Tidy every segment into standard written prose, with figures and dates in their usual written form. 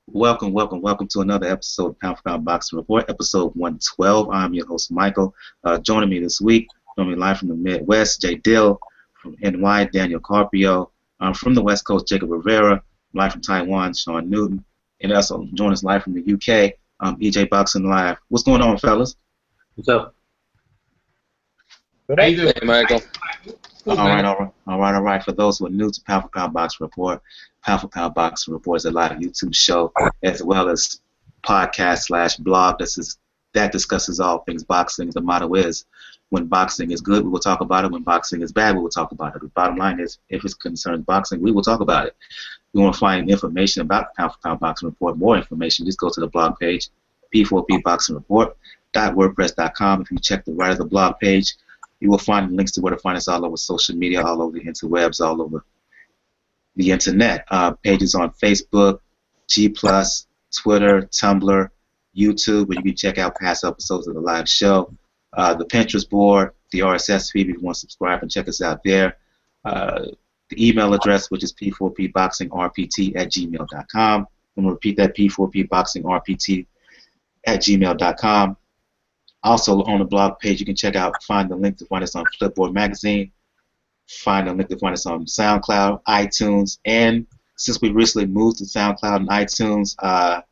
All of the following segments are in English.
Welcome to another episode of Pound for Pound Boxing Report, episode 112. I'm your host, Michael. Joining me this week, joining me live from the Midwest, Jay Dill. From NY, Daniel Carpio. From the West Coast, Jacob Rivera. Live from Taiwan, Sean Newton. And also joining us live from the UK, EJ Boxing Live. What's going on, fellas? What's up? How you doing? Hey, Michael. All right. For those who are new to Pound for Pound Boxing Report, Pound for Pound Boxing Report is a live YouTube show as well as podcast/blog that discusses all things boxing. The motto is, when boxing is good, we will talk about it. When boxing is bad, we will talk about it. The bottom line is, if it concerns boxing, we will talk about it. If you want to find information about Pound for Pound Boxing Report, more information, just go to the blog page, p4pboxingreport.wordpress.com. If you check the right of the blog page, you will find links to where to find us all over social media, all over the interwebs, all over the internet. Pages on Facebook, G+, Twitter, Tumblr, YouTube, where you can check out past episodes of the live show. The Pinterest board, the RSS feed, if you want to subscribe and check us out there. The email address, which is p4pboxingrpt@gmail.com. I'm going to repeat that, p4pboxingrpt@gmail.com. Also, on the blog page, you can find the link to find us on Flipboard Magazine, find the link to find us on SoundCloud, iTunes, and since we recently moved to SoundCloud and iTunes, I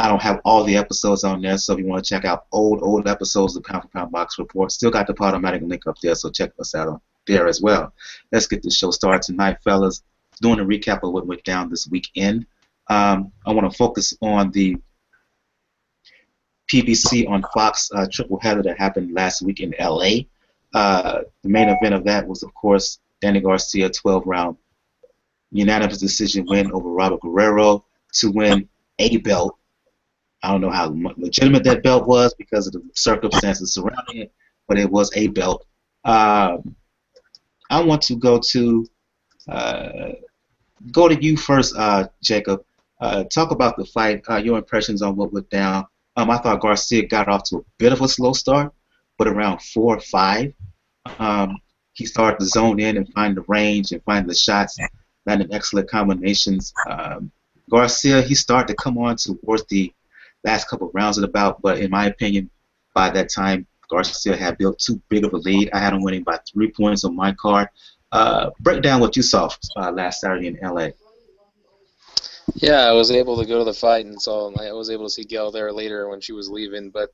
don't have all the episodes on there, so if you want to check out old episodes of Pound for Pound Box Report, still got the Podomatic link up there, so check us out on there as well. Let's get the show started tonight, fellas. Doing a recap of what went down this weekend. I want to focus on the PBC on Fox triple header that happened last week in LA. The main event of that was, of course, Danny Garcia 12-round unanimous decision win over Robert Guerrero to win a belt. I don't know how legitimate that belt was because of the circumstances surrounding it, but it was a belt. I want to go to you first, Jacob. Talk about the fight, your impressions on what went down. I thought Garcia got off to a bit of a slow start, but around 4 or 5, he started to zone in and find the range and find the shots, landing excellent combinations. Garcia, he started to come on towards the last couple of rounds of the bout, but in my opinion, by that time, Garcia had built too big of a lead. I had him winning by 3 points on my card. Break down what you saw last Saturday in LA. Yeah, I was able to go to the fight, and so I was able to see Gail there later when she was leaving. But,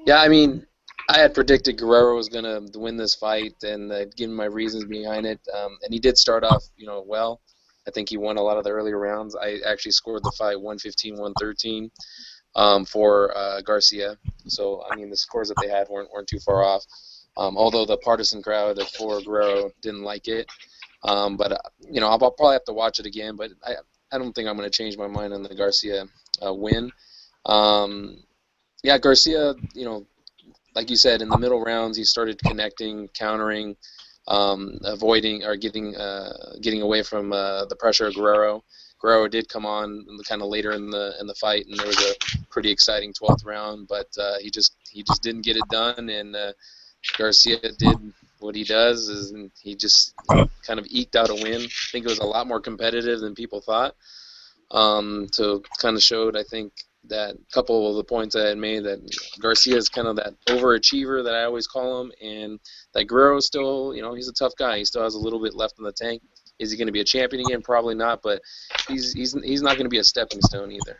yeah, I mean, I had predicted Guerrero was going to win this fight and given my reasons behind it. And he did start off, well. I think he won a lot of the earlier rounds. I actually scored the fight 115-113 for Garcia. So, I mean, the scores that they had weren't too far off. Although the partisan crowd for Guerrero didn't like it. But I'll probably have to watch it again. But I don't think I'm going to change my mind on the Garcia win. Yeah, Garcia, like you said, in the middle rounds, he started connecting, countering, avoiding or getting away from the pressure of Guerrero. Guerrero did come on kind of later in the fight, and there was a pretty exciting 12th round, but he just didn't get it done, and Garcia did what he does, and he just kind of eked out a win. I think it was a lot more competitive than people thought. So kind of showed, I think, that couple of the points I had made, that Garcia is kind of that overachiever that I always call him, and that Guerrero still, he's a tough guy. He still has a little bit left in the tank. Is he going to be a champion again? Probably not, but he's not going to be a stepping stone either.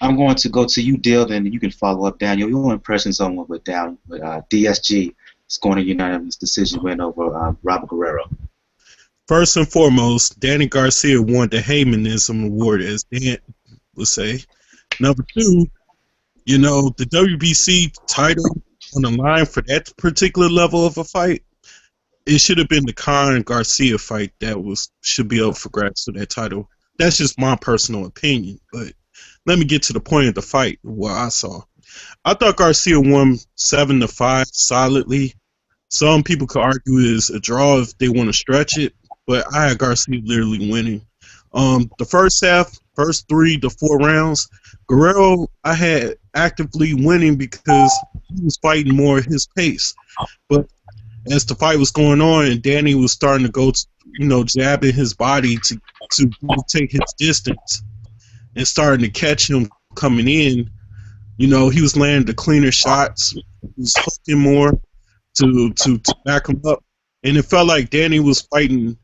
I'm going to go to you, Dill, then you can follow up, Daniel. Your impressions on what went down with DSG scoring a unanimous decision win over Robert Guerrero. First and foremost, Danny Garcia won the Heymanism Award, as Dan would say. Number 2, the WBC title on the line for that particular level of a fight, it should have been the Khan Garcia fight that should be up for grabs for that title. That's just my personal opinion, but let me get to the point of the fight, what I saw. I thought Garcia won 7-5 solidly. Some people could argue it's a draw if they want to stretch it, but I had Garcia literally winning. The first half, first 3 to 4 rounds, Guerrero I had actively winning because he was fighting more at his pace. But as the fight was going on and Danny was starting to go, jabbing his body to to take his distance and starting to catch him coming in. You know, he was landing the cleaner shots. He was hooking more to back him up, and it felt like Danny was fighting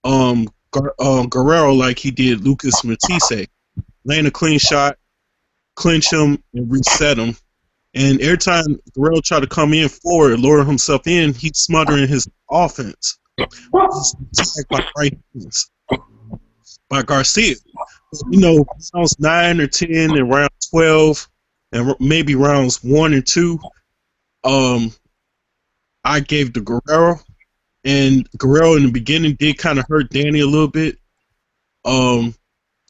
Guerrero like he did Lucas Matisse, land a clean shot, clinch him, and reset him. And every time Guerrero tried to come in forward, lower himself in, he's smothering his offense. He's attacked by right hands by Garcia. You know, rounds 9 or 10 and round 12, and maybe rounds 1 or 2, I gave to Guerrero. And Guerrero in the beginning did kind of hurt Danny a little bit.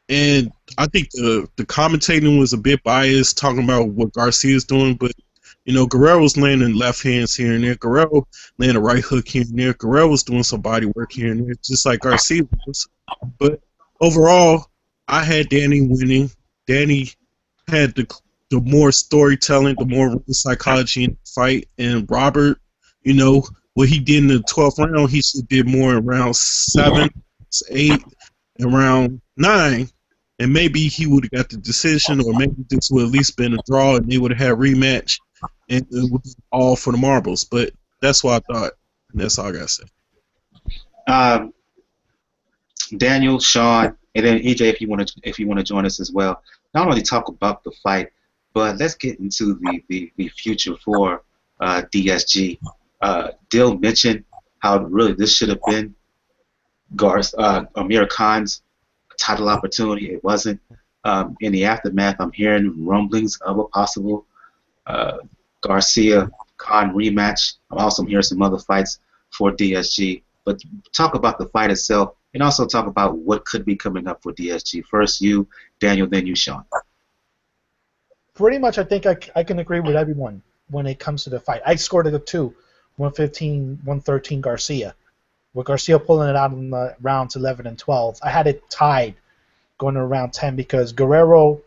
And I think the commentating was a bit biased, talking about what Garcia's doing, but you know, Guerrero's landing left hands here and there. Guerrero landing a right hook here and there. Guerrero was doing some body work here and there, just like Garcia was. But overall, I had Danny winning. Danny had the more storytelling, the more psychology in the fight, and Robert, you know, what he did in the 12th round, he should did more in round 7, 8, and round 9. And maybe he would have got the decision, or maybe this would at least been a draw, and they would have had a rematch, and it would be all for the marbles. But that's what I thought. And that's all I got to say. Daniel, Sean, and then EJ, if you want to join us as well. Not only talk about the fight, but let's get into the future for DSG. Dill mentioned how really this should have been Amir Khan's title opportunity. It wasn't. In the aftermath, I'm hearing rumblings of a possible Garcia Khan rematch. I'm also hearing some other fights for DSG. But talk about the fight itself, and also talk about what could be coming up for DSG. First you, Daniel, then you, Sean. Pretty much, I think I can agree with everyone when it comes to the fight. I scored it a 2, 115, 113 Garcia. With Garcia pulling it out in the rounds 11 and 12, I had it tied going to round 10 because Guerrero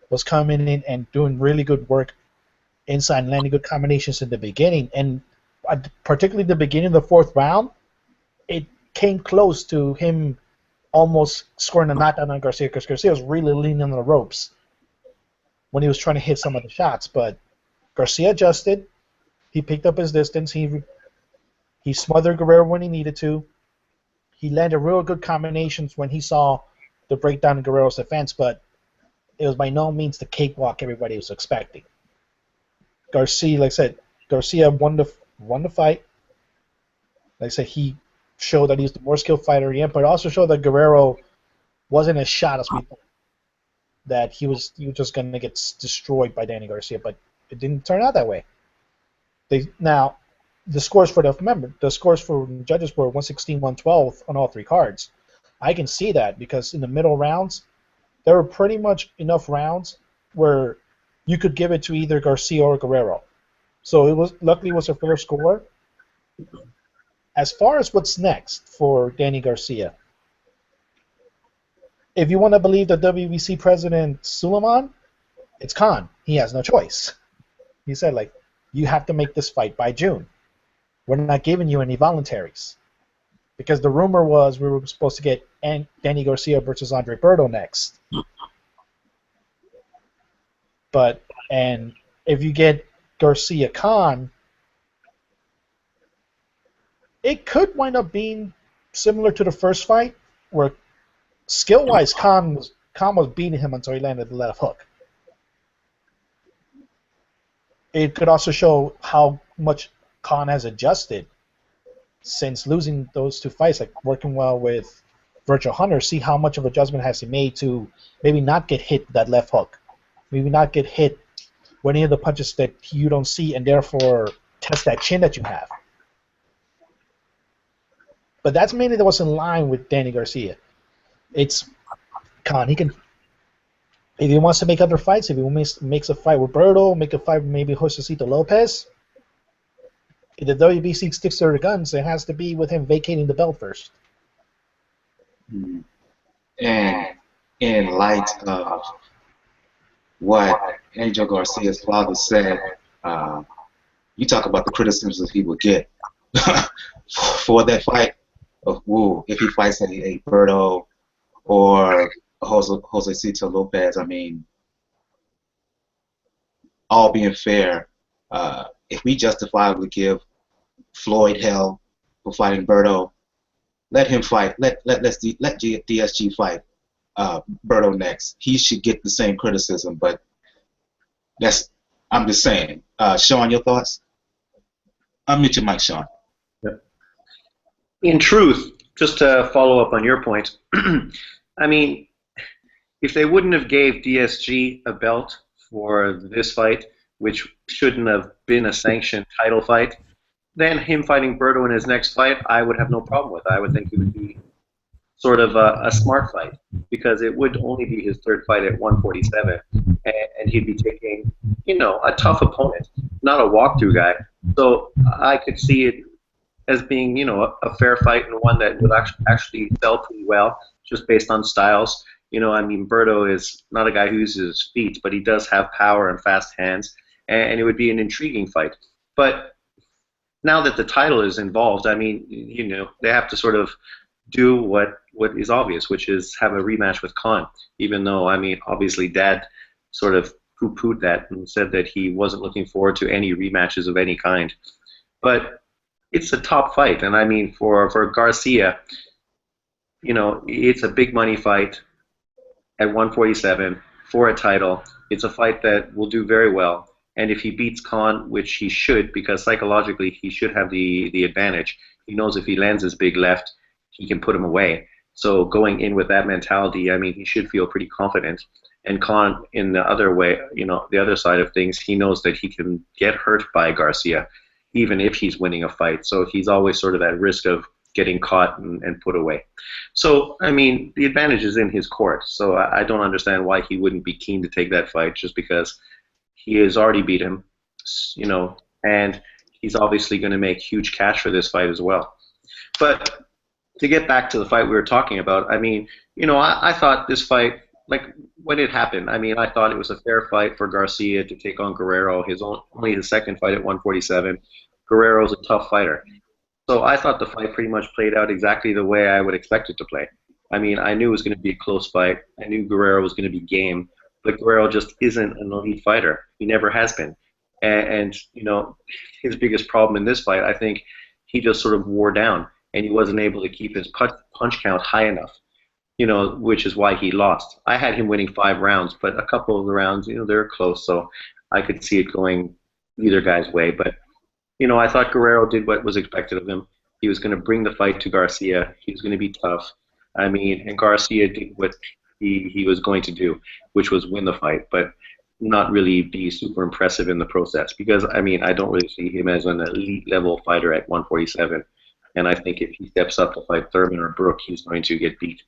was coming in and doing really good work inside and landing good combinations in the beginning. And particularly the beginning of the 4th round, it came close to him almost scoring a knockdown on Garcia because Garcia was really leaning on the ropes when he was trying to hit some of the shots. But Garcia adjusted. He picked up his distance. He smothered Guerrero when he needed to. He landed real good combinations when he saw the breakdown in Guerrero's defense, but it was by no means the cakewalk everybody was expecting. Garcia, like I said, Garcia won the fight. Like I said, he showed that he's the more skilled fighter he is, but also showed that Guerrero wasn't as shot as we thought. That he was just going to get destroyed by Danny Garcia, but it didn't turn out that way. Now, the scores for the judges were 116, 112 on all 3 cards. I can see that because in the middle rounds, there were pretty much enough rounds where you could give it to either Garcia or Guerrero. So luckily it was a fair score. As far as what's next for Danny Garcia, if you want to believe the WBC president Suleiman, it's Khan. He has no choice. He said, like, you have to make this fight by June. We're not giving you any voluntaries. Because the rumor was we were supposed to get Danny Garcia versus Andre Berto next. And if you get Garcia Khan, it could wind up being similar to the first fight, where skill-wise Khan was beating him until he landed the left hook. It could also show how much Khan has adjusted since losing those 2 fights, like working well with Virgil Hunter. See how much of adjustment has he made to maybe not get hit with that left hook, maybe not get hit with any of the punches that you don't see, and therefore test that chin that you have. But that's mainly that was in line with Danny Garcia. It's Khan. He can, if he wants to make other fights, if he makes a fight with Berto, make a fight with maybe Josecito Lopez. If the WBC sticks to their guns, it has to be with him vacating the belt first. And in light of what Angel Garcia's father said, you talk about the criticisms he would get for that fight. If he fights a Berto or Jose Cito Lopez. I mean, all being fair, if we justifiably give Floyd hell for fighting Berto, let him fight. Let DSG fight Berto next. He should get the same criticism, but I'm just saying. Sean, your thoughts? Unmute your mic, Sean. Yep. In truth, just to follow up on your point, I mean, if they wouldn't have gave DSG a belt for this fight, which shouldn't have been a sanctioned title fight, then him fighting Berto in his next fight, I would have no problem with. I would think it would be sort of a smart fight, because it would only be his third fight at 147, and he'd be taking, you know, a tough opponent, not a walkthrough guy. So I could see it as being, you know, a fair fight, and one that would actually sell pretty well, just based on styles. You know, I mean, Berto is not a guy who uses his feet, but he does have power and fast hands, and it would be an intriguing fight. But now that the title is involved, I mean, you know, they have to sort of do what is obvious, which is have a rematch with Khan, even though, I mean, obviously Dad sort of poo-pooed that and said that he wasn't looking forward to any rematches of any kind. But it's a top fight, and I mean, for Garcia, you know, it's a big money fight at 147 for a title. It's a fight that will do very well, and if he beats Khan, which he should, because psychologically he should have the advantage. He knows if he lands his big left, he can put him away. So going in with that mentality, I mean, he should feel pretty confident. And Khan, in the other way, you know, the other side of things, he knows that he can get hurt by Garcia, even if he's winning a fight. So he's always sort of at risk of getting caught and put away. So, I mean, the advantage is in his court. So I don't understand why he wouldn't be keen to take that fight, just because he has already beat him, you know, and he's obviously going to make huge cash for this fight as well. But to get back to the fight we were talking about, I mean, you know, I thought this fight, like when it happened, I mean, I thought it was a fair fight for Garcia to take on Guerrero, only his second fight at 147. Guerrero's a tough fighter. So I thought the fight pretty much played out exactly the way I would expect it to play. I mean, I knew it was going to be a close fight. I knew Guerrero was going to be game, but Guerrero just isn't an elite fighter. He never has been. And you know, his biggest problem in this fight, I think, he just sort of wore down, and he wasn't able to keep his punch count high enough, you know, which is why he lost. I had him winning 5 rounds, but a couple of the rounds, you know, they were close, so I could see it going either guy's way. But, you know, I thought Guerrero did what was expected of him. He was going to bring the fight to Garcia. He was going to be tough. I mean, and Garcia did what he was going to do, which was win the fight, but not really be super impressive in the process, because, I mean, I don't really see him as an elite level fighter at 147. And I think if he steps up to fight Thurman or Brook, he's going to get beat.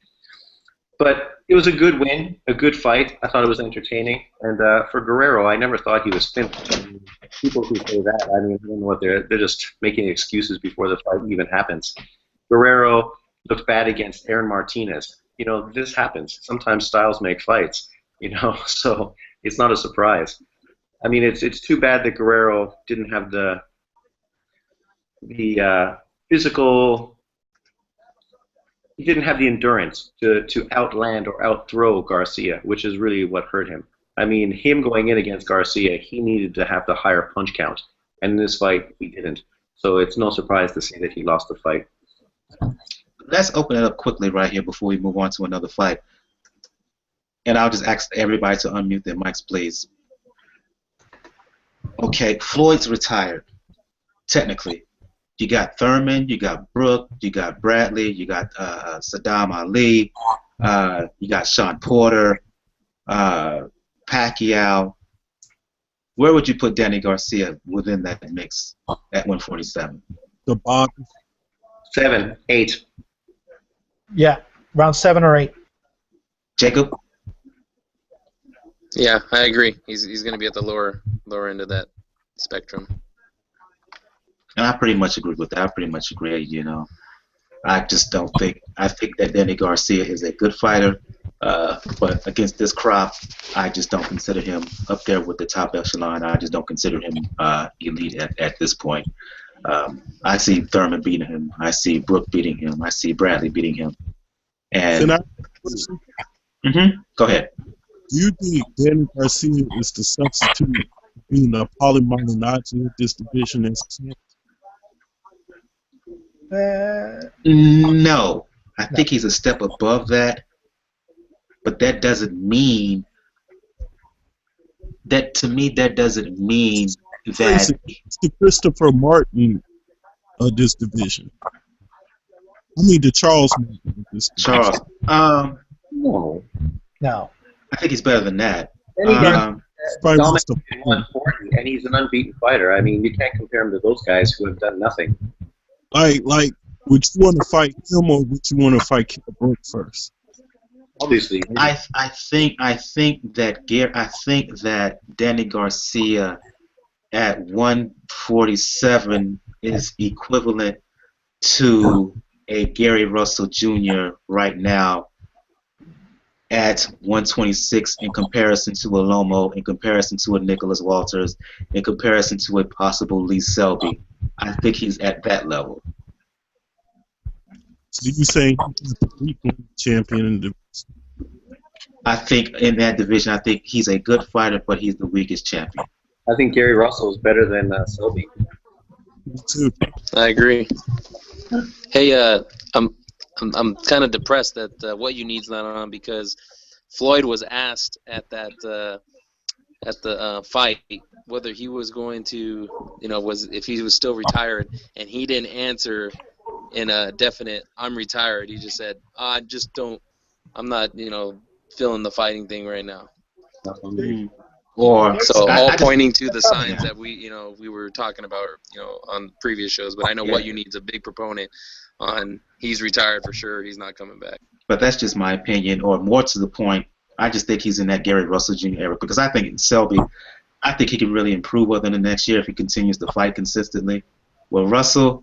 But it was a good win, a good fight. I thought it was entertaining. And for Guerrero, I never thought he was finished. I mean, people who say that, I mean, I don't know what they're just making excuses before the fight even happens. Guerrero looked bad against Aron Martinez. You know, this happens. Sometimes styles make fights, you know, so it's not a surprise. I mean, it's too bad that Guerrero didn't have the physical, he didn't have the endurance to outland or outthrow Garcia, which is really what hurt him. I mean, him going in against Garcia, he needed to have the higher punch count, and in this fight, he didn't. So it's no surprise to say that he lost the fight. Let's open it up quickly right here before we move on to another fight. And I'll just ask everybody to unmute their mics, please. Okay, Floyd's retired, technically. You got Thurman, you got Brook, you got Bradley, you got Saddam Ali, you got Sean Porter, Pacquiao. Where would you put Danny Garcia within that mix at 147? The bottom. 7, 8. Yeah, around 7 or 8. Jacob? Yeah, I agree. He's going to be at the lower end of that spectrum. And I pretty much agree with that. I pretty much agree, you know. I just don't think, I think that Danny Garcia is a good fighter, but against this crop, I just don't consider him up there with the top echelon. I just don't consider him elite at this point. I see Thurman beating him. I see Brook beating him. I see Bradley beating him. And question? Go ahead. Do you think Danny Garcia is the substitute for being a Paulie Malignaggi of this division as champ? No. I think he's a step above that, but that doesn't mean that to me. That doesn't mean that It's the Christopher Martin of this division. I mean the Charles Martin of this division. Charles. No. No. I think he's better than that. Danny Garcia Probably dominated must have- 140, and he's an unbeaten fighter. I mean, you can't compare him to those guys who have done nothing. Like, would you want to fight him or would you want to fight Kell Brook first? Obviously, I think that Danny Garcia at 147 is equivalent to a Gary Russell Jr. right now at 126 in comparison to a Lomo, in comparison to a Nicholas Walters, in comparison to a possible Lee Selby. I think he's at that level. So you saying he's the weekly champion in the I think in that division, I think he's a good fighter, but he's the weakest champion. I think Gary Russell is better than Selby. Me too. I agree. Hey, I'm kind of depressed that What You Need's not on because Floyd was asked at the fight whether he was going to, if he was still retired, and he didn't answer in a definite "I'm retired." He just said, I'm not, feeling the fighting thing right now. Or So all pointing to the signs that we were talking about, on previous shows. But I know What You Need's a big proponent on he's retired for sure. He's not coming back. But that's just my opinion, or more to the point, I just think he's in that Gary Russell Jr. era because I think in Selby, I think he can really improve within the next year if he continues to fight consistently. Well, Russell,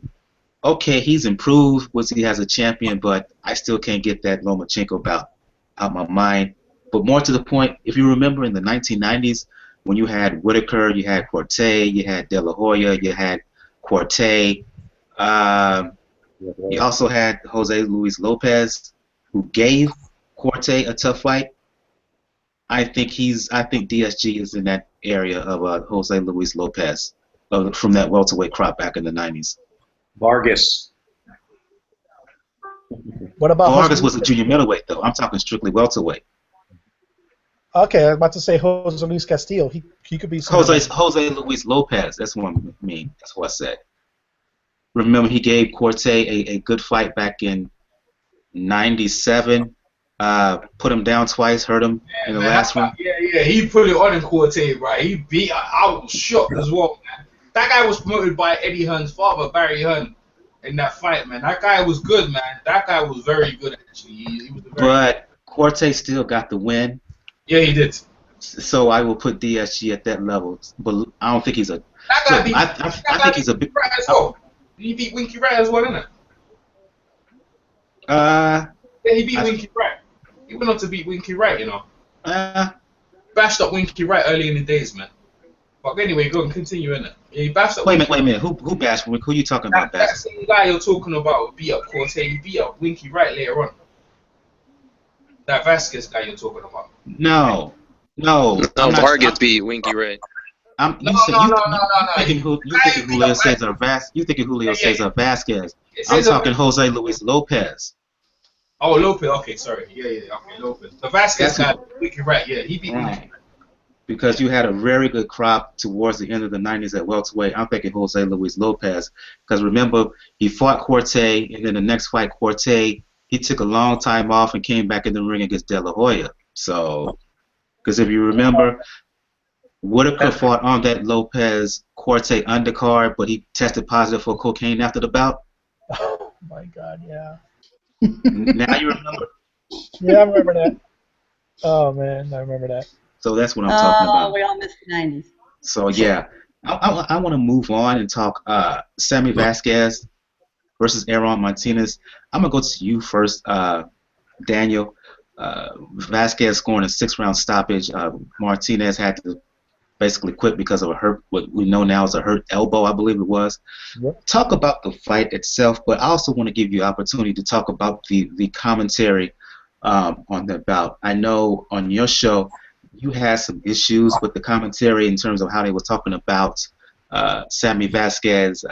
okay, he's improved once he has a champion, but I still can't get that Lomachenko bout out my mind. But more to the point, if you remember in the 1990s when you had Whitaker, you had Corte, you had De La Hoya, you had Corte, you also had Jose Luis Lopez, who gave Corte a tough fight. I think DSG is in that area of Jose Luis Lopez from that welterweight crop back in the 90s. Vargas. What about Vargas was a junior middleweight, though. I'm talking strictly welterweight. Okay, I was about to say Jose Luis Castillo. He could be Jose Luis Lopez. That's what I mean. That's what I said. Remember, he gave Corte a good fight back in '97. Put him down twice, hurt him in the last one. Yeah, he put it on in Corte, right? He beat. I was shocked as well, man. That guy was promoted by Eddie Hearn's father, Barry Hearn, in that fight, man. That guy was good, man. That guy was very good, actually. He was But Corte still got the win. Yeah, he did. So I will put DSG at that level, but I don't think he's a. That guy beat. I think he's a big. Right as well. He beat Winky Rat as well, didn't it? Yeah, he beat Winky Rat. He went on to beat Winky Rat, Bashed up Winky Rat early in the days, man. But anyway, go and continue, innit? Yeah, he bashed up. Wait a minute. Who bashed? Who are you talking about? That same guy you're talking about beat up Corte. He beat up Winky Rat later on. That Vasquez guy you're talking about. No. Vargas beat Winky Ray. You thinking Julio Cesar Vasquez? You thinking Julio Cesar Vasquez? I'm talking Jose Luis Lopez. Oh, Lopez. Okay, sorry. Yeah. Okay, Lopez. The Vasquez guy, Winky Rat. Yeah, he beat Winky Rat. Because you had a very good crop towards the end of the 90s at welterweight. I'm thinking Jose Luis Lopez. Because remember, he fought Corte, and then the next fight, Corte, he took a long time off and came back in the ring against De La Hoya. So, because if you remember, Whitaker fought on that Lopez-Corte undercard, but he tested positive for cocaine after the bout. Oh, my God, yeah. Now you remember? Yeah, I remember that. Oh, man, I remember that. So that's what I'm talking about. Oh, we all missed the 90s. So, yeah. I want to move on and talk Sammy Vasquez versus Aron Martinez. I'm going to go to you first, Daniel. Vasquez scoring a 6-round stoppage. Martinez had to basically quit because of a hurt, what we know now is a hurt elbow, I believe it was. Yep. Talk about the fight itself, but I also want to give you an opportunity to talk about the commentary on the bout. I know on your show you had some issues with the commentary in terms of how they were talking about Sammy Vasquez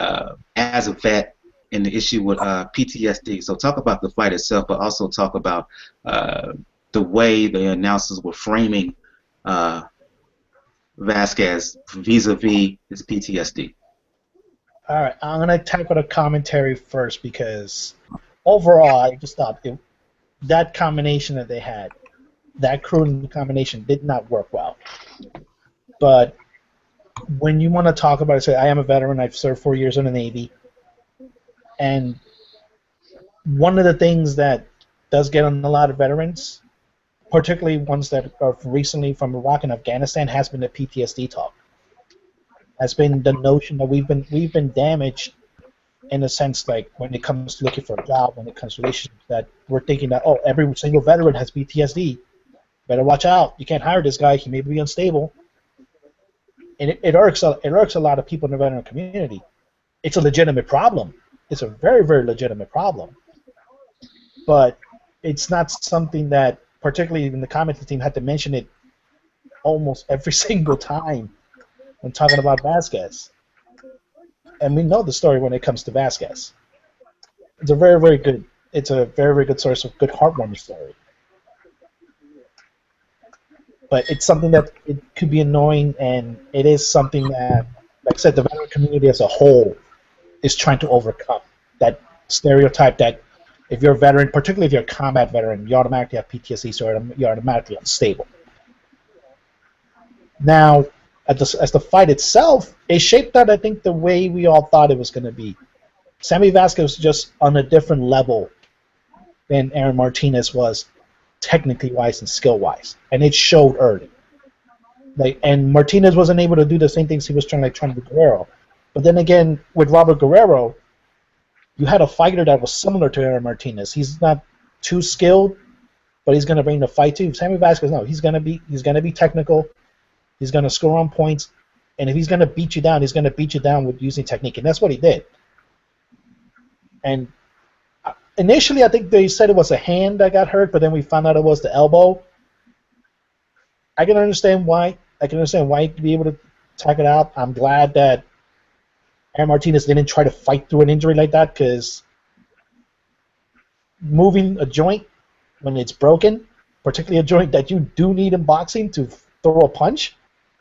as a vet and the issue with PTSD. So talk about the fight itself, but also talk about the way the announcers were framing Vasquez vis-a-vis his PTSD. All right, I'm gonna tackle the commentary first because overall, I just thought that combination that they had, that crude combination, did not work well. But when you want to talk about it, say, I am a veteran. I've served 4 years in the Navy, and one of the things that does get on a lot of veterans, particularly ones that are recently from Iraq and Afghanistan, has been the PTSD talk. Has been the notion that we've been damaged in a sense, like when it comes to looking for a job, when it comes to relationships, that we're thinking that, oh, every single veteran has PTSD. Better watch out. You can't hire this guy. He may be unstable. And it irks a lot of people in the veteran community. It's a legitimate problem. It's a very, very legitimate problem. But it's not something that, particularly in the commenting team, had to mention it almost every single time when talking about Vasquez. And we know the story when it comes to Vasquez. It's a very, very good. It's a very, very good source of good heartwarming story. But it's something that it could be annoying, and it is something that, like I said, the veteran community as a whole is trying to overcome. That stereotype that if you're a veteran, particularly if you're a combat veteran, you automatically have PTSD, so you're automatically unstable. Now, as the fight itself, it shaped out, I think, the way we all thought it was going to be. Sammy Vasquez was just on a different level than Aron Martinez was, technically wise and skill wise, and it showed early. And Martinez wasn't able to do the same things he was trying to do Guerrero. But then again, with Robert Guerrero, you had a fighter that was similar to Aron Martinez. He's not too skilled, but he's going to bring the fight too. Sammy Vasquez, no, he's going to be technical. He's going to score on points, and if he's going to beat you down, he's going to beat you down with using technique, and that's what he did. And initially, I think they said it was a hand that got hurt, but then we found out it was the elbow. I can understand why. He'd be able to tag it out. I'm glad that Aron Martinez didn't try to fight through an injury like that, because moving a joint when it's broken, particularly a joint that you do need in boxing to throw a punch,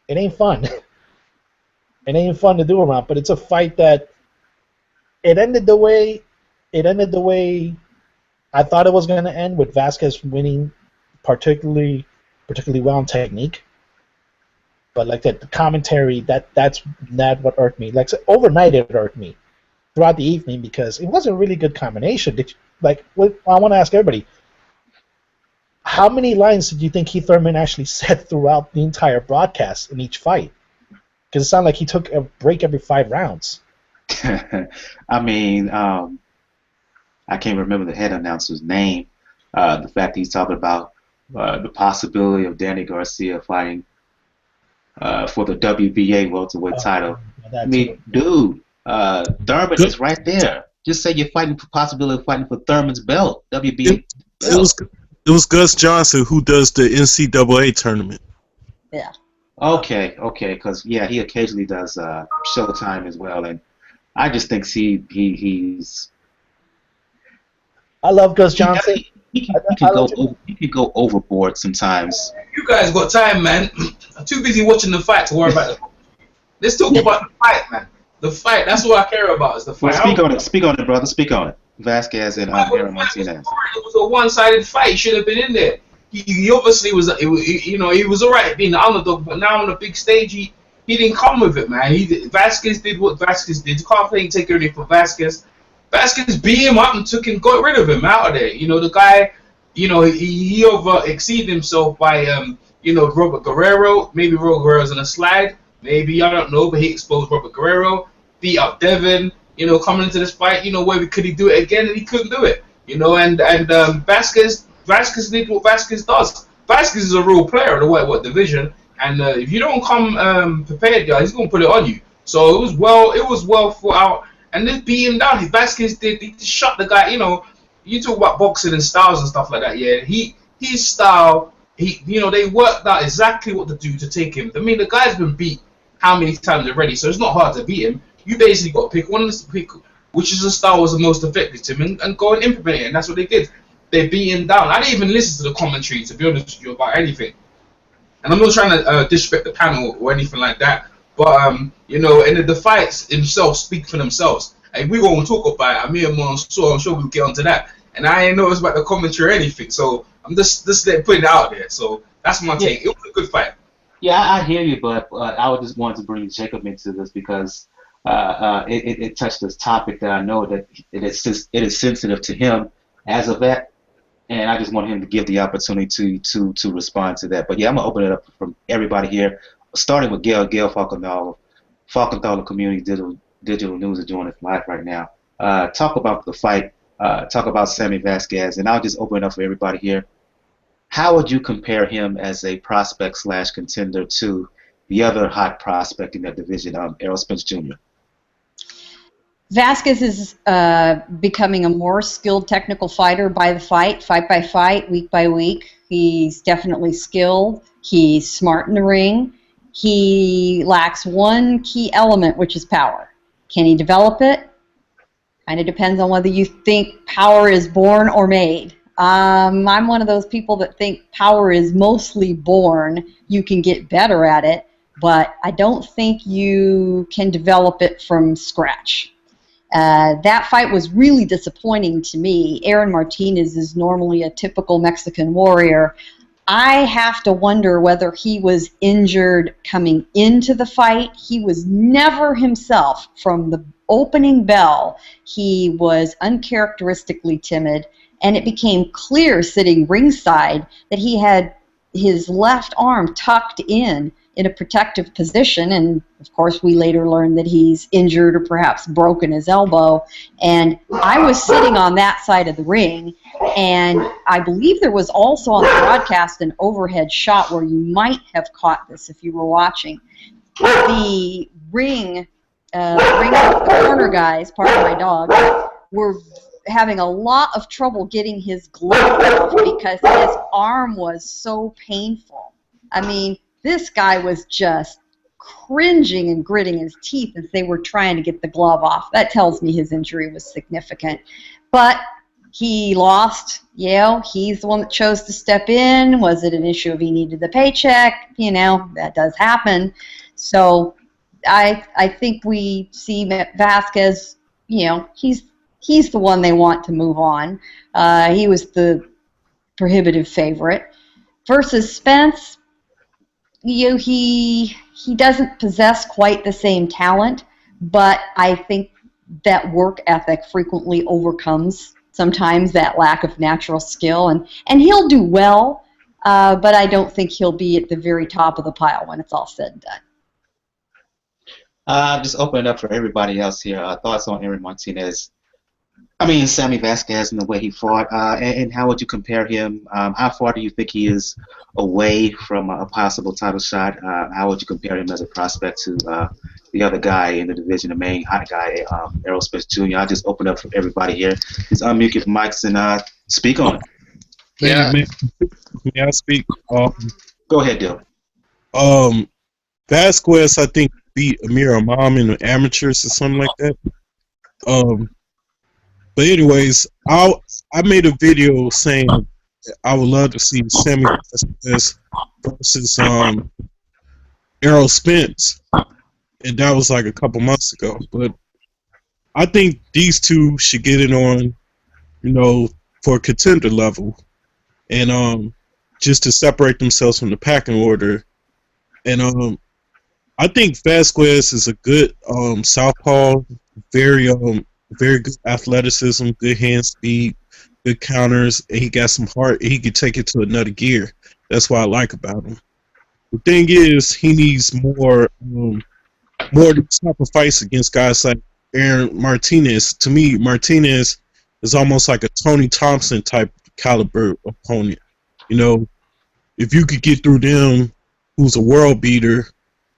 it ain't fun. It ain't fun to do around, but it's a fight that it ended the way I thought it was going to end, with Vasquez winning particularly well in technique. But like that, the commentary, that's what irked me. Like overnight, it irked me throughout the evening because it wasn't a really good combination. I want to ask everybody, how many lines did you think Keith Thurman actually said throughout the entire broadcast in each fight? Because it sounded like he took a break every 5 rounds. I mean, I can't remember the head announcer's name. The fact he's talking about the possibility of Danny Garcia fighting for the WBA welterweight title. I mean, dude, Thurman is right there. Just say you're fighting for possibility of fighting for Thurman's belt, WBA belt. It was Gus Johnson who does the NCAA tournament. Yeah. Okay, because he occasionally does Showtime as well, and I just think he's. I love Gus Johnson. He can go overboard sometimes. You guys got time, man. I'm too busy watching the fight to worry about it. Let's talk about the fight, man. The fight. That's what I care about. Is the fight. Well, speak on it, brother. Speak on it. Vasquez and Aron Martinez. It was a one-sided fight. He should have been in there. He obviously was. He was alright being the underdog, but now on the big stage, he didn't come with it, man. Vasquez did what Vasquez did. You can't take anything for Vasquez. Vasquez beat him up and got rid of him out of there. The guy, he over-exceeded himself by, Robert Guerrero. Maybe Robert Guerrero's on a slide. Maybe, I don't know, but he exposed Robert Guerrero, beat up Devin, coming into this fight, where could he do it again, and he couldn't do it. And Vasquez did what Vasquez does. Vasquez is a real player in the lightweight division, and if you don't come prepared, guys, he's going to put it on you. So it was well thought out. And then beat him down. Vasquez he just shot the guy. You talk about boxing and styles and stuff like that. Yeah, he his style, they worked out exactly what to do to take him. I mean, the guy's been beat how many times already, so it's not hard to beat him. You basically got to pick one to pick, which is the style was the most effective to him, and go and implement it, and that's what they did. They beat him down. I didn't even listen to the commentary, to be honest with you, about anything. And I'm not trying to disrespect the panel or anything like that, but and the fights themselves speak for themselves. And we won't talk about it. Amir Mansour, I'm sure we'll get onto that. And I ain't know it's about the commentary or anything, so I'm just putting it out there. So that's my take. It was a good fight. Yeah, I hear you, but I would just want to bring Jacob into this because it touched this topic that I know that it is sensitive to him as a vet, and I just want him to give the opportunity to respond to that. But yeah, I'm gonna open it up from everybody here, starting with Gail Falkenthal, Community Digital News is joining us live right now. Talk about the fight. Talk about Sammy Vasquez, and I'll just open it up for everybody here. How would you compare him as a prospect / contender to the other hot prospect in that division, Errol Spence Jr.? Vasquez is becoming a more skilled technical fighter by the fight by fight, week by week. He's definitely skilled. He's smart in the ring. He lacks one key element, which is power. Can he develop it? Kind of depends on whether you think power is born or made. I'm one of those people that think power is mostly born. You can get better at it, but I don't think you can develop it from scratch. That fight was really disappointing to me. Aron Martinez is normally a typical Mexican warrior. I have to wonder whether he was injured coming into the fight. He was never himself from the opening bell. He was uncharacteristically timid, and it became clear sitting ringside that he had his left arm tucked in a protective position, and of course we later learned that he's injured or perhaps broken his elbow. And I was sitting on that side of the ring, and I believe there was also on the broadcast an overhead shot where you might have caught this if you were watching. The corner guys, pardon my dog, were having a lot of trouble getting his glove off because his arm was so painful. I mean, this guy was just cringing and gritting his teeth as they were trying to get the glove off. That tells me his injury was significant. But he lost. He's the one that chose to step in. Was it an issue of he needed the paycheck? That does happen. So I think we see Vasquez, he's the one they want to move on. He was the prohibitive favorite. Versus Spence, he doesn't possess quite the same talent, but I think that work ethic frequently overcomes sometimes that lack of natural skill, and he'll do well, but I don't think he'll be at the very top of the pile when it's all said and done. Just open it up for everybody else here. Thoughts on Aron Martinez? Sammy Vasquez and the way he fought, and how would you compare him? How far do you think he is away from a possible title shot? How would you compare him as a prospect to the other guy in the division, the main hot guy, Errol Spence Jr.? I'll just open up for everybody here. Just unmute your mics and speak on it. Yeah. May I speak? Go ahead, Dill. Vasquez, I think, beat Amir Khan in the amateurs or something like that. But anyways, I made a video saying I would love to see Sammy Vasquez versus Errol Spence, and that was like a couple months ago. But I think these two should get it on, for a contender level, and just to separate themselves from the packing order. And I think Vasquez is a good southpaw, very good athleticism, good hand speed, good counters, and he got some heart. He could take it to another gear. That's what I like about him. The thing is, he needs more type of fights against guys like Aron Martinez. To me, Martinez is almost like a Tony Thompson type caliber opponent. If you could get through them, who's a world beater,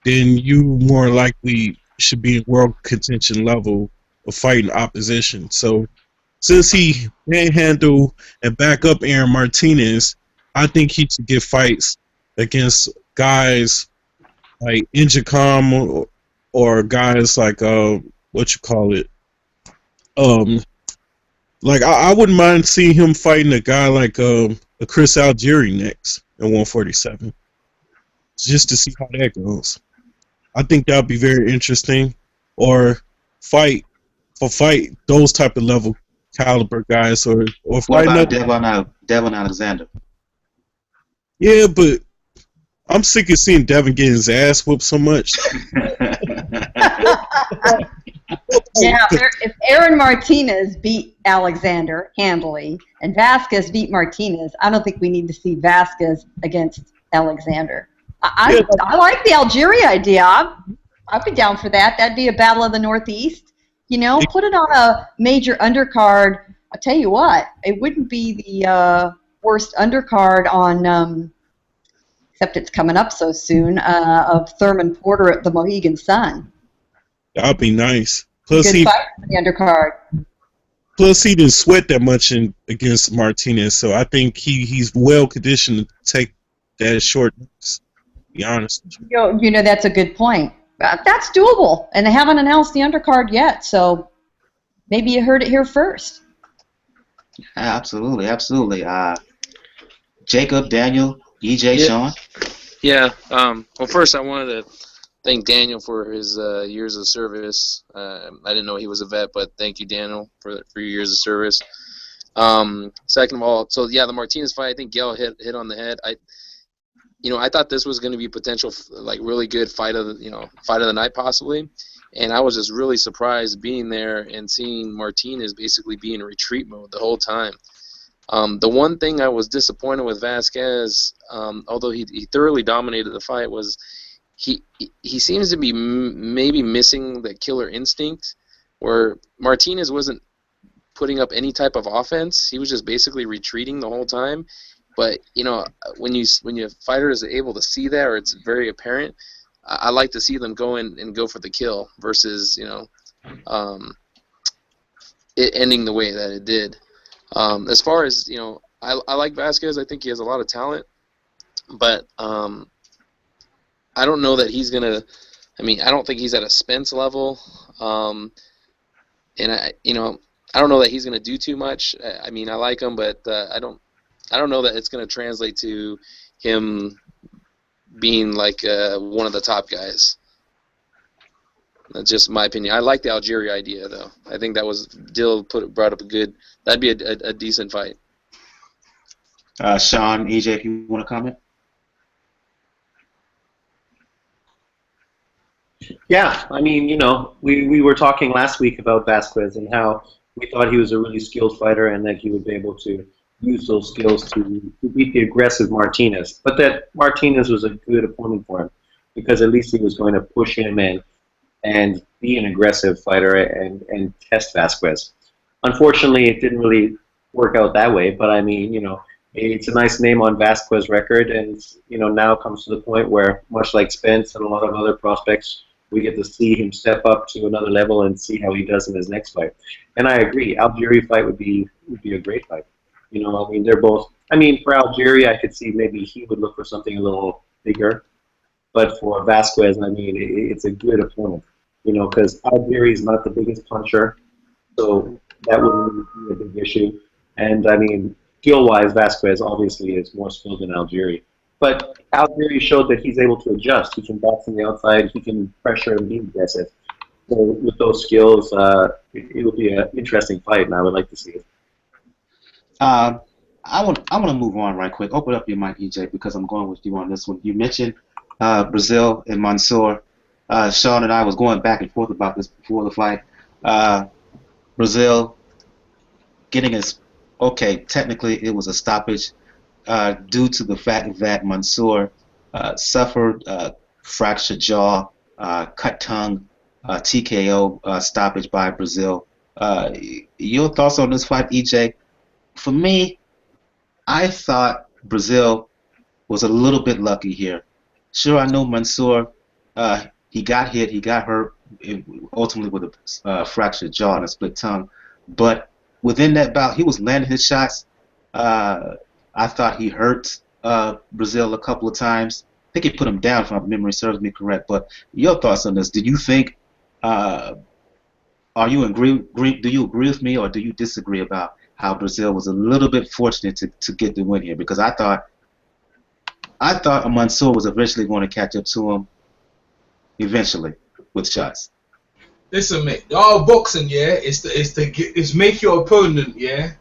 then you more likely should be in world contention level of fighting opposition. So since he manhandle and back up Aron Martinez, I think he should get fights against guys like Injicom or guys like what you call it. Like I wouldn't mind seeing him fighting a guy like a Chris Algieri next at 147, just to see how that goes. I think that would be very interesting. Or fight those type of level caliber guys, or What fight about another. Devon Alexander? Yeah, but I'm sick of seeing Devin getting his ass whooped so much. Yeah, if Aron Martinez beat Alexander handily and Vasquez beat Martinez, I don't think we need to see Vasquez against Alexander. I like the Algeria idea. I'd be down for that. That'd be a battle of the Northeast. You know, put it on a major undercard. I'll tell you what, it wouldn't be the worst undercard on, except it's coming up so soon, of Thurman Porter at the Mohegan Sun. That'd be nice. Plus Good fight for the undercard. Plus, he didn't sweat that much against Martinez, so I think he's well conditioned to take that short notice, to be honest. You know, that's a good point. That's doable, and they haven't announced the undercard yet, so maybe you heard it here first. Absolutely, absolutely. Jacob, Daniel, EJ, Sean. Yeah. Well, first I wanted to thank Daniel for his years of service. I didn't know he was a vet, but thank you, Daniel, for your years of service. Second of all, so yeah, the Martinez fight, I think Gail hit on the head. I thought this was going to be potential like really good fight of the night possibly, and I was just really surprised being there and seeing Martinez basically be in retreat mode the whole time. The one thing I was disappointed with Vasquez, although he thoroughly dominated the fight, was he seems to be maybe missing the killer instinct, where Martinez wasn't putting up any type of offense. He was just basically retreating the whole time. But when your fighter is able to see that, or it's very apparent, I like to see them go in and go for the kill versus it ending the way that it did. As far as I like Vasquez. I think he has a lot of talent, but I don't know that he's gonna. I don't think he's at a Spence level, and I don't know that he's gonna do too much. I like him, but I don't know that it's gonna translate to him being like one of the top guys. That's just my opinion. I like the Algeria idea, though. I think that was Dill brought up that'd be a decent fight. Sean, EJ, if you want to comment. Yeah, we were talking last week about Vasquez and how we thought he was a really skilled fighter and that he would be able to use those skills to beat the aggressive Martinez. But that Martinez was a good opponent for him because at least he was going to push him and be an aggressive fighter and test Vasquez. Unfortunately, it didn't really work out that way, but it's a nice name on Vasquez's record, and now it comes to the point where, much like Spence and a lot of other prospects, we get to see him step up to another level and see how he does in his next fight. And I agree, Algeria fight would be a great fight. They're both. For Algeria, I could see maybe he would look for something a little bigger, but for Vasquez, it's a good opponent. Because Algeria is not the biggest puncher, so that wouldn't be a big issue. And skill-wise, Vasquez obviously is more skilled than Algeria. But Algeria showed that he's able to adjust. He can box on the outside. He can pressure and be aggressive. So with those skills, it'll be an interesting fight, and I would like to see it. I want to move on right quick. Open up your mic, EJ, because I'm going with you on this one. You mentioned Breazeale and Mansour. Sean and I was going back and forth about this before the fight. Breazeale getting his technically it was a stoppage due to the fact that Mansour suffered fractured jaw, cut tongue, TKO stoppage by Breazeale. Your thoughts on this fight, EJ? For me, I thought Breazeale was a little bit lucky here. Sure, I know Mansour, he got hit, he got hurt, ultimately with a fractured jaw and a split tongue. But within that bout, he was landing his shots. I thought he hurt Breazeale a couple of times. I think he put him down, if my memory serves me correct. But your thoughts on this? Do you think? Are you do you agree with me, or do you disagree about how Breazeale was a little bit fortunate to get the win here? Because I thought Mansour was eventually going to catch up to him, eventually, with shots. Listen, mate. Our boxing, yeah, is make your opponent, yeah,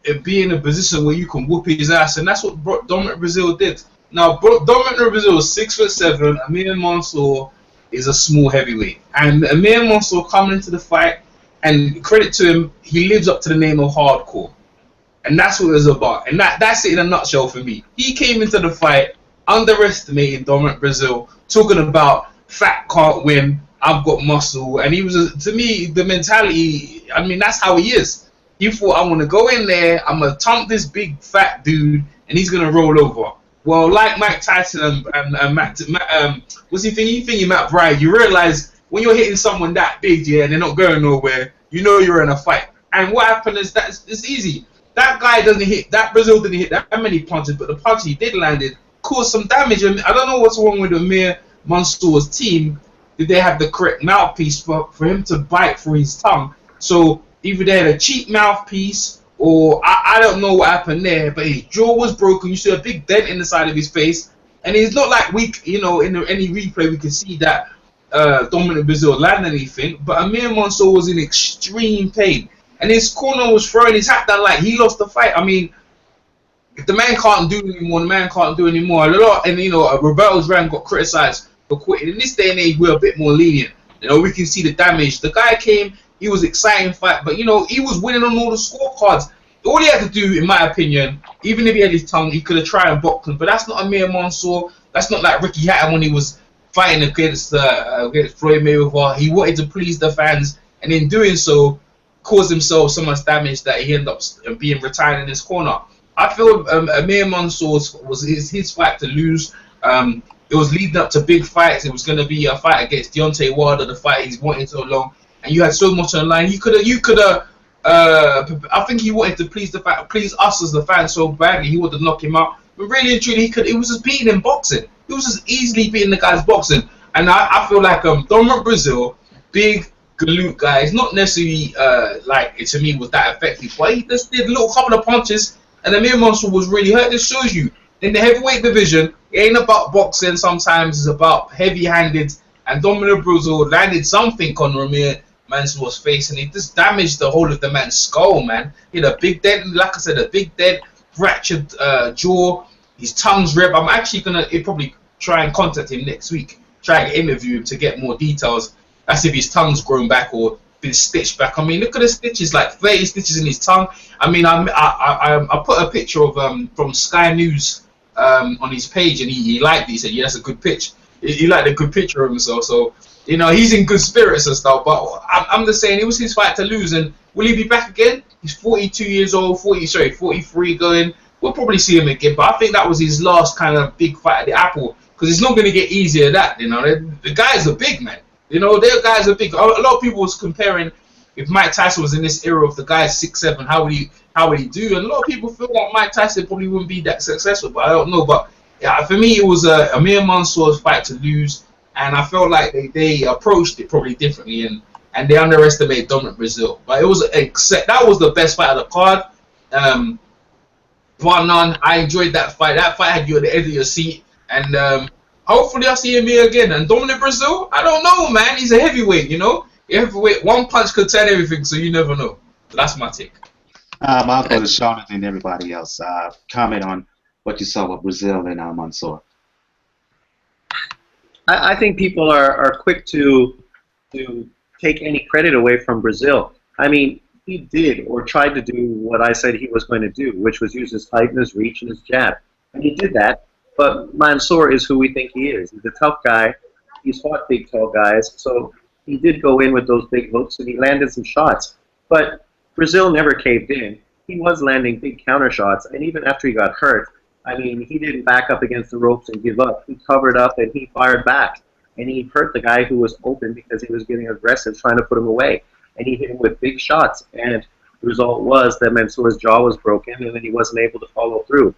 and be in a position where you can whoop his ass, and that's what Dominic Breazeale did. Now, Dominic Breazeale is 6'7". Amir Mansour is a small heavyweight, and Amir Mansour coming into the fight, and credit to him, he lives up to the name of hardcore, and that's what it was about. And that's it in a nutshell for me. He came into the fight underestimating Dominic Breazeale, talking about fat can't win, I've got muscle, and he was, to me, the mentality, I mean, that's how he is. He thought, I'm going to go in there, I'm going to thump this big fat dude, and he's going to roll over. Well, like Mike Tyson and what's he thinking, Matt Bryan, you realize when you're hitting someone that big, yeah, and they're not going nowhere, you know you're in a fight. And what happened is that it's easy. That guy doesn't hit, that Breazeale didn't hit that many punches, but the punch he did landed caused some damage. And I don't know what's wrong with Amir Mansour's team. Did they have the correct mouthpiece for him to bite through his tongue? So either they had a cheap mouthpiece, or I don't know what happened there, but his jaw was broken. You see a big dent in the side of his face, and it's not like in any replay we can see that Dominic Breazeale landed anything. But Amir Mansour was in extreme pain, and his corner was throwing his hat down like he lost the fight. I mean, if the man can't do anymore, the man can't do anymore. And Roberto's Ram got criticized for quitting. In this day and age, we're a bit more lenient. We can see the damage. The guy came, he was exciting fight, but he was winning on all the scorecards. All he had to do, in my opinion, even if he had his tongue, he could have tried and boxed him. But that's not Amir Mansour. That's not like Ricky Hatton when he was fighting against Floyd Mayweather. He wanted to please the fans, and in doing so, caused himself so much damage that he ended up being retired in his corner. I feel Amir Mansour was his fight to lose. It was leading up to big fights. It was going to be a fight against Deontay Wilder, the fight he's wanted so long, and you had so much on the line. You could have. I think he wanted to please us as the fans so badly. He would have knocked him out. But really and truly, he was just beating him boxing. He was just easily beating the guy's boxing. And I feel like Dominic Breazeale, big galoot guy, is not necessarily to me was that effective. But he just did a little couple of punches, and Amir Mansour was really hurt. This shows you in the heavyweight division, it ain't about boxing. Sometimes it's about heavy-handed. And Dominic Breazeale landed something on Amir Mansour's face, and it just damaged the whole of the man's skull, man. He had a big dent, like I said, a big dent, fractured jaw, his tongue's ripped. I'm actually going to probably try and contact him next week, try and interview him to get more details, as if his tongue's grown back or been stitched back. I mean, look at the stitches, like 30 stitches in his tongue. I mean, I put a picture of from Sky News on his page, and he liked it. He said, yeah, that's a good pitch. He liked a good picture of himself, so he's in good spirits and stuff. But I'm just saying, it was his fight to lose, and will he be back again? He's 42 years old, 43 going. We'll probably see him again, but I think that was his last kind of big fight at the Apple, because it's not going to get easier than that. The guys are big, man. Their guys are big. A lot of people was comparing if Mike Tyson was in this era of the guys 6'7", how would he do? And a lot of people feel like Mike Tyson probably wouldn't be that successful, but I don't know. But yeah, for me, it was Amir Mansour's fight to lose. And I felt like they approached it probably differently, and they underestimated Dominic Breazeale. But that was the best fight of the card. Bar none. I enjoyed that fight. That fight had you at the edge of your seat, and hopefully I'll see him here again. And Dominic Breazeale, I don't know, man. He's a heavyweight, Heavyweight, one punch could turn everything, so you never know. That's my take. I'll go to Sean and everybody else. Comment on what you saw with Breazeale and Mansour. I think people are quick to take any credit away from Breazeale. I mean, he did or tried to do what I said he was going to do, which was use his height and his reach and his jab. And he did that. But Mansour is who we think he is. He's a tough guy. He's fought big, tall guys. So he did go in with those big hooks, and he landed some shots. But Breazeale never caved in. He was landing big counter shots. And even after he got hurt, I mean, he didn't back up against the ropes and give up. He covered up and he fired back. And he hurt the guy who was open because he was getting aggressive, trying to put him away. And he hit him with big shots. And the result was that Mansour's jaw was broken, and then he wasn't able to follow through.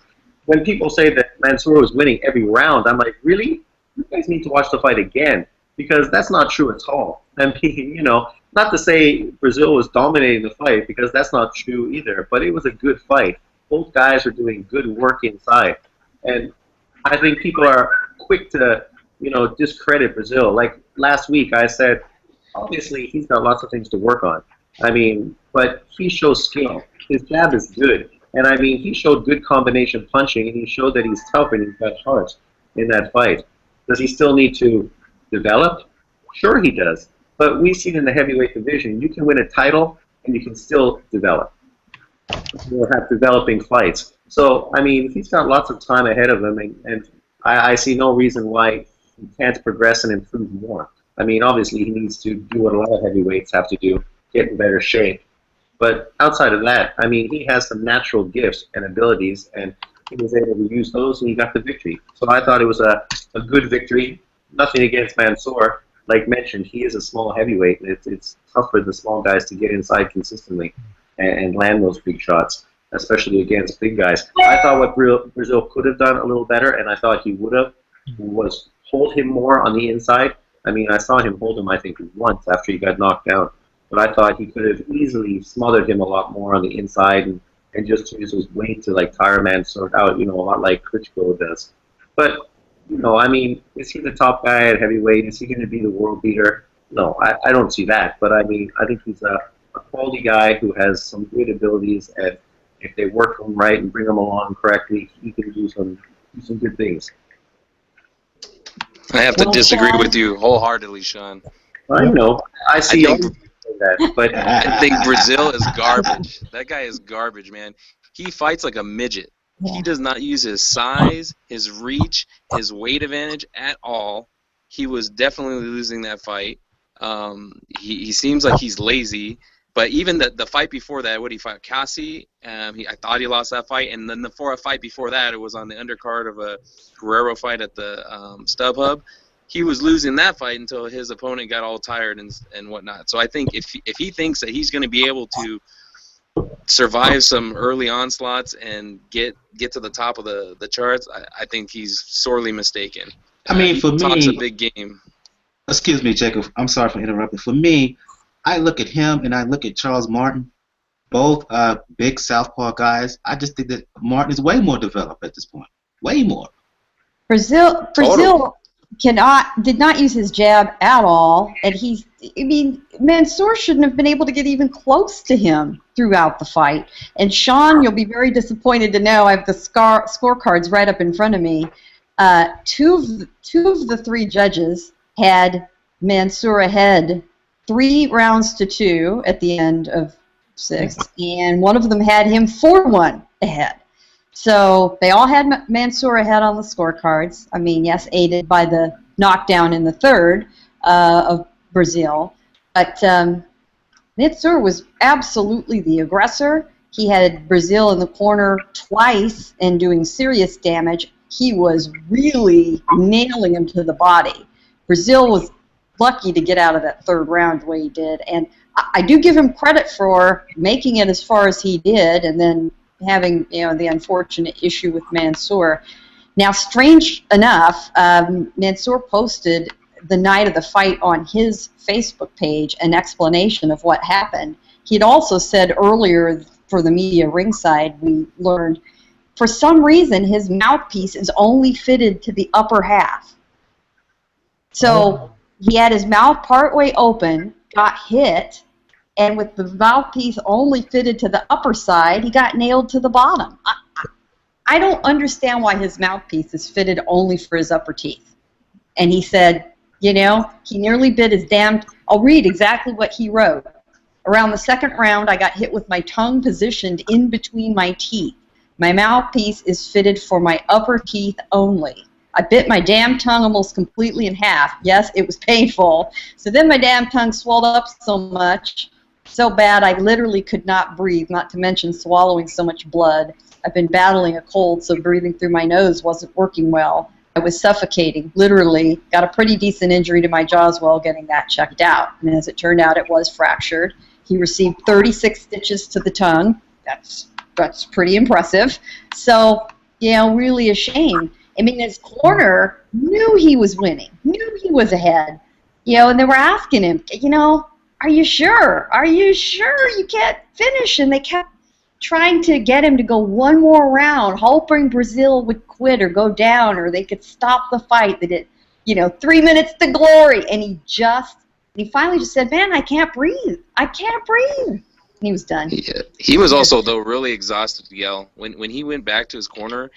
when people say that Mansour was winning every round, I'm like, really? You guys need to watch the fight again, because that's not true at all. I mean, not to say Breazeale was dominating the fight, because that's not true either, but it was a good fight. Both guys were doing good work inside. And I think people are quick to, discredit Breazeale. Like last week I said, obviously he's got lots of things to work on. I mean, but he shows skill. His jab is good. And I mean, he showed good combination punching, and he showed that he's tough and he's got heart in that fight. Does he still need to develop? Sure he does. But we've seen in the heavyweight division, you can win a title and you can still develop. You'll have developing fights. So, I mean, he's got lots of time ahead of him, and I see no reason why he can't progress and improve more. I mean, obviously he needs to do what a lot of heavyweights have to do, get in better shape. But outside of that, I mean, he has some natural gifts and abilities, and he was able to use those, and he got the victory. So I thought it was a good victory. Nothing against Mansour. Like mentioned, he is a small heavyweight, and it's tough for the small guys to get inside consistently and land those big shots, especially against big guys. I thought what Breazeale could have done a little better, and I thought he would have, was hold him more on the inside. I mean, I saw him hold him, I think, once after he got knocked down. But I thought he could have easily smothered him a lot more on the inside and just use his weight to, like, tire Mansour out, a lot like Klitschko does. But, I mean, is he the top guy at heavyweight? Is he going to be the world beater? No, I don't see that. But, I mean, I think he's a quality guy who has some good abilities, and if they work him right and bring him along correctly, he can do some good things. I have to disagree with you wholeheartedly, Sean. I know. I see that, but I think Breazeale is garbage. That guy is garbage, man. He fights like a midget. He does not use his size, his reach, his weight advantage at all. He was definitely losing that fight. He seems like he's lazy. But even the fight before that, what he fought Cassie, I thought he lost that fight. And then the fight before that, it was on the undercard of a Guerrero fight at the StubHub. He was losing that fight until his opponent got all tired and whatnot. So I think if he thinks that he's going to be able to survive some early onslaughts and get to the top of the charts, I think he's sorely mistaken. I mean, for he me, talks a big game. Excuse me, Jacob. I'm sorry for interrupting. For me, I look at him and I look at Charles Martin, both big southpaw guys. I just think that Martin is way more developed at this point. Way more. Breazeale did not use his jab at all, and Mansour shouldn't have been able to get even close to him throughout the fight. And Sean, you'll be very disappointed to know I have the scorecards right up in front of me. Two of the three judges had Mansour ahead 3 rounds to 2 at the end of 6, and one of them had him 4-1 ahead. So they all had Mansour ahead on the scorecards. I mean, yes, aided by the knockdown in the third of Breazeale. But Mansour was absolutely the aggressor. He had Breazeale in the corner twice and doing serious damage. He was really nailing him to the body. Breazeale was lucky to get out of that third round the way he did. And I do give him credit for making it as far as he did and then having the unfortunate issue with Mansour. Now, strange enough, Mansour posted the night of the fight on his Facebook page an explanation of what happened. He'd also said earlier for the media ringside, we learned, for some reason his mouthpiece is only fitted to the upper half. So he had his mouth partway open, got hit, and with the mouthpiece only fitted to the upper side, he got nailed to the bottom. I don't understand why his mouthpiece is fitted only for his upper teeth. And he said, he nearly bit his damn... I'll read exactly what he wrote. Around the second round, I got hit with my tongue positioned in between my teeth. My mouthpiece is fitted for my upper teeth only. I bit my damn tongue almost completely in half. Yes, it was painful. So then my damn tongue swelled up so bad I literally could not breathe, not to mention swallowing so much blood. I've been battling a cold, so breathing through my nose wasn't working well. I was suffocating, literally. Got a pretty decent injury to my jaw as well, getting that checked out. And as it turned out, it was fractured. He received 36 stitches to the tongue. That's pretty impressive. So, really ashamed. I mean, his corner knew he was winning, knew he was ahead, and they were asking him, are you sure? Are you sure you can't finish? And they kept trying to get him to go one more round, hoping Breazeale would quit or go down or they could stop the fight. They did, 3 minutes to glory. And he finally just said, man, I can't breathe. I can't breathe. And he was done. He was also, though, really exhausted, Yell. When he went back to his corner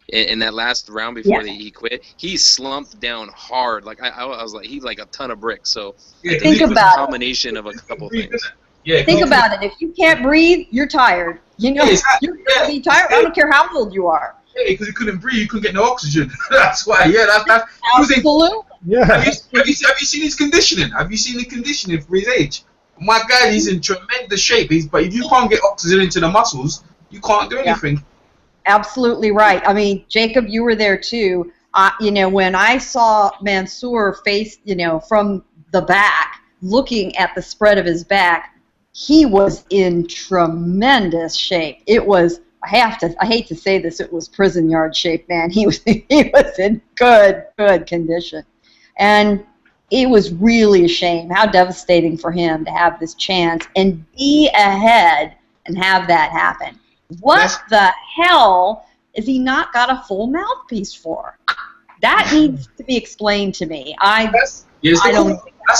in that last round before he quit, he slumped down hard. Like I was like, he's like a ton of bricks. So I think it was a combination of a couple things. Yeah, think about it. If you can't breathe, you're tired. You're going to be tired. I don't care how old you are. Yeah, because he couldn't breathe, he couldn't get no oxygen. That's why. Yeah, that's absolutely. Yeah. Have you seen his conditioning? Have you seen the conditioning for his age? My guy, he's in tremendous shape. But if you can't get oxygen into the muscles, you can't do anything. Absolutely right. I mean, Jacob, you were there too. When I saw Mansour face, from the back, looking at the spread of his back, he was in tremendous shape. It was, I hate to say this, it was prison yard shape, man. He was in good condition. And it was really a shame. How devastating for him to have this chance and be ahead and have that happen. What the hell is he not got a full mouthpiece for? That needs to be explained to me. That's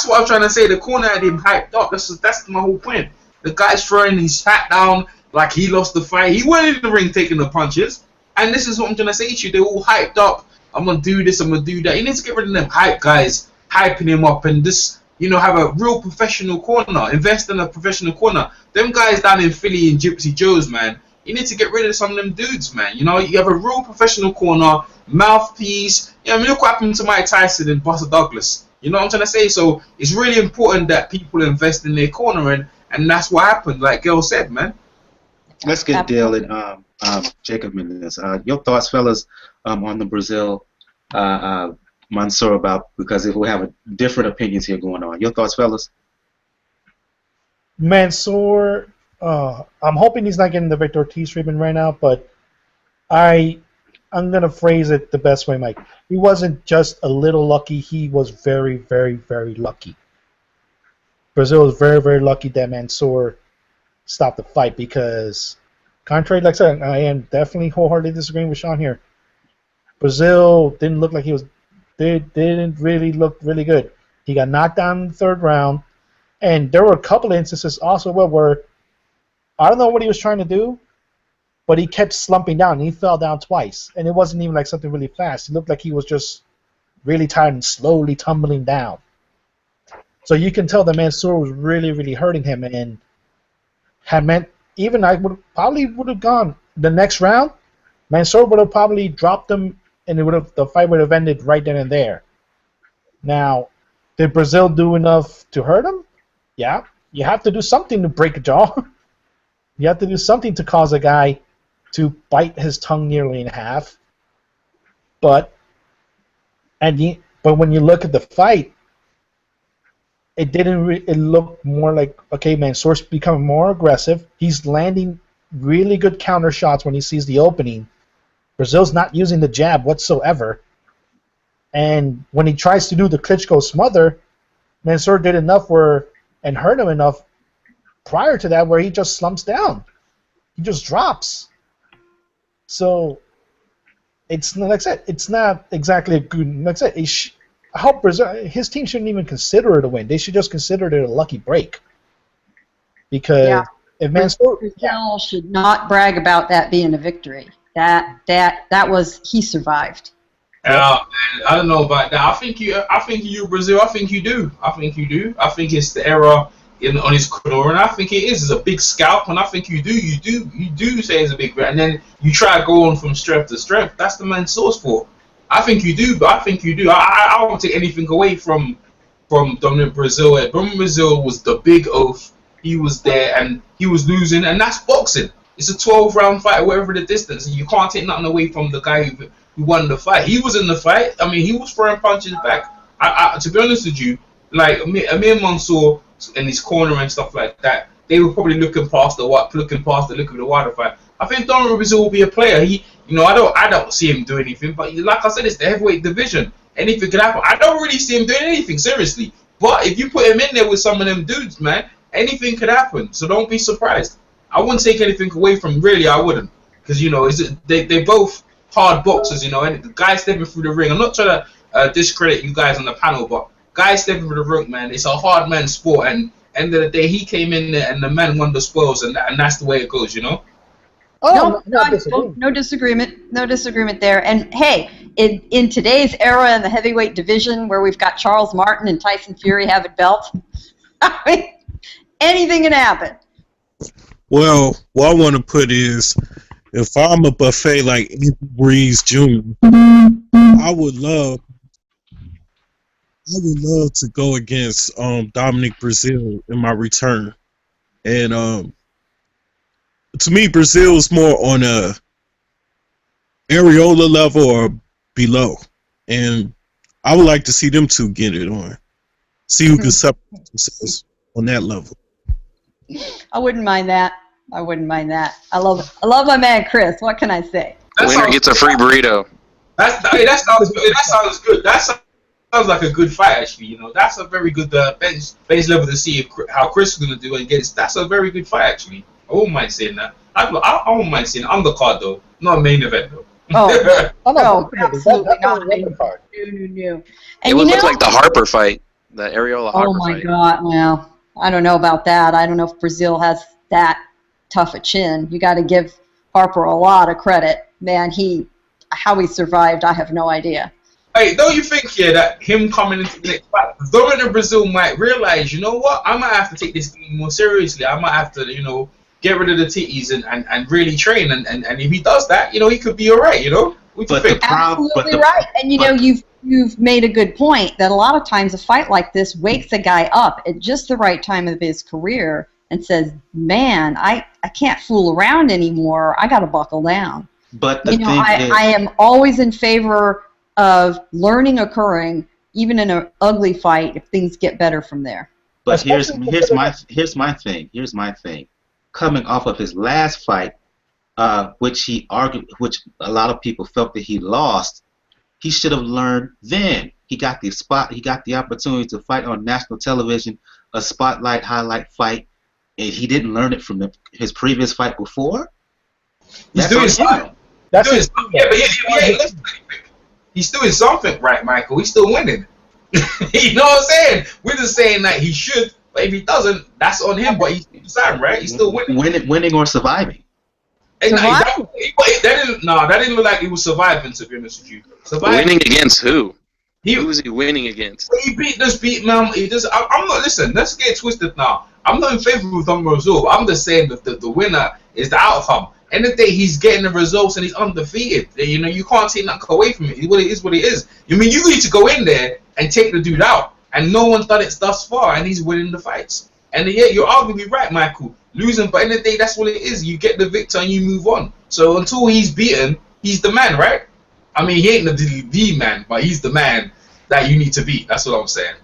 what I'm trying to say. The corner had him hyped up. That's my whole point. The guy's throwing his hat down like he lost the fight. He went in the ring taking the punches. And this is what I'm trying to say to you. They're all hyped up. I'm going to do this, I'm going to do that. You need to get rid of them hype guys, hyping him up, and just, have a real professional corner. Invest in a professional corner. Them guys down in Philly and Gypsy Joe's, man, you need to get rid of some of them dudes, man. You have a real professional corner, mouthpiece. Look what happened to Mike Tyson and Buster Douglas. You know what I'm trying to say? So it's really important that people invest in their corner, and that's what happened, like Gail said, man. Let's get Dale and Jacob in this. Your thoughts, fellas, on the Breazeale Mansour bout, because if we have different opinions here going on. Your thoughts, fellas? Mansour, I'm hoping he's not getting the Victor Ortiz treatment right now, but I'm going to phrase it the best way, Mike. He wasn't just a little lucky. He was very, very, very lucky. Breazeale was very, very lucky that Mansour stopped the fight because, contrary, like I said, I am definitely wholeheartedly disagreeing with Sean here. Breazeale didn't look like he was. Didn't really look really good. He got knocked down in the third round, and there were a couple of instances also where I don't know what he was trying to do, but he kept slumping down. And he fell down twice, and it wasn't even like something really fast. It looked like he was just really tired and slowly tumbling down. So you can tell that Mansour was really, really hurting him, and had meant even I would have gone the next round. Mansour would have probably dropped him, and the fight would have ended right then and there. Now, did Breazeale do enough to hurt him? Yeah. You have to do something to break a jaw. You have to do something to cause a guy to bite his tongue nearly in half. But when you look at the fight, it didn't. It looked more like, okay, Mansour's becoming more aggressive. He's landing really good counter shots when he sees the opening. Breazeale's not using the jab whatsoever. And when he tries to do the Klitschko smother, Mansour did enough and hurt him enough prior to that where he just slumps down. He just drops. So it's like I said, it's not exactly a good. Like I said, I hope his team shouldn't even consider it a win. They should just consider it a lucky break. Because if Mansour should not brag about that being a victory. That was, he survived. I don't know about that. I think you Breazeale. I think you do. I think it's the error on his corner, and I think it is. It's a big scalp, and I think you do say it's a big, and then you try to go on from strength to strength. That's the Mansour's fault. I think you do, but I think you do. I won't take anything away from Dominic Breazeale. Dominic Breazeale was the big oaf. He was there, and he was losing, and that's boxing. It's a 12-round fight, whatever the distance, and you can't take nothing away from the guy who won the fight. He was in the fight. I mean, he was throwing punches back. To be honest with you, like Amir Mansour and his corner and stuff like that, they were probably looking past the look of the Wilder fight. I think Dominic Breazeale will be a player. I don't see him do anything. But like I said, it's the heavyweight division. Anything can happen. I don't really see him doing anything seriously. But if you put him in there with some of them dudes, man, anything could happen. So don't be surprised. I wouldn't take anything away from him. Really, I wouldn't, because they're both hard boxers. And the guy stepping through the ring. I'm not trying to discredit you guys on the panel, but guys stepping through the ring, man, it's a hard man sport. And end of the day, he came in there and the man won the spoils, and that's the way it goes. Oh, no disagreement. No disagreement there. And hey, in today's era in the heavyweight division, where we've got Charles Martin and Tyson Fury having belts, I mean, anything can happen. Well, what I want to put is, if I'm a buffet like Andy Breeze Jr., I would love to go against Dominic Breazeale in my return. And to me, Breazeale is more on a areola level or below. And I would like to see them two get it on. See who can separate themselves on that level. I wouldn't mind that. I love my man Chris. What can I say? Winner gets a free burrito. That sounds good. That sounds good. That sounds like a good fight, actually. That's a very good base level to see how Chris is going to do against. That's a very good fight, actually. I wouldn't mind saying that. I wouldn't mind saying undercard, though. Not a main event, though. No, absolutely not. No. It would look like the Harper fight, the Areola Harper fight. Oh, my God. Well, I don't know about that. I don't know if Breazeale has that tough a chin. You got to give Harper a lot of credit. Man, how he survived, I have no idea. Hey, don't you think that him coming into the next fight, Dominic Breazeale might realize, you know what, I might have to take this game more seriously. I might have to, get rid of the titties and really train. And if he does that, he could be all right. What do you think? Absolutely right. And you've made a good point that a lot of times a fight like this wakes a guy up at just the right time of his career and says, man, I can't fool around anymore. I got to buckle down. But the thing is, I am always in favor of learning occurring, even in an ugly fight, if things get better from there. But here's my thing. Coming off of his last fight, which he argued, which a lot of people felt that he lost, he should have learned then. He got the opportunity to fight on national television, a spotlight highlight fight, and he didn't learn it from his previous fight before. He's doing something. He's doing something right, Michael. He's still winning. You know what I'm saying? We're just saying that he should, but if he doesn't, that's on him. But he's deciding, right? He's still winning. Winning or surviving. That didn't look like he was surviving, to be honest with you. Winning against who? Who is he winning against? He beat man. I'm not, listen, let's get it twisted now. I'm not in favor of Dominic Breazeale. I'm just saying that the winner is the outcome. End of the day, he's getting the results and he's undefeated. You can't take that away from it. What it is. You need to go in there and take the dude out. And no one's done it thus far, and he's winning the fights. And yeah, you're arguably right, Michael. Losing, but end of the day, that's what it is. You get the victor and you move on. So until he's beaten, he's the man, right? I mean, he ain't the man, but he's the man that you need to beat. That's what I'm saying.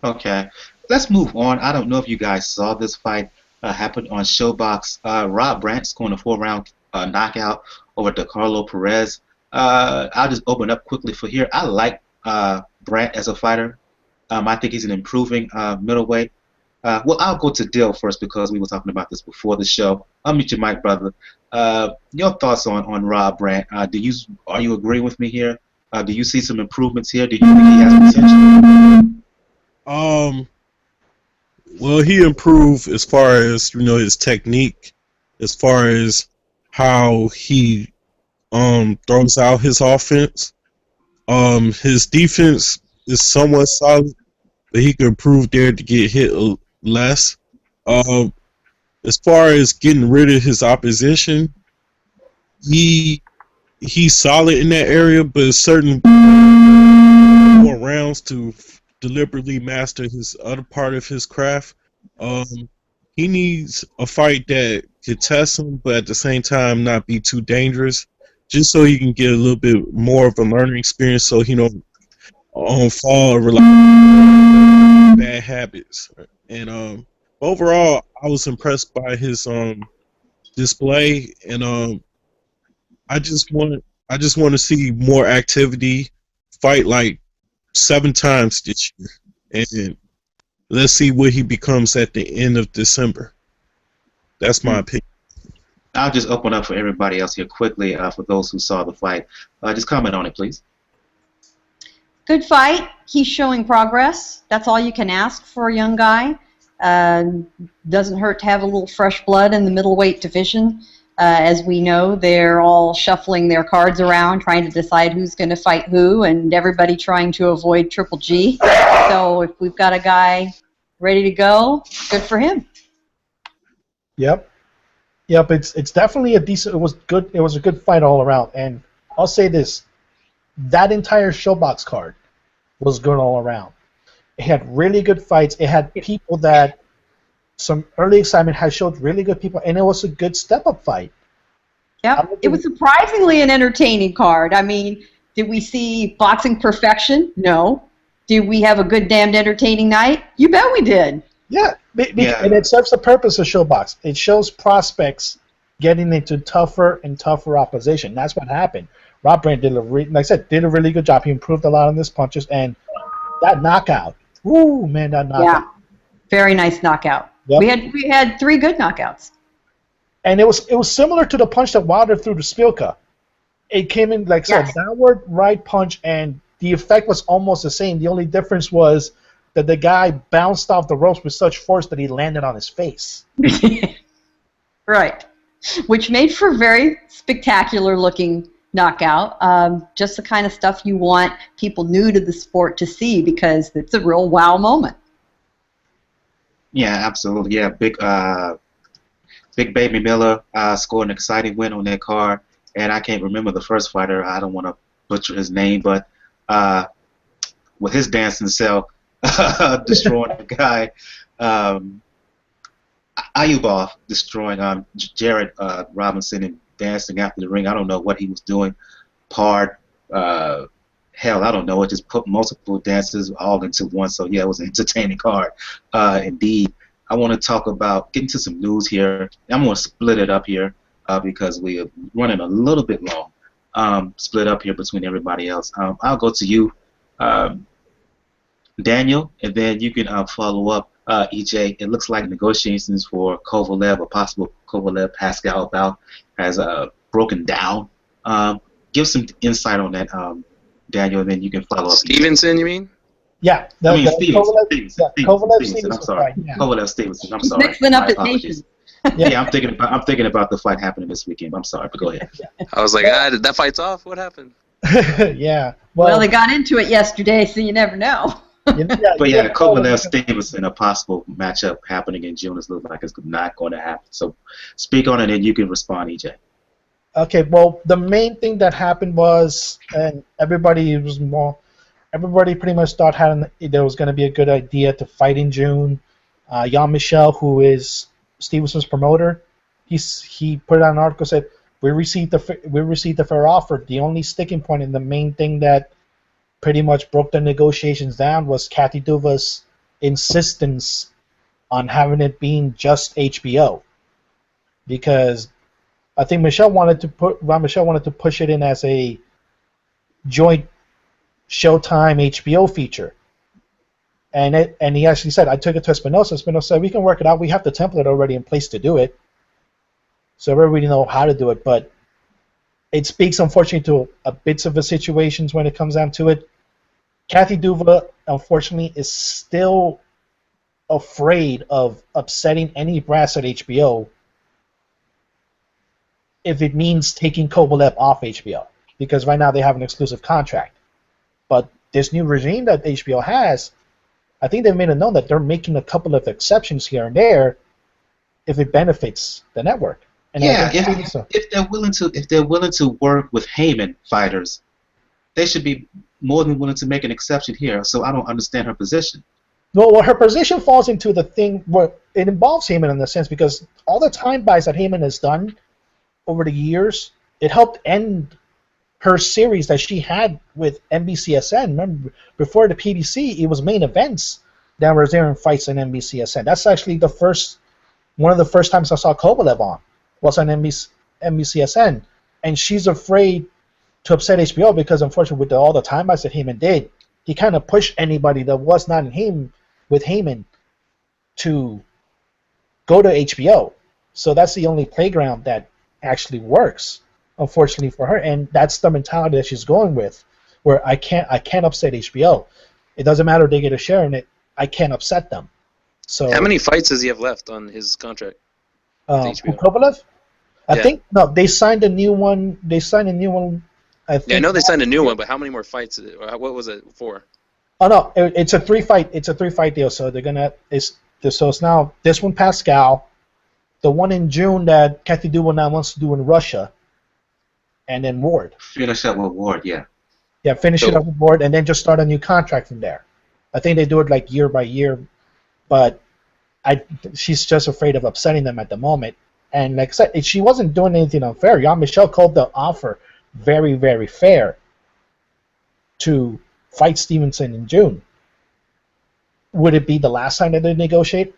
Okay. Let's move on. I don't know if you guys saw this fight happen on Showbox. Rob Brandt scoring a 4-round knockout over DeCarlo Perez. I'll just open up quickly for here. I like Brandt as a fighter. I think he's an improving middleweight. Well, I'll go to Dill first because we were talking about this before the show. I'll mute your mic, brother. Your thoughts on Rob Brandt? Are you agreeing with me here? Do you see some improvements here? Do you think he has potential? Well, he improved as far as his technique, as far as how he throws out his offense. His defense is somewhat solid, but he could improve there to get hit less. As far as getting rid of his opposition, he's solid in that area, but certain more rounds to deliberately master his other part of his craft. He needs a fight that could test him, but at the same time not be too dangerous, just so he can get a little bit more of a learning experience, so he don't fall or rely on bad habits. And overall, I was impressed by his display, and I just want to see more activity. Fight like 7 times this year, and let's see what he becomes at the end of December. That's my opinion. I'll just open up for everybody else here quickly. For those who saw the fight, just comment on it, please. Good fight. He's showing progress. That's all you can ask for a young guy. Doesn't hurt to have a little fresh blood in the middleweight division. As we know, they're all shuffling their cards around, trying to decide who's going to fight who, and everybody trying to avoid Triple G. So if we've got a guy ready to go, good for him. Yep. It's definitely a decent. It was good. It was a good fight all around. And I'll say this: that entire Showbox card was good all around. It had really good fights. It had people that some early excitement has showed really good people, and it was a good step-up fight. Yeah, it was surprisingly an entertaining card. I mean, did we see boxing perfection? No. Did we have a good damned entertaining night? You bet we did. Yeah, and it serves the purpose of Showbox. It shows prospects getting into tougher and tougher opposition. That's what happened. Rob Brand did a really good job. He improved a lot on his punches, and that knockout. Woo, man, that knockout. Yeah, very nice knockout. Yep. We had 3 good knockouts. And it was similar to the punch that Wilder threw to Spilka. It came in like a downward right punch, and the effect was almost the same. The only difference was that the guy bounced off the ropes with such force that he landed on his face. Right. Which made for a very spectacular looking knockout. Just the kind of stuff you want people new to the sport to see, because it's a real wow moment. Yeah, absolutely. Yeah, Big Baby Miller scored an exciting win on that card, and I can't remember the first fighter. I don't want to butcher his name, but with his dancing self destroying the guy, Ayubov destroying Jared Robinson and dancing after the ring. I don't know what he was doing. Hell, I don't know. It just put multiple dances all into one. So, yeah, it was an entertaining card. Indeed. I want to talk about, get into some news here. I'm going to split it up here because we're running a little bit long. Split up here between everybody else. I'll go to you, Daniel, and then you can follow up, EJ. It looks like negotiations for Kovalev, a possible Kovalev-Pascal bout, has broken down. Give some insight on that, Daniel, and then you can follow up. Stevenson, you mean? Yeah. Stevenson. Kovalev-Stevenson. I'm sorry. Yeah. Kovalev-Stevenson. I'm sorry. Mixing up his nations. Yeah, I'm thinking about the fight happening this weekend. I'm sorry, but go ahead. I was like, that fight's off? What happened? Yeah. Well, they got into it yesterday, so you never know. But yeah, Kovalev-Stevenson, a possible matchup happening in June. It looks like it's not going to happen. So speak on it, and you can respond, EJ. Okay, well, the main thing that happened was, and everybody pretty much thought there was going to be a good idea to fight in June. Jan Michel, who is Stevenson's promoter, he put out an article, said we received the fair offer. The only sticking point and the main thing that pretty much broke the negotiations down was Kathy Duva's insistence on having it being just HBO, because I think Ron Michel wanted to push it in as a joint Showtime HBO feature, and he actually said, I took it to Espinosa. Espinosa said, we can work it out. We have the template already in place to do it, so everybody know how to do it. But it speaks, unfortunately, to a bits of the situations when it comes down to it. Kathy Duva, unfortunately, is still afraid of upsetting any brass at HBO if it means taking Kovalev off HBO, because right now they have an exclusive contract. But this new regime that HBO has, I think they've made it known that they're making a couple of exceptions here and there if it benefits the network. And if they're willing to work with Heyman fighters, they should be more than willing to make an exception here. So I don't understand her position. No, well, her position falls into the thing where it involves Heyman in the sense, because all the time buys that Heyman has done over the years, it helped end her series that she had with NBCSN. Remember, before the PBC, it was main events that were airing fights on NBCSN. That's actually one of the first times I saw Kovalev on. was on NBCSN, and she's afraid to upset HBO because, unfortunately, with all the time that Heyman did, he kind of pushed anybody that was not in him with Heyman to go to HBO. So that's the only playground that actually works, unfortunately for her, and that's the mentality that she's going with, where I can't upset HBO. It doesn't matter if they get a share in it. I can't upset them. So how many fights does he have left on his contract? Kovalev? I think no. They signed a new one. I think. Yeah, I know they signed a new one, but how many more fights? What was it for? Oh no, it's a 3-fight. It's a 3-fight deal. So they're gonna. So it's now this one Pascal, the one in June that Kathy Duval now wants to do in Russia, and then Ward. Finish up with Ward, yeah. Yeah, finish it up with Ward, and then just start a new contract from there. I think they do it like year by year, but she's just afraid of upsetting them at the moment. And like I said, she wasn't doing anything unfair. Michelle called the offer very, very fair to fight Stevenson in June. Would it be the last time that they negotiate?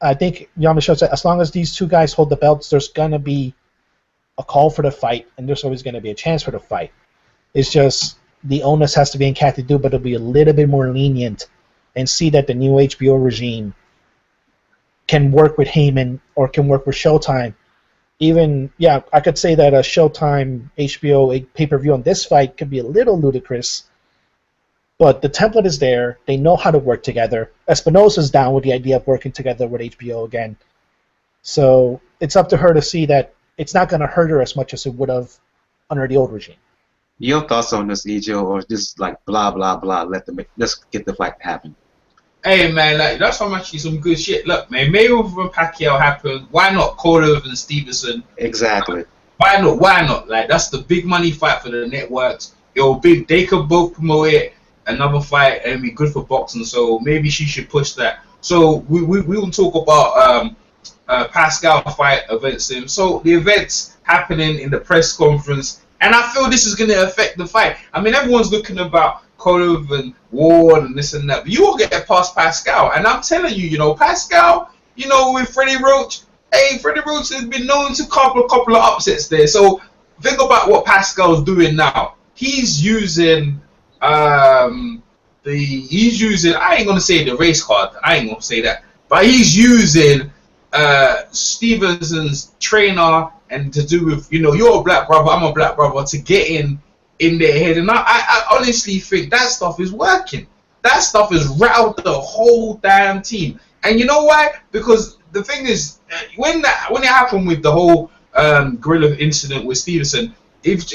I think Michelle said as long as these two guys hold the belts, there's going to be a call for the fight, and there's always going to be a chance for the fight. It's just the onus has to be in Kathy Du, but it'll be a little bit more lenient and see that the new HBO regime can work with Heyman or can work with Showtime. Even, I could say that a Showtime HBO pay-per-view on this fight could be a little ludicrous, but the template is there. They know how to work together. Espinosa's down with the idea of working together with HBO again. So it's up to her to see that it's not going to hurt her as much as it would have under the old regime. Your thoughts on this, EJ, or just like blah, blah, blah, let's get the fight to happen? Hey man, like that's actually some good shit. Look, man, Mayweather and Pacquiao happened. Why not Kovalev and Stevenson? Exactly. Why not? Why not? Like that's the big money fight for the networks. It'll be they could both promote it. Another fight and be good for boxing. So maybe she should push that. So we will talk about Pascal fight against him. So the events happening in the press conference, and I feel this is going to affect the fight. I mean, everyone's looking about Kovalev and Ward and this and that. But you will get past Pascal. And I'm telling you, Pascal, with Freddie Roach, Freddie Roach has been known to couple of upsets there. So think about what Pascal's doing now. He's using I ain't gonna say the race card. I ain't gonna say that. But he's using Stevenson's trainer and to do with, you're a black brother, I'm a black brother, to get in their head. And I honestly think that stuff is working. That stuff has rattled the whole damn team. And you know why? Because the thing is, when it happened with the whole gorilla incident with Stevenson, if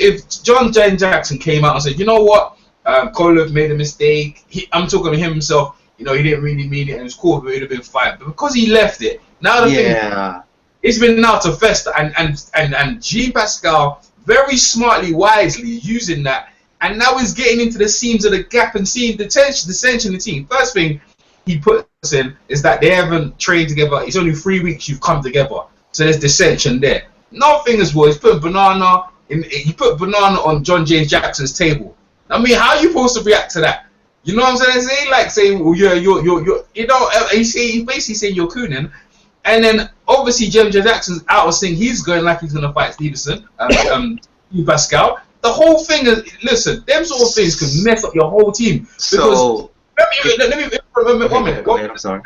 John Jane Jackson came out and said, you know what, Kovalev made a mistake, I'm talking to him himself, he didn't really mean it and it was cool, but it would have been fine. But because he left it, now the thing, it's been now to fester, and Jean Pascal very smartly, wisely using that, and now he's getting into the seams of the gap and seeing the tension in the team. First thing he puts in is that they haven't trained together. It's only 3 weeks you've come together, so there's dissension there. Nothing as well. He put banana on John James Jackson's table. I mean, how are you supposed to react to that? You know what I'm saying? Like saying, well, he's basically saying you're cooning. And then obviously James Jackson's out of sync. He's going like he's gonna fight Stevenson, Pascal. The whole thing is, listen, them sort of things can mess up your whole team. Because let me one minute. I'm sorry.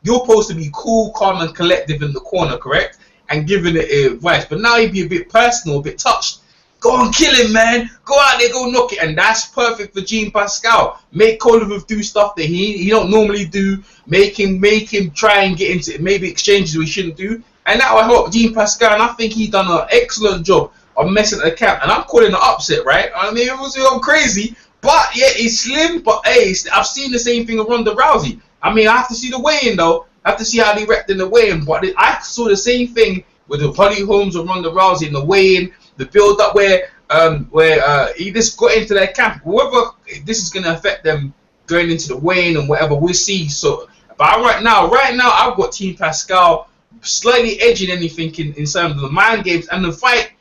You're supposed to be cool, calm, and collective in the corner, correct? And giving it advice. But now he'd be a bit personal, a bit touched. Go and kill him, man. Go out there, go knock it. And that's perfect for Jean Pascal. Make Kovalev do stuff that he don't normally do. Make him try and get into maybe exchanges we shouldn't do. And that will help Jean Pascal. And I think he's done an excellent job of messing at the camp. And I'm calling it an upset, right? I mean, it was crazy. But yeah, it's slim. But hey, I've seen the same thing with Ronda Rousey. I mean, I have to see the weigh-in, though. I have to see how they react in the weigh-in. But I saw the same thing with the Holly Holmes and Ronda Rousey in the weigh-in. The build-up where he just got into their camp. Whether this is going to affect them going into the weigh-in and whatever, we'll see. So, but right now, I've got Team Pascal slightly edging anything in terms of the mind games. And a fight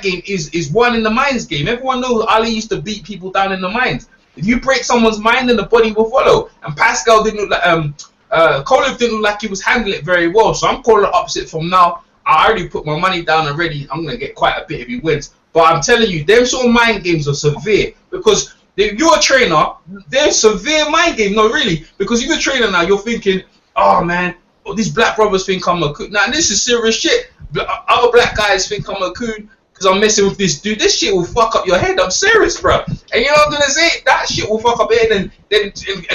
game is won in the minds game. Everyone knows Ali used to beat people down in the minds. If you break someone's mind, then the body will follow. And Pascal didn't look like Kovalev didn't look like he was handling it very well. So I'm calling it upset from now. I already put my money down already. I'm gonna get quite a bit if he wins. But I'm telling you, them sort of mind games are severe because if you're a trainer, they're severe mind game. No, really, because you're a trainer now. You're thinking, oh man, these black brothers think I'm a coon. Now this is serious shit. Other black guys think I'm a coon because I'm messing with this dude. This shit will fuck up your head. I'm serious, bro. And you know what I'm gonna say? That shit will fuck up your head. And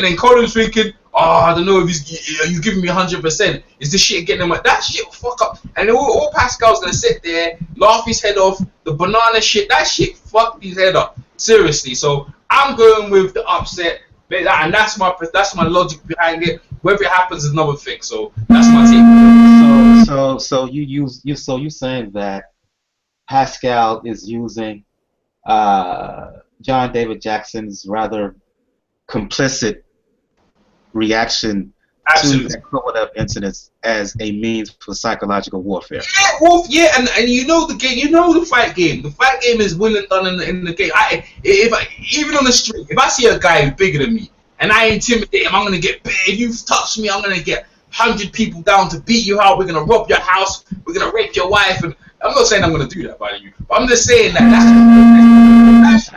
then Colin's thinking, oh, I don't know if you giving me 100%. Is this shit getting him? That shit will fuck up. And then all Pascal's gonna sit there, laugh his head off. The banana shit, that shit fucked his head up. Seriously. So I'm going with the upset. And that's my logic behind it. Whether it happens is another thing. So that's my take. So you saying that Pascal is using John David Jackson's rather complicit reaction Absolutely. to the Kovalev incidents as a means for psychological warfare. Yeah, Wolf. Yeah, and you know the game. You know the fight game. The fight game is win and done in the game. Even on the street, if I see a guy who's bigger than me and I intimidate him, I'm gonna get big. If you touch me, I'm gonna get 100 people down to beat you out. We're gonna rob your house. We're gonna rape your wife. And I'm not saying I'm gonna do that, by the way. But I'm just saying that's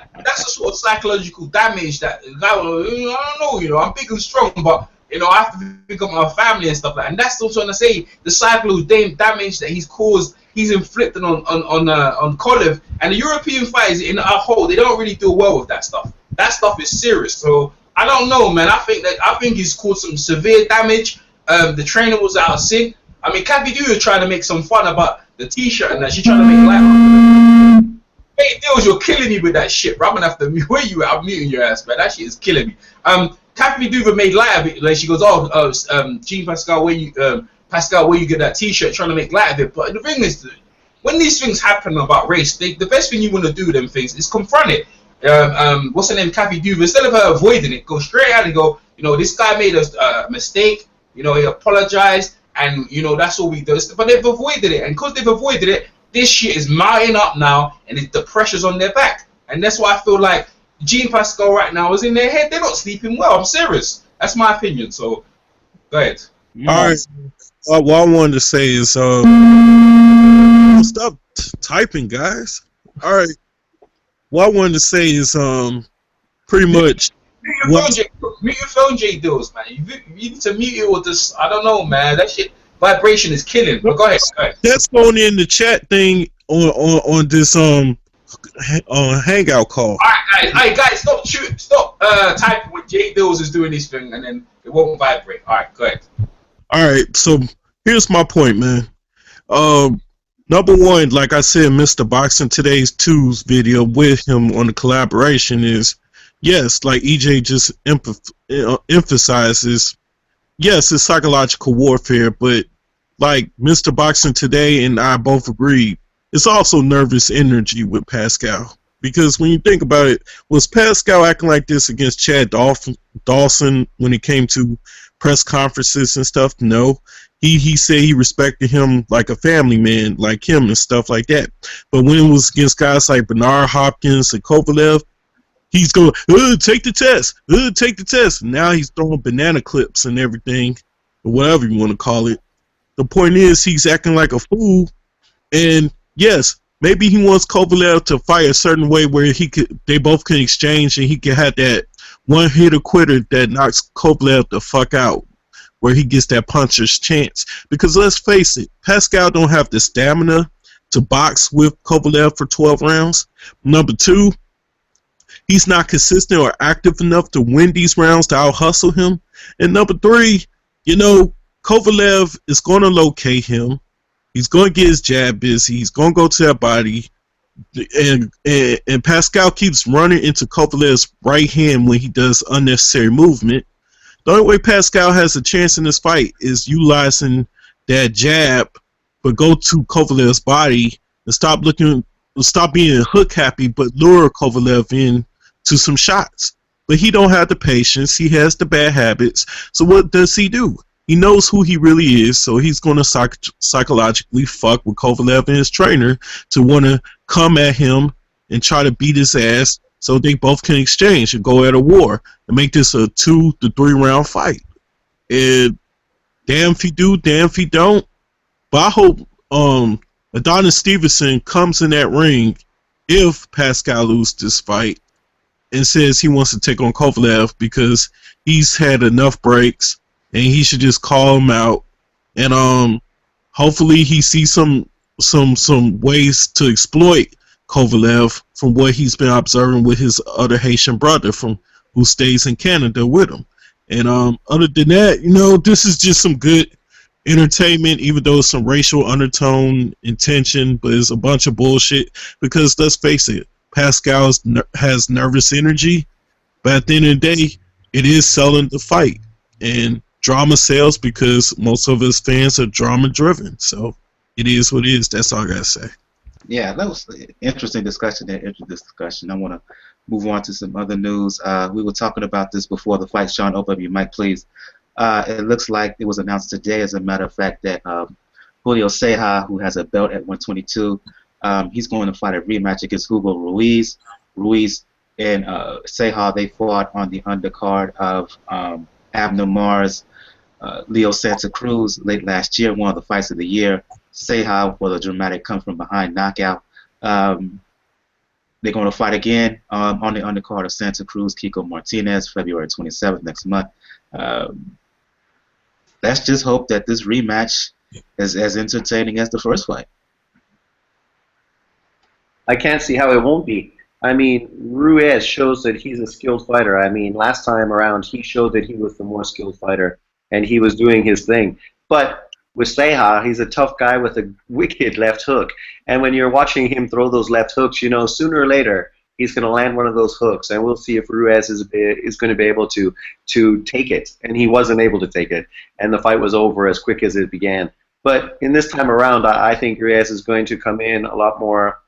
the sort of psychological damage that the guy. I don't know. You know, I'm big and strong, but you know, I have to pick up my family and stuff like that. And that's what I'm trying to say. The psychological damage that he's caused, he's inflicted on Kovalev. And the European fighters in a whole, they don't really do well with that stuff. That stuff is serious. So I don't know, man. I think he's caused some severe damage. The trainer was out of sync. I mean, Kathy Due was trying to make some fun about the T-shirt and that. She's trying to make light. Hey, Dills, you're killing me with that shit, bro. I'm gonna have to mute you. I'm muting your ass, man. That shit is killing me. Kathy Duva made light of it. Like she goes, Jean Pascal, where you get that T-shirt, trying to make light of it. But the thing is, when these things happen about race, the best thing you want to do them things is confront it. What's her name, Kathy Duva? Instead of her avoiding it, go straight out and go, you know, this guy made a mistake. You know, he apologized, and you know that's all we do. But they've avoided it, and because they've avoided it, this shit is mounting up now, and the pressure's on their back, and that's why I feel like Jean Pascal right now is in their head. They're not sleeping well. I'm serious. That's my opinion. So, go ahead. All right. What I wanted to say is, stop typing, guys. All right. What I wanted to say is, pretty much. Mute your phone, J Dills, man. You need to mute it with this. I don't know, man. That shit vibration is killing. But go ahead. That's going in the chat thing on this hangout call. All right, guys, stop typing when J Dills is doing this thing, and then it won't vibrate. All right, go ahead. All right, so here's my point, man. Number one, like I said, Mr. Boxing Today's 2's video with him on the collaboration is, yes, like EJ just emphasizes, yes, it's psychological warfare, but like Mr. Boxing Today and I both agreed, it's also nervous energy with Pascal. Because when you think about it, was Pascal acting like this against Chad Dawson when it came to press conferences and stuff? No. He said he respected him like a family man, like him and stuff like that. But when it was against guys like Bernard Hopkins and Kovalev, he's going, take the test, take the test. Now he's throwing banana clips and everything, or whatever you want to call it. The point is, he's acting like a fool, and yes, maybe he wants Kovalev to fight a certain way where they both can exchange, and he can have that one-hitter quitter that knocks Kovalev the fuck out, where he gets that puncher's chance. Because let's face it, Pascal don't have the stamina to box with Kovalev for 12 rounds. Number two, he's not consistent or active enough to win these rounds to out-hustle him. And number three, you know, Kovalev is going to locate him. He's going to get his jab busy. He's going to go to that body. And Pascal keeps running into Kovalev's right hand when he does unnecessary movement. The only way Pascal has a chance in this fight is utilizing that jab, but go to Kovalev's body and stop being hook happy, but lure Kovalev in to some shots. But he don't have the patience. He has the bad habits. So what does he do? He knows who he really is, so he's going to psychologically fuck with Kovalev and his trainer to want to come at him and try to beat his ass so they both can exchange and go at a war and make this a 2 to 3 round fight. And damn if he do, damn if he don't. But I hope Adonis Stevenson comes in that ring if Pascal loses this fight and says he wants to take on Kovalev because he's had enough breaks and he should just call him out. And hopefully he sees some ways to exploit Kovalev from what he's been observing with his other Haitian brother who stays in Canada with him. And other than that, you know, this is just some good entertainment, even though it's some racial undertone intention, but it's a bunch of bullshit because let's face it, Pascal has nervous energy, but at the end of the day, it is selling the fight, and drama sells because most of his fans are drama driven. So it is what it is. That's all I gotta say. Yeah, that was an interesting discussion. I want to move on to some other news. We were talking about this before the fight. Sean, open up your mic, please. It looks like it was announced today, as a matter of fact, that Julio Ceja, who has a belt at 122, he's going to fight a rematch against Hugo Ruiz. Ruiz and Ceja, they fought on the undercard of Abner Mars, Leo Santa Cruz late last year, one of the fights of the year. Ceja with a dramatic come-from-behind knockout. They're going to fight again on the undercard of Santa Cruz, Kiko Martinez, February 27th next month. Let's just hope that this rematch is as entertaining as the first fight. I can't see how it won't be. I mean, Ruiz shows that he's a skilled fighter. I mean, last time around, he showed that he was the more skilled fighter, and he was doing his thing. But with Ceja, he's a tough guy with a wicked left hook. And when you're watching him throw those left hooks, you know, sooner or later, he's going to land one of those hooks, and we'll see if Ruiz is going to be able to take it. And he wasn't able to take it, and the fight was over as quick as it began. But in this time around, I think Ruiz is going to come in a lot more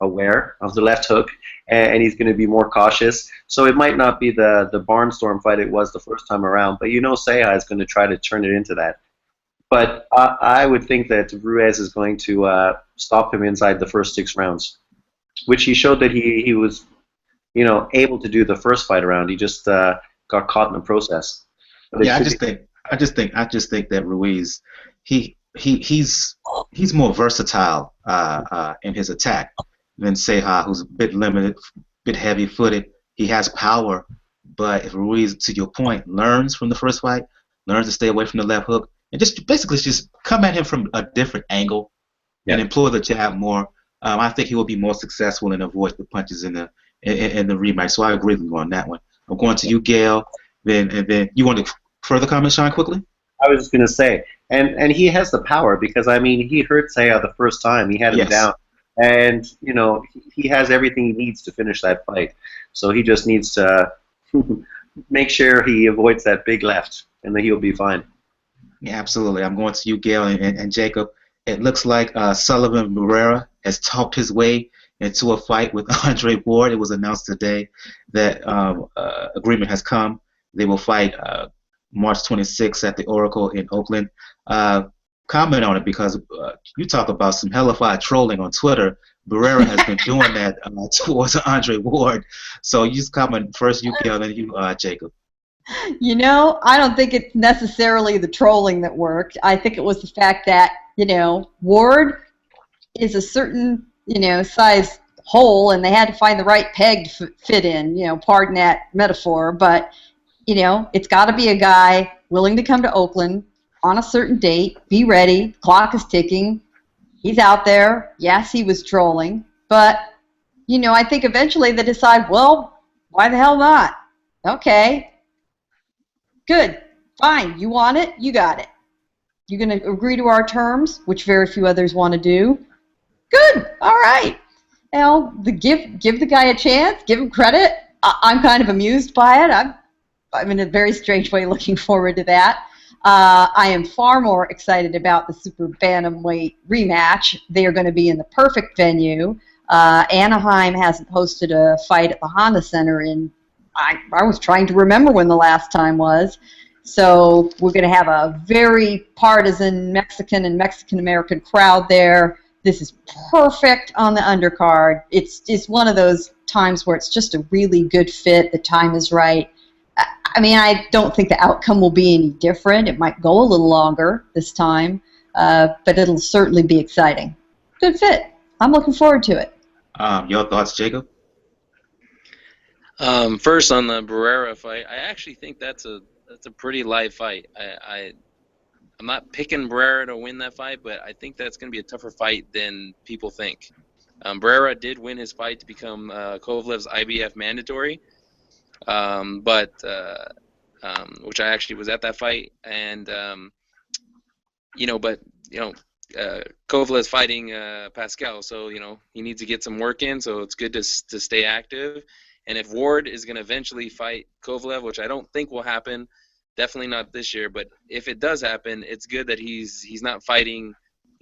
aware of the left hook, and he's going to be more cautious. So it might not be the barnstorm fight it was the first time around, but you know Ceja is going to try to turn it into that. But I would think that Ruiz is going to stop him inside the first 6 rounds, which he showed that he was, you know, able to do the first fight around. He just got caught in the process. But yeah, I just think that Ruiz, he's more versatile in his attack than Ceja, who's a bit limited, bit heavy-footed. He has power, but if Ruiz, to your point, learns from the first fight, learns to stay away from the left hook, and just basically just come at him from a different angle and employ the jab more, I think he will be more successful and avoid the punches in the rematch. So I agree with you on that one. I'm going to you, Gail. Then you want to further comment, Sean, quickly? I was just going to say, and he has the power because, I mean, he hurt Ceja the first time. He had him down. And, you know, he has everything he needs to finish that fight. So he just needs to make sure he avoids that big left, and then he'll be fine. Yeah, absolutely. I'm going to you, Gail, and Jacob. It looks like Sullivan Barrera has talked his way into a fight with Andre Ward. It was announced today that agreement has come. They will fight March 26th at the Oracle in Oakland. Comment on it, because you talk about some hellified trolling on Twitter. Barrera has been doing that towards Andre Ward. So you just comment first, you, Gail, then you, Jacob. You know, I don't think it's necessarily the trolling that worked. I think it was the fact that, you know, Ward is a certain, you know, size hole, and they had to find the right peg to fit in, you know, pardon that metaphor. But, you know, it's got to be a guy willing to come to Oakland on a certain date, be ready, clock is ticking, he's out there. Yes, he was trolling, but, you know, I think eventually they decide, well, why the hell not? Okay. Good. Fine. You want it? You got it. You're going to agree to our terms, which very few others want to do. Good. All right. You know, give the guy a chance. Give him credit. I'm kind of amused by it. I'm in a very strange way looking forward to that. I am far more excited about the super bantamweight rematch. They are going to be in the perfect venue. Anaheim hasn't hosted a fight at the Honda Center in, I was trying to remember when the last time was. So we're going to have a very partisan Mexican and Mexican-American crowd there. This is perfect on the undercard. It's one of those times where it's just a really good fit. The time is right. I mean, I don't think the outcome will be any different. It might go a little longer this time. but it'll certainly be exciting. Good fit. I'm looking forward to it. Your thoughts, Jacob? First on the Barrera fight, I actually think that's a pretty live fight. I'm not picking Barrera to win that fight, but I think that's going to be a tougher fight than people think. Barrera did win his fight to become Kovalev's IBF mandatory, which I actually was at that fight, and Kovalev's fighting Pascal, so he needs to get some work in. So it's good to stay active. And if Ward is going to eventually fight Kovalev, which I don't think will happen, definitely not this year, but if it does happen, it's good that he's not fighting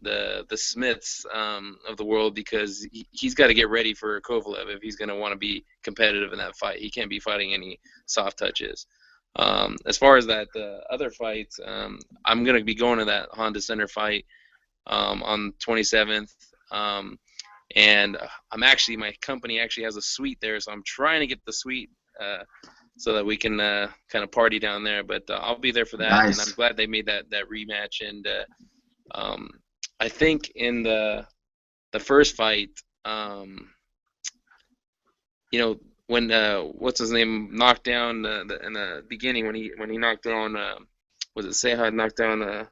the Smiths of the world, because he's got to get ready for Kovalev if he's going to want to be competitive in that fight. He can't be fighting any soft touches. As far as that other fight, I'm going to be going to that Honda Center fight on 27th. And my company actually has a suite there, so I'm trying to get the suite so that we can kind of party down there. But I'll be there for that, Nice. And I'm glad they made that rematch. And I think in the first fight, when what's his name knocked down in the beginning when he knocked down was it Ceja knocked down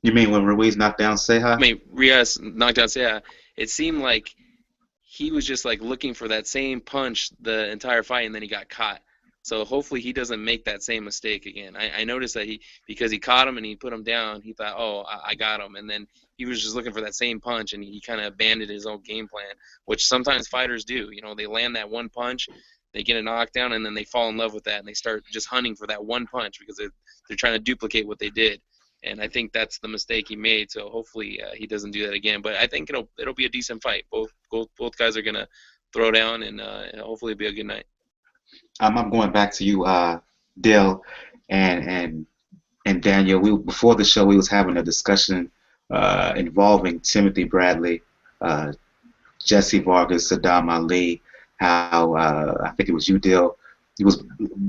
You mean when Ruiz knocked down Ceja? I mean, Rios knocked out Ceja. It seemed like he was just like looking for that same punch the entire fight, and then he got caught. So hopefully he doesn't make that same mistake again. I noticed that because he caught him and he put him down, he thought, oh, I got him. And then he was just looking for that same punch, and he kind of abandoned his own game plan, which sometimes fighters do. They land that one punch, they get a knockdown, and then they fall in love with that, and they start just hunting for that one punch because they're trying to duplicate what they did. And I think that's the mistake he made. So hopefully he doesn't do that again. But I think it'll be a decent fight. Both guys are gonna throw down, and hopefully it'll be a good night. I'm going back to you, Dale and Daniel. Before the show we was having a discussion involving Timothy Bradley, Jesse Vargas, Saddam Ali. How I think it was you, Dale. He was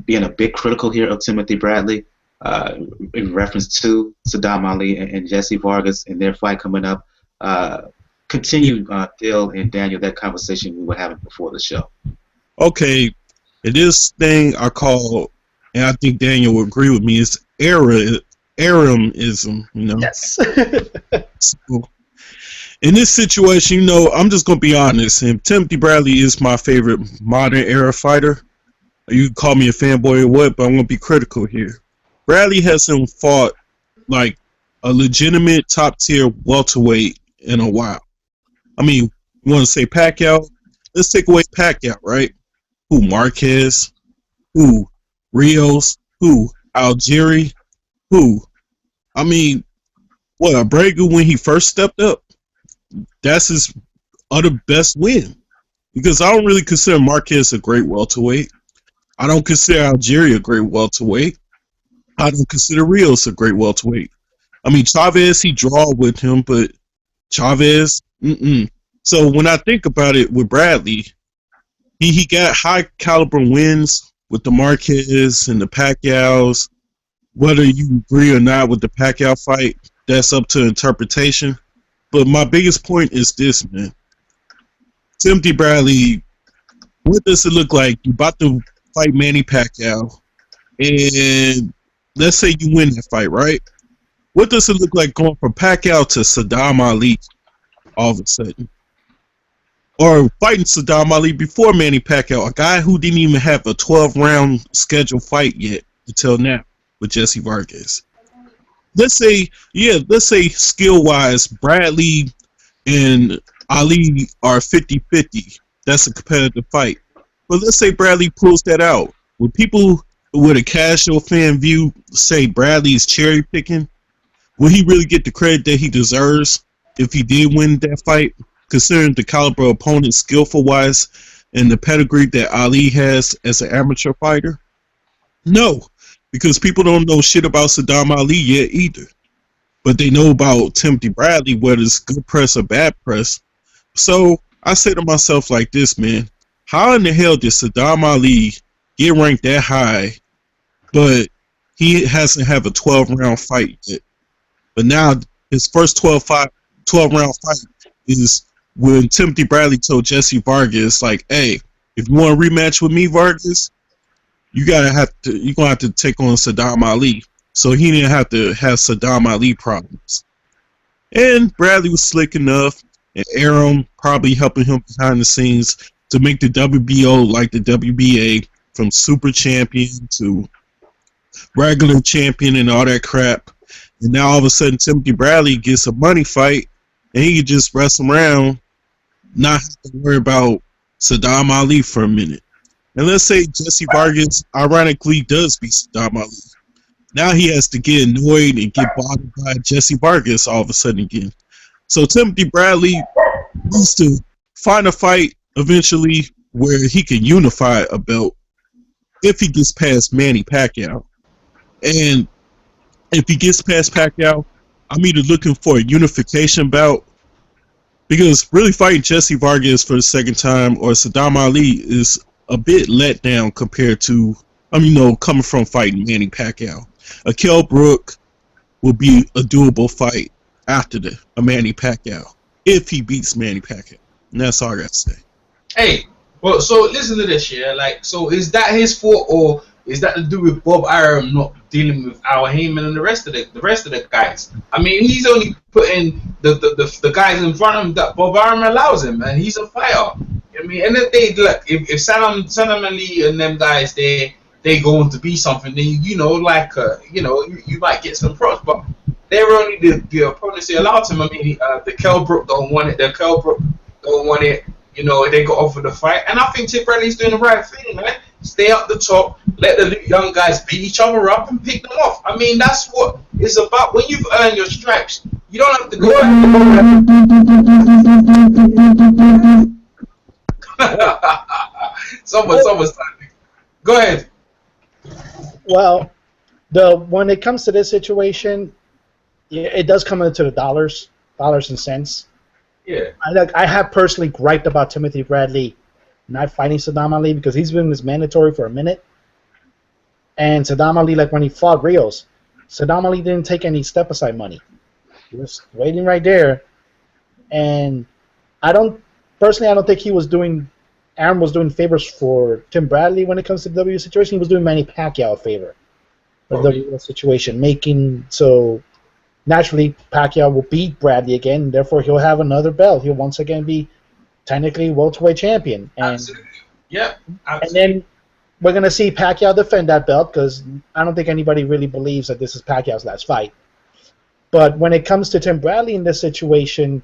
being a bit critical here of Timothy Bradley. In reference to Saddam Ali and Jesse Vargas and their fight coming up. Continue, Dale and Daniel, that conversation we were having before the show. Okay, and this thing I call, and I think Daniel will agree with me, is Aramism, Yes. So, in this situation, I'm just going to be honest, and Timothy Bradley is my favorite modern era fighter. You can call me a fanboy or what, but I'm going to be critical here. Bradley hasn't fought like a legitimate top tier welterweight in a while. I mean, you want to say Pacquiao? Let's take away Pacquiao, right? Who, Marquez? Who, Rios? Who, Algieri? Who? I mean, what, Abregu when he first stepped up? That's his other best win. Because I don't really consider Marquez a great welterweight. I don't consider Algieri a great welterweight. I don't consider Rios a great welterweight. I mean, Chavez, he draw with him, but Chavez, So when I think about it with Bradley, he got high caliber wins with the Marquez and the Pacquiaos. Whether you agree or not with the Pacquiao fight, that's up to interpretation. But my biggest point is this, man. Timothy Bradley, what does it look like? You're about to fight Manny Pacquiao, and let's say you win that fight, right? What does it look like going from Pacquiao to Saddam Ali all of a sudden? Or fighting Saddam Ali before Manny Pacquiao, a guy who didn't even have a 12-round scheduled fight yet until now with Jesse Vargas. Let's say skill-wise, Bradley and Ali are 50-50. That's a competitive fight. But let's say Bradley pulls that out. Would people with a casual fan view say Bradley is cherry picking? Will he really get the credit that he deserves if he did win that fight, considering the caliber of opponent, skillful wise, and the pedigree that Ali has as an amateur fighter? No, because people don't know shit about Saddam Ali yet either. But they know about Timothy Bradley, whether it's good press or bad press. So I say to myself like this, man, how in the hell did Saddam Ali get ranked that high, but he hasn't had a 12-round fight yet? But now his first 12-round fight is when Timothy Bradley told Jesse Vargas, like, hey, if you want a rematch with me, Vargas, you're gonna have to take on Saddam Ali. So he didn't have to have Saddam Ali problems. And Bradley was slick enough, and Aron probably helping him behind the scenes to make the WBO like the WBA, from super champion to regular champion and all that crap. And now all of a sudden Timothy Bradley gets a money fight, and he can just wrestle around, not have to worry about Saddam Ali for a minute. And let's say Jesse Vargas ironically does beat Saddam Ali. Now he has to get annoyed and get bothered by Jesse Vargas all of a sudden again. So Timothy Bradley needs to find a fight eventually where he can unify a belt if he gets past Manny Pacquiao. And if he gets past Pacquiao, I'm either looking for a unification bout, because really fighting Jesse Vargas for the second time or Saddam Ali is a bit let down compared to, coming from fighting Manny Pacquiao. A Kell Brook will be a doable fight after a Manny Pacquiao, if he beats Manny Pacquiao. And that's all I got to say. Hey, well, so listen to this, yeah. Like, so is that his fault, or is that to do with Bob Arum not dealing with Al Heyman and the rest of the guys? I mean, he's only putting the guys in front of him that Bob Arum allows him, and he's a fighter. I mean, and if they look, if Saddam Ali and them guys they go on to be something, then you might get some pros, but they're only the opponents they allowed him. I mean, the Kell Brook don't want it. The Kell Brook don't want it. They got offered the fight, and I think Tim Bradley's doing the right thing, man. Stay up the top, let the young guys beat each other up and pick them off. I mean, that's what it's about. When you've earned your stripes, you don't have to go back. Someone's typing. Go ahead. Well, when it comes to this situation, it does come into the dollars and cents. Yeah. I have personally griped about Timothy Bradley not fighting Saddam Ali because he's been this mandatory for a minute. And Saddam Ali, like when he fought Rios, Saddam Ali didn't take any step-aside money. He was waiting right there. And I don't think he was doing – Arum was doing favors for Tim Bradley when it comes to the W situation. He was doing Manny Pacquiao a favor for the W situation, making – so naturally Pacquiao will beat Bradley again, and therefore he'll have another belt. He'll once again be technically welterweight champion. And, absolutely. Yeah. Absolutely. And then we're going to see Pacquiao defend that belt because I don't think anybody really believes that this is Pacquiao's last fight. But when it comes to Tim Bradley in this situation,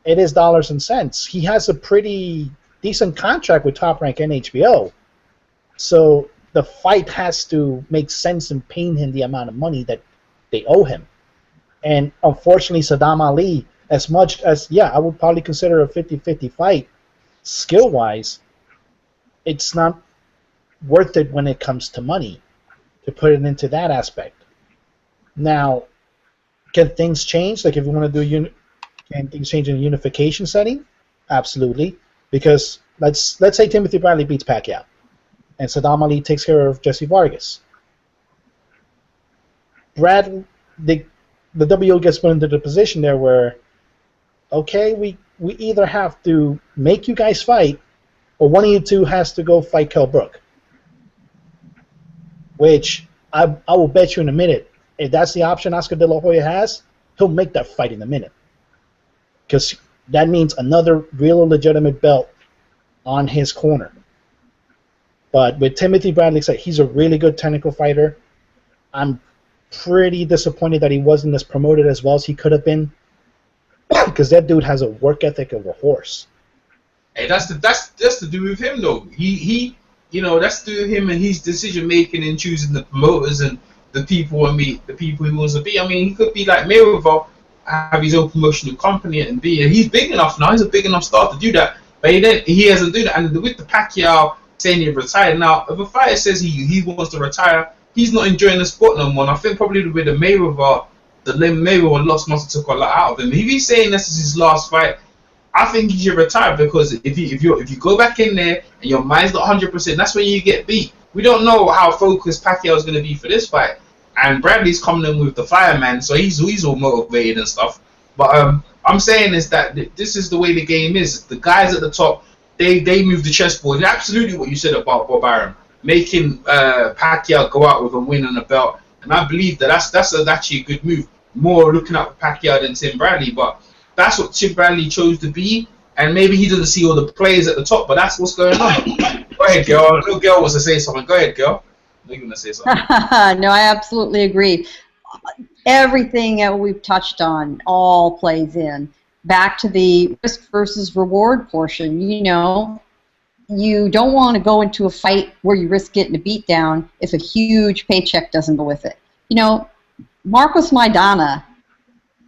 it is dollars and cents. He has a pretty decent contract with Top Rank and HBO. So the fight has to make sense and pay him the amount of money that they owe him. And unfortunately, Saddam Ali, as much as, I would probably consider a 50-50 fight, skill-wise, it's not worth it when it comes to money, to put it into that aspect. Now, can things change? Like if you want to do, can things change in a unification setting? Absolutely. Because let's say Timothy Bradley beats Pacquiao, and Saddam Ali takes care of Jesse Vargas. The WO gets put into the position there where, okay, we either have to make you guys fight, or one of you two has to go fight Kell Brook. Which I will bet you in a minute, if that's the option Oscar De La Hoya has, he'll make that fight in a minute. Because that means another real legitimate belt on his corner. But with Timothy Bradley, he's a really good technical fighter. I'm pretty disappointed that he wasn't as promoted as well as he could have been, because that dude has a work ethic of a horse. Hey, that's to do with him though. He that's to do with him and his decision making and choosing the promoters and the people he wants to be. I mean, he could be like Mayweather, have his own promotional company and be. And he's big enough now. He's a big enough star to do that. But he hasn't done that. And with the Pacquiao saying he retired now, if a fighter says he wants to retire, he's not enjoying the sport no more. And I think probably with the Mayweather loss must have took a lot out of him. If he's saying this is his last fight, I think he should retire, because if you go back in there and your mind's not 100%, that's when you get beat. We don't know how focused Pacquiao is going to be for this fight, and Bradley's coming in with the fireman, so he's all motivated and stuff. But I'm saying is that this is the way the game is. The guys at the top, they move the chessboard. And absolutely what you said about Bob Arum, making Pacquiao go out with a win and a belt, and I believe that's actually a good move. More looking at Pacquiao than Tim Bradley, but that's what Tim Bradley chose to be, and maybe he doesn't see all the players at the top, but that's what's going on. Go ahead, girl. Little girl wants to say something. Go ahead, girl. You're going to say something. No, I absolutely agree. Everything that we've touched on all plays in. Back to the risk versus reward portion, you know, you don't want to go into a fight where you risk getting a beatdown if a huge paycheck doesn't go with it. You know, Marcos Maidana,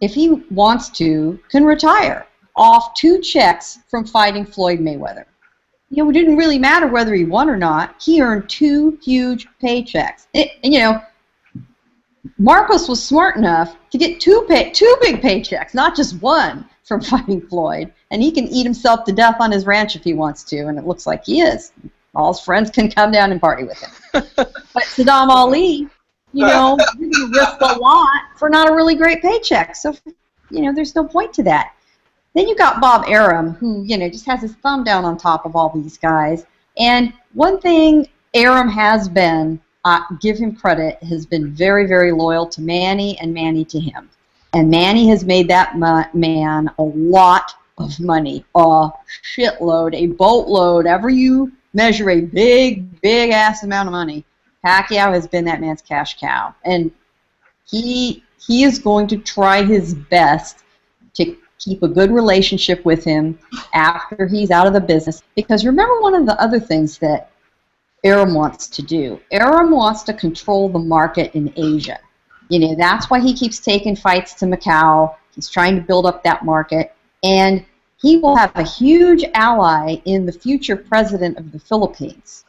if he wants to, can retire off 2 checks from fighting Floyd Mayweather. You know, it didn't really matter whether he won or not. He earned 2 huge paychecks. And, you know, Marcos was smart enough to get two big paychecks, not just one, from fighting Floyd. And he can eat himself to death on his ranch if he wants to, and it looks like he is. All his friends can come down and party with him. But Saddam Ali, you know, you're going to risk a lot for not a really great paycheck. So, you know, there's no point to that. Then you got Bob Arum, who, you know, just has his thumb down on top of all these guys. And one thing Arum has been, give him credit, has been very, very loyal to Manny and Manny to him. And Manny has made that man a lot of money, a shitload, a boatload. Ever you measure a big, big-ass amount of money, Pacquiao has been that man's cash cow. And he is going to try his best to keep a good relationship with him after he's out of the business. Because remember one of the other things that Arum wants to do. Arum wants to control the market in Asia. You know, that's why he keeps taking fights to Macau. He's trying to build up that market. And he will have a huge ally in the future president of the Philippines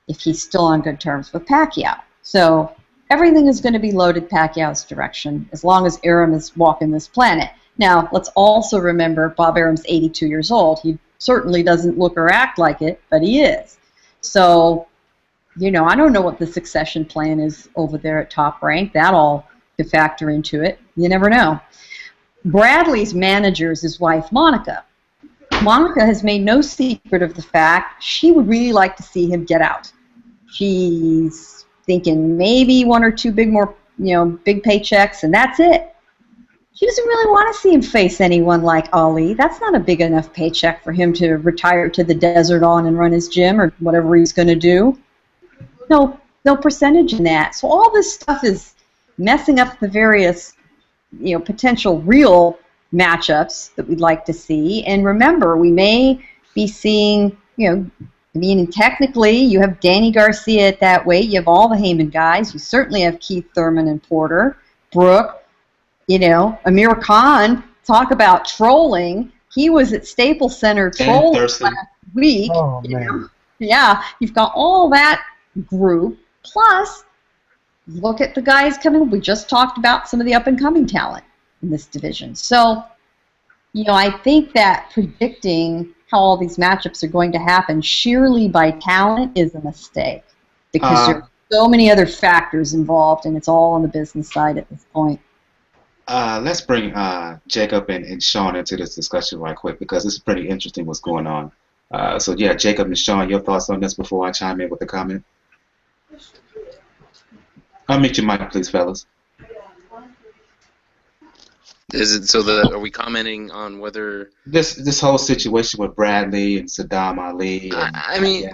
if he's still on good terms with Pacquiao. So everything is going to be loaded Pacquiao's direction as long as Arum is walking this planet. Now, let's also remember Bob Arum's 82 years old. He certainly doesn't look or act like it, but he is. So, you know, I don't know what the succession plan is over there at Top Rank. That all could factor into it. You never know. Bradley's manager is his wife, Monica. Monica has made no secret of the fact she would really like to see him get out. She's thinking maybe 1 or 2 big paychecks, and that's it. She doesn't really want to see him face anyone like Ali. That's not a big enough paycheck for him to retire to the desert on and run his gym or whatever he's going to do. No percentage in that. So all this stuff is messing up the various, you know, potential real matchups that we'd like to see. And remember, we may be seeing, you know, I mean, technically, you have Danny Garcia at that weight. You have all the Heyman guys. You certainly have Keith Thurman and Porter, Brooke. You know, Amir Khan, talk about trolling. He was at Staples Center trolling last week. Oh, man. Yeah, you've got all that group. Plus, look at the guys coming. We just talked about some of the up-and-coming talent in this division. So, you know, I think that predicting how all these matchups are going to happen sheerly by talent is a mistake because there are so many other factors involved, and it's all on the business side at this point. Let's bring Jacob and Sean into this discussion right quick because it's pretty interesting what's going on. So yeah, Jacob and Sean, your thoughts on this before I chime in with the comment? Unmute your mic, please, fellas. Is it so that are we commenting on whether this whole situation with Bradley and Saddam Ali? And, I mean,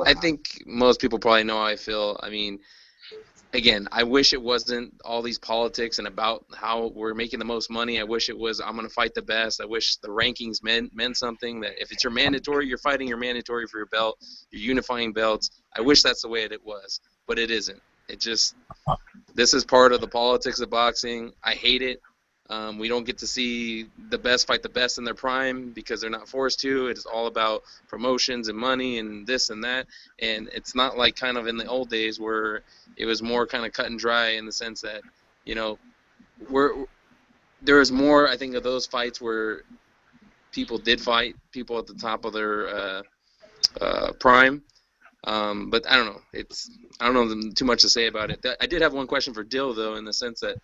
I think most people probably know how I feel. I mean, again, I wish it wasn't all these politics and about how we're making the most money. I wish it was I'm going to fight the best. I wish the rankings meant something, that if it's your mandatory, you're fighting your mandatory for your belt, you're unifying belts. I wish that's the way it was, but it isn't. It just, this is part of the politics of boxing. I hate it. We don't get to see the best fight the best in their prime because they're not forced to. It is all about promotions and money and this and that. And it's not like kind of in the old days where it was more kind of cut and dry in the sense that, you know, there is more, I think, of those fights where people did fight people at the top of their prime. But I don't know. I don't know too much to say about it. I did have one question for Dill though, in the sense that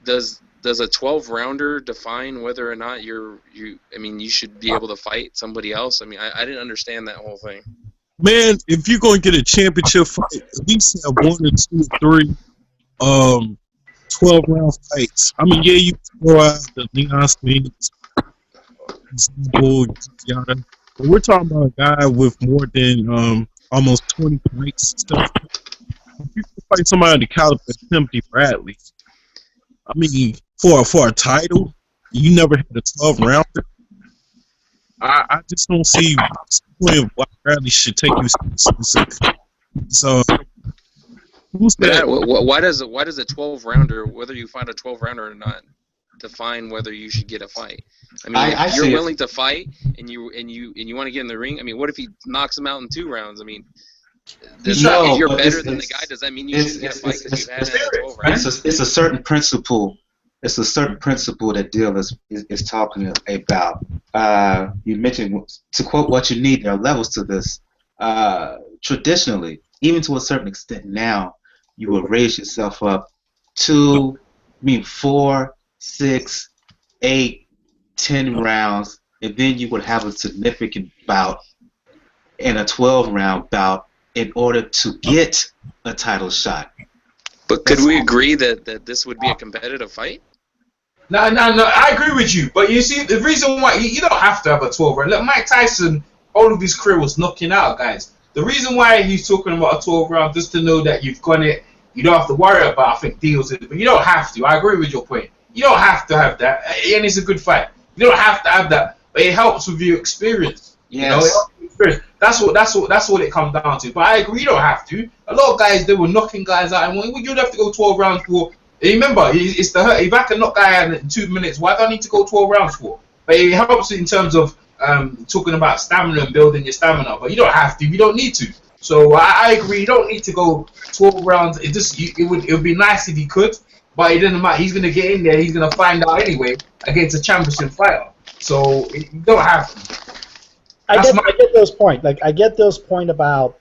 does a 12-rounder define whether or not you should be able to fight somebody else? I mean, I didn't understand that whole thing. Man, if you're going to get a championship fight, at least have 1 or 2 or 3 12-round fights. I mean, yeah, you can throw out the Leon Spinks, example, yada. But we're talking about a guy with more than almost 20 fights and stuff. If you can fight somebody on the caliber of Timothy Bradley, I mean, for a title, you never had a 12-rounder. I just don't see why Bradley should take you seriously. So, who's that? Why does a 12-rounder, whether you find a 12-rounder or not, define whether you should get a fight? I mean, if you're willing to fight and you want to get in the ring, I mean, what if he knocks him out in 2 rounds? I mean, if you're better than the guy, does that mean you should get a fight because you've had a 12 rounds? It's a certain principle. It's a certain principle that Dill is talking about. You mentioned, to quote what you need, there are levels to this. Traditionally, even to a certain extent now, you will raise yourself up to, 4, 6, 8, 10 rounds, and then you would have a significant bout and a 12-round bout in order to get a title shot. But could we agree that this would be a competitive fight? No, I agree with you. But you see, the reason why you don't have to have a 12 round. Look, Mike Tyson, all of his career was knocking out guys. The reason why he's talking about a 12 round, just to know that you've got it, you don't have to worry about, I think, deals with it. But you don't have to. I agree with your point. You don't have to have that, and it's a good fight. You don't have to have that, but it helps with your experience. Yes. You know, it helps with experience. That's what it comes down to. But I agree, you don't have to. A lot of guys, they were knocking guys out, and you'd have to go 12 rounds for. Remember, it's the hurt. If I can knock a guy out in 2 minutes, why do I need to go 12 rounds for? But it helps in terms of talking about stamina and building your stamina. But you don't have to. You don't need to. So I agree. You don't need to go 12 rounds. It would be nice if he could, but it doesn't matter. He's gonna get in there. He's gonna find out anyway against a championship fighter. So you don't have to. I get those point. Like I get those point about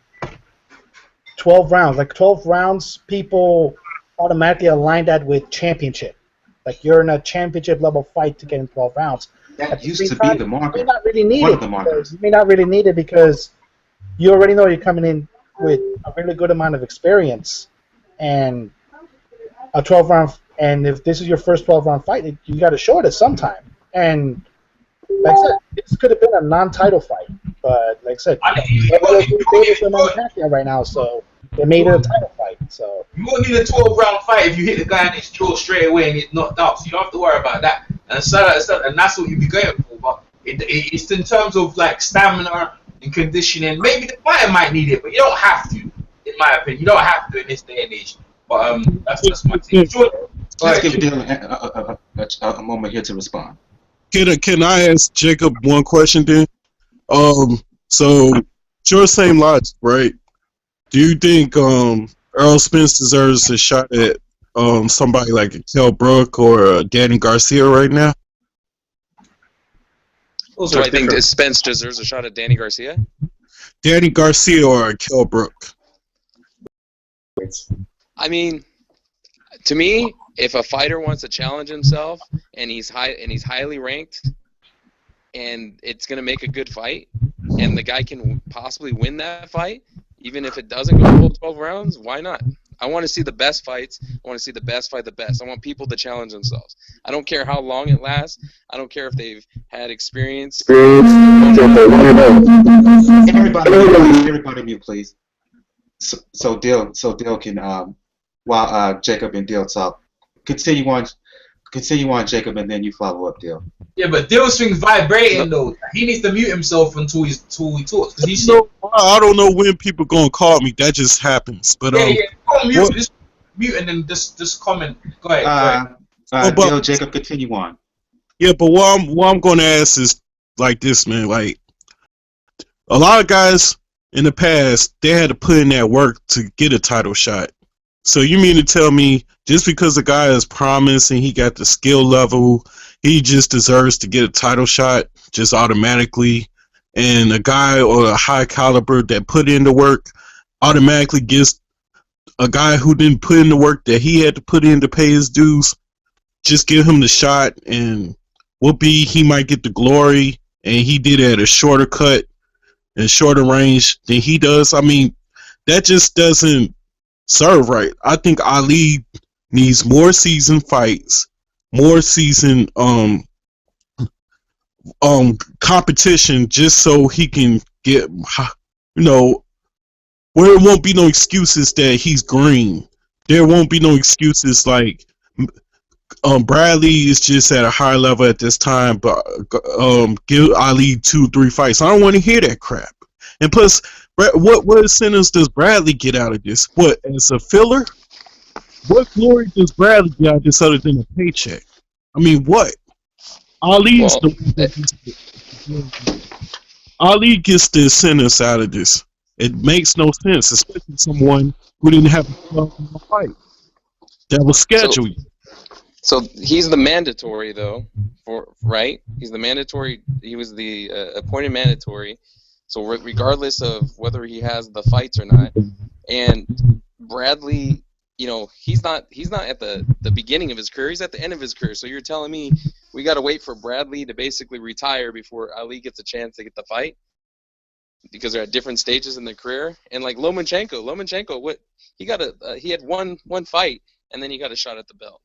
12 rounds. Like 12 rounds, people automatically align that with championship. Like you're in a championship level fight to get in 12 rounds. That used to be the marker. You may not really need One it. of the markers. You may not really need it because you already know you're coming in with a really good amount of experience and a 12 round. And if this is your first 12 round fight, you got to show it at some time. And like I said, this could have been a non-title fight, but like I said, right now, so they made it a title fight. So you won't need a 12-round fight if you hit the guy in his jaw straight away and get knocked out. So you don't have to worry about that. And that's what you'd be going for. But it's in terms of like stamina and conditioning. Maybe the fighter might need it, but you don't have to. In my opinion, you don't have to in this day and age. But that's my take. Let's give Dylan a moment here to respond. Can I ask Jacob one question then? So your same logic, right? Do you think Errol Spence deserves a shot at somebody like a Kell Brook or Danny Garcia right now? Do I think that Spence deserves a shot at Danny Garcia? Danny Garcia or Kell Brook? I mean, to me, if a fighter wants to challenge himself and he's highly ranked, and it's gonna make a good fight, and the guy can possibly win that fight, even if it doesn't go full 12 rounds, why not? I want to see the best fights. I want to see the best fight the best. I want people to challenge themselves. I don't care how long it lasts. I don't care if they've had experience. Everybody mute, please. So Dill can while Jacob and Dill talk. Continue on, Jacob, and then you follow up, Dill. Yeah, but Dill swings vibrating though. He needs to mute himself until he talks. I don't know when people gonna call me. That just happens. But just mute and then just comment. Go ahead. Dill, Jacob, continue on. Yeah, but what I'm gonna ask is like this, man. Like a lot of guys in the past, they had to put in that work to get a title shot. So you mean to tell me just because a guy is promised and he got the skill level, he just deserves to get a title shot just automatically, and a guy or a high caliber that put in the work automatically gets a guy who didn't put in the work that he had to put in to pay his dues. Just give him the shot, and he might get the glory, and he did it at a shorter cut and shorter range than he does. I mean, that just doesn't serve right. I think Ali needs more seasoned fights, more seasoned competition, just so he can get, where there won't be no excuses that he's green. There won't be no excuses like Bradley is just at a high level at this time, but give Ali 2-3 fights. I don't want to hear that crap. And plus, what incentives does Bradley get out of this? What, as a filler? What glory does Bradley get out of this other than a paycheck? I mean, what? Ali gets the incentives out of this. It makes no sense, especially someone who didn't have a 12-round fight that was scheduled. So he's the mandatory, though, right? He's the mandatory. He was the appointed mandatory. So regardless of whether he has the fights or not, and Bradley, he's not at the beginning of his career. He's at the end of his career. So you're telling me we got to wait for Bradley to basically retire before Ali gets a chance to get the fight? Because they're at different stages in their career. And like Lomachenko, what he had one fight, and then he got a shot at the belt.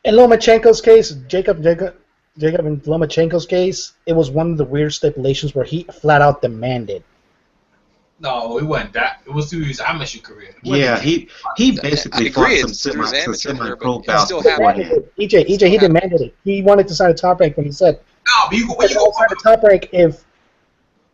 In Lomachenko's case, Jacob in Lomachenko's case, it was one of the weird stipulations where he flat out demanded. No, it wasn't that. It was through his amateur career. Yeah, he basically fought some semi-pro bouts beforehand. EJ, he demanded it. He wanted to sign a top rank when he said, "No, but you go sign a top rank if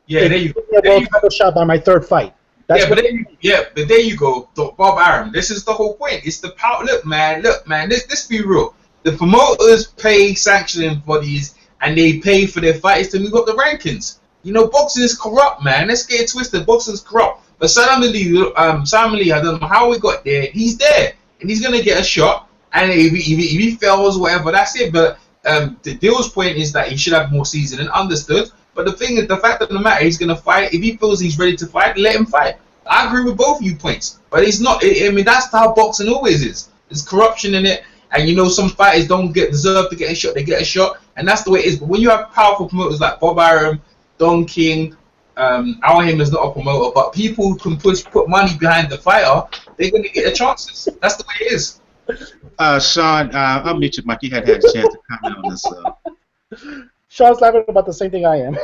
there you go. A world title shot by my third fight." That's but there you go, Bob Arum. This is the whole point. It's the power. Look, man. Let's be real. The promoters pay sanctioning bodies, and they pay for their fighters to move up the rankings. Boxing is corrupt, man. Let's get it twisted. Boxing is corrupt. But Sam Ali, I don't know how we got there. He's there, and he's gonna get a shot. And if he fails, whatever, that's it. But the deal's point is that he should have more seasoning. Understood. But the fact of the matter, he's gonna fight. If he feels he's ready to fight, let him fight. I agree with both viewpoints. But it's not. I mean, that's how boxing always is. There's corruption in it. And some fighters don't deserve to get a shot. They get a shot, and that's the way it is. But when you have powerful promoters like Bob Arum, Don King, Aron Heyman's not a promoter, but people who can put money behind the fighter, they're going to get their chances. That's the way it is. Sean, I'll meet you, Mike. You had a chance to comment on this. Sean's laughing about the same thing I am.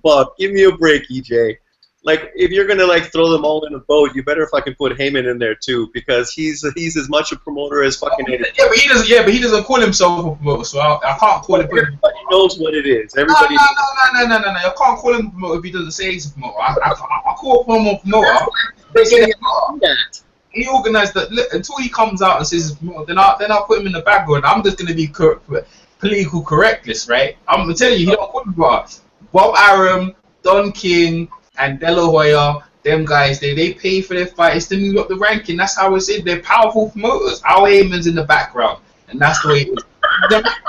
Fuck, give me a break, EJ. Like, if you're gonna throw them all in a boat, you better fucking put Heyman in there too, because he's as much a promoter as fucking anyone. Yeah, but he doesn't call himself a promoter, so I can't call him. Everybody knows what it is. Everybody. No. I can't call him a promoter if he doesn't say he's a promoter. I call him a promoter. He organised that. Look, until he comes out and says he's a promoter, then I'll put him in the background. I'm just gonna be political correctness, right? I'm telling you, he don't call him Bob Arum, Don King, and De La Hoya, them guys, they pay for their fighters to move up the ranking. That's how it's in. They're powerful promoters. Our Heyman's in the background, and that's the way it is.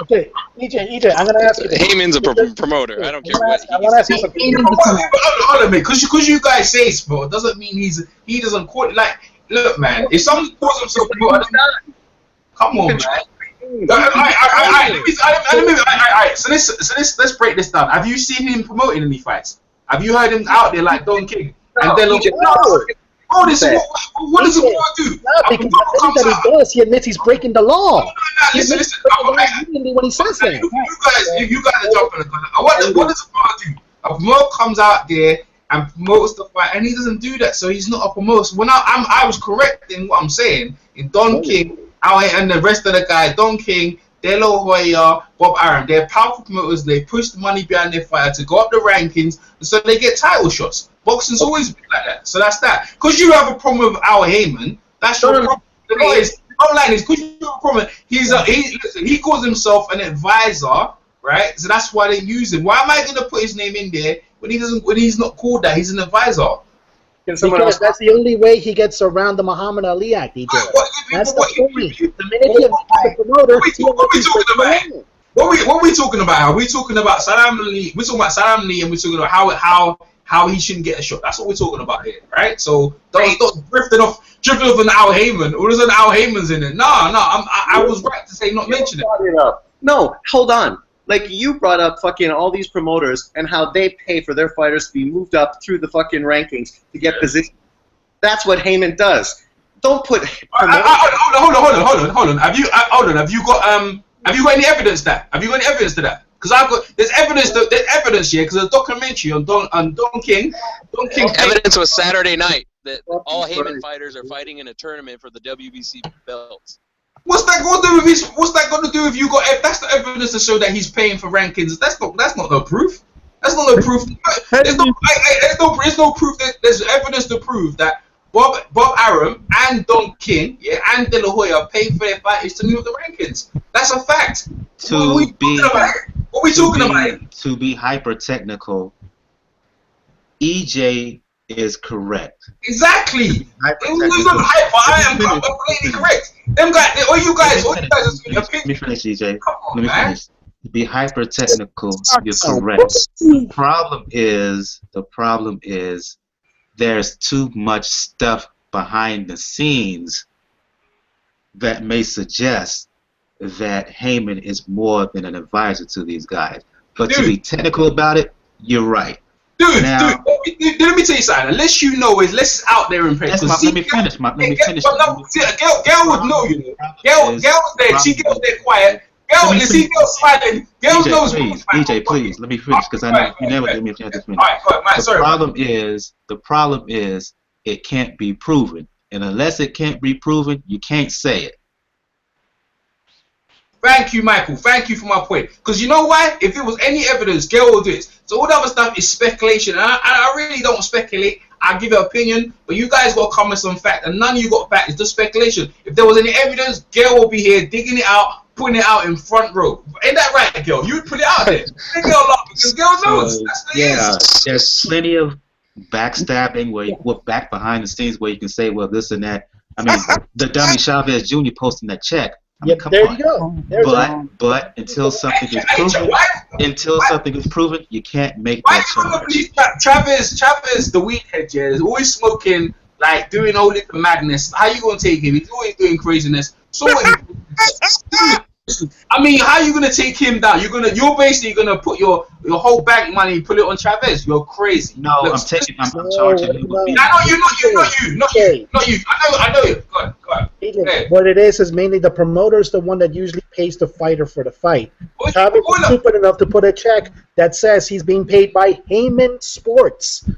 Okay, EJ, I'm gonna ask you. Heyman's a promoter. I don't care what. I want to ask you something. Hold on a minute, because you guys say it's promoter doesn't mean he doesn't call it. Like, look, man, if someone calls himself promoter, come on, man. So let's break this down. Have you seen him promoting any fights? Have you heard him out there like Don King? No, and what does the promoter do? No, because that he does, he admits he's breaking the law. Listen. When he says that. You guys are jumping the gun. What does the promoter do? A promoter comes out there and promotes the fight, and he doesn't do that, so he's not a promoter. So when I was correct in what I'm saying, in Don King, and the rest of the guys, Don King, De La Hoya, Bob Arum, they're powerful promoters. They push the money behind their fighter to go up the rankings, so they get title shots. Boxing's always been like that, so that's that. Because you have a problem with Al Heyman, that's your problem. I'm like this. Because you have a problem. He calls himself an advisor, right? So that's why they use him. Why am I going to put his name in there when he's not called that? He's an advisor. Can someone Because else? that's the only way he gets around the Muhammad Ali Act, DJ. That's the point. The minute he becomes a promoter, What we talking about? What we talking about? Are we talking about Saddam Ali? We're talking about Saddam Ali, and we're talking about how he shouldn't get a shot. That's what we're talking about here, right? So don't drifting off an Al Heyman. Or there's an Al Heyman's in it. No, I was right to say not mention it. No, hold on. Like, you brought up fucking all these promoters and how they pay for their fighters to be moved up through the fucking rankings to get position. That's what Heyman does. Don't put. Hold on. Have you got any evidence that? Have you got any evidence to that? Because there's evidence here. Because there's a documentary on Don King. Evidence was Saturday night that all Heyman fighters are fighting in a tournament for the WBC belts. What's that going to do if you got? If that's the evidence to show that he's paying for rankings. That's not the proof. That's not the proof. There's no proof. There's evidence to prove that Bob Arum and Don King, and De La Hoya pay for their fighters to move the rankings. That's a fact. What are we talking about? To be hyper technical, EJ is correct. Exactly. I am completely correct. Them guys, all you guys are Let me finish, EJ. Let me finish. To be hyper technical, you're correct. The problem is there's too much stuff behind the scenes that may suggest that Heyman is more than an advisor to these guys. But to be technical about it, you're right. Dude, let me tell you something. Unless you know it, let's out there and pay. Let me finish. Gail would know, you know. Gail was there. She goes there quiet. Gail smiling. Gail knows. DJ, please, let me finish because I know you never give me a chance to finish. The problem is it can't be proven, and unless it can't be proven, you can't say it. Thank you, Michael. Thank you for my point. Because you know why? If it was any evidence, Gail will do it. So all the other stuff is speculation. And I really don't speculate. I give an opinion. But you guys got to come with some fact. And none of you got fact. It's just speculation. If there was any evidence, Gail will be here digging it out, putting it out in front row. Ain't that right, Gail? You would put it out there. Gail up because Gail knows. That's what it is. There's plenty of backstabbing where we're back behind the scenes where you can say, well, this and that. I mean, the dummy Chavez Jr. posting that check. You go. But until something is proven, you can't make that charge. Chavez, the weed head, is always smoking, like doing all this madness. How you gonna take him? He's always doing craziness. So what? I mean, how are you gonna take him down? You're basically gonna put your whole bank money, put it on Chavez. You're crazy. No, I'm charging you. Not you. I know you. Go on. Hey. What it is mainly the promoter's the one that usually pays the fighter for the fight. Chavez is stupid enough to put a check that says he's being paid by Heyman Sports.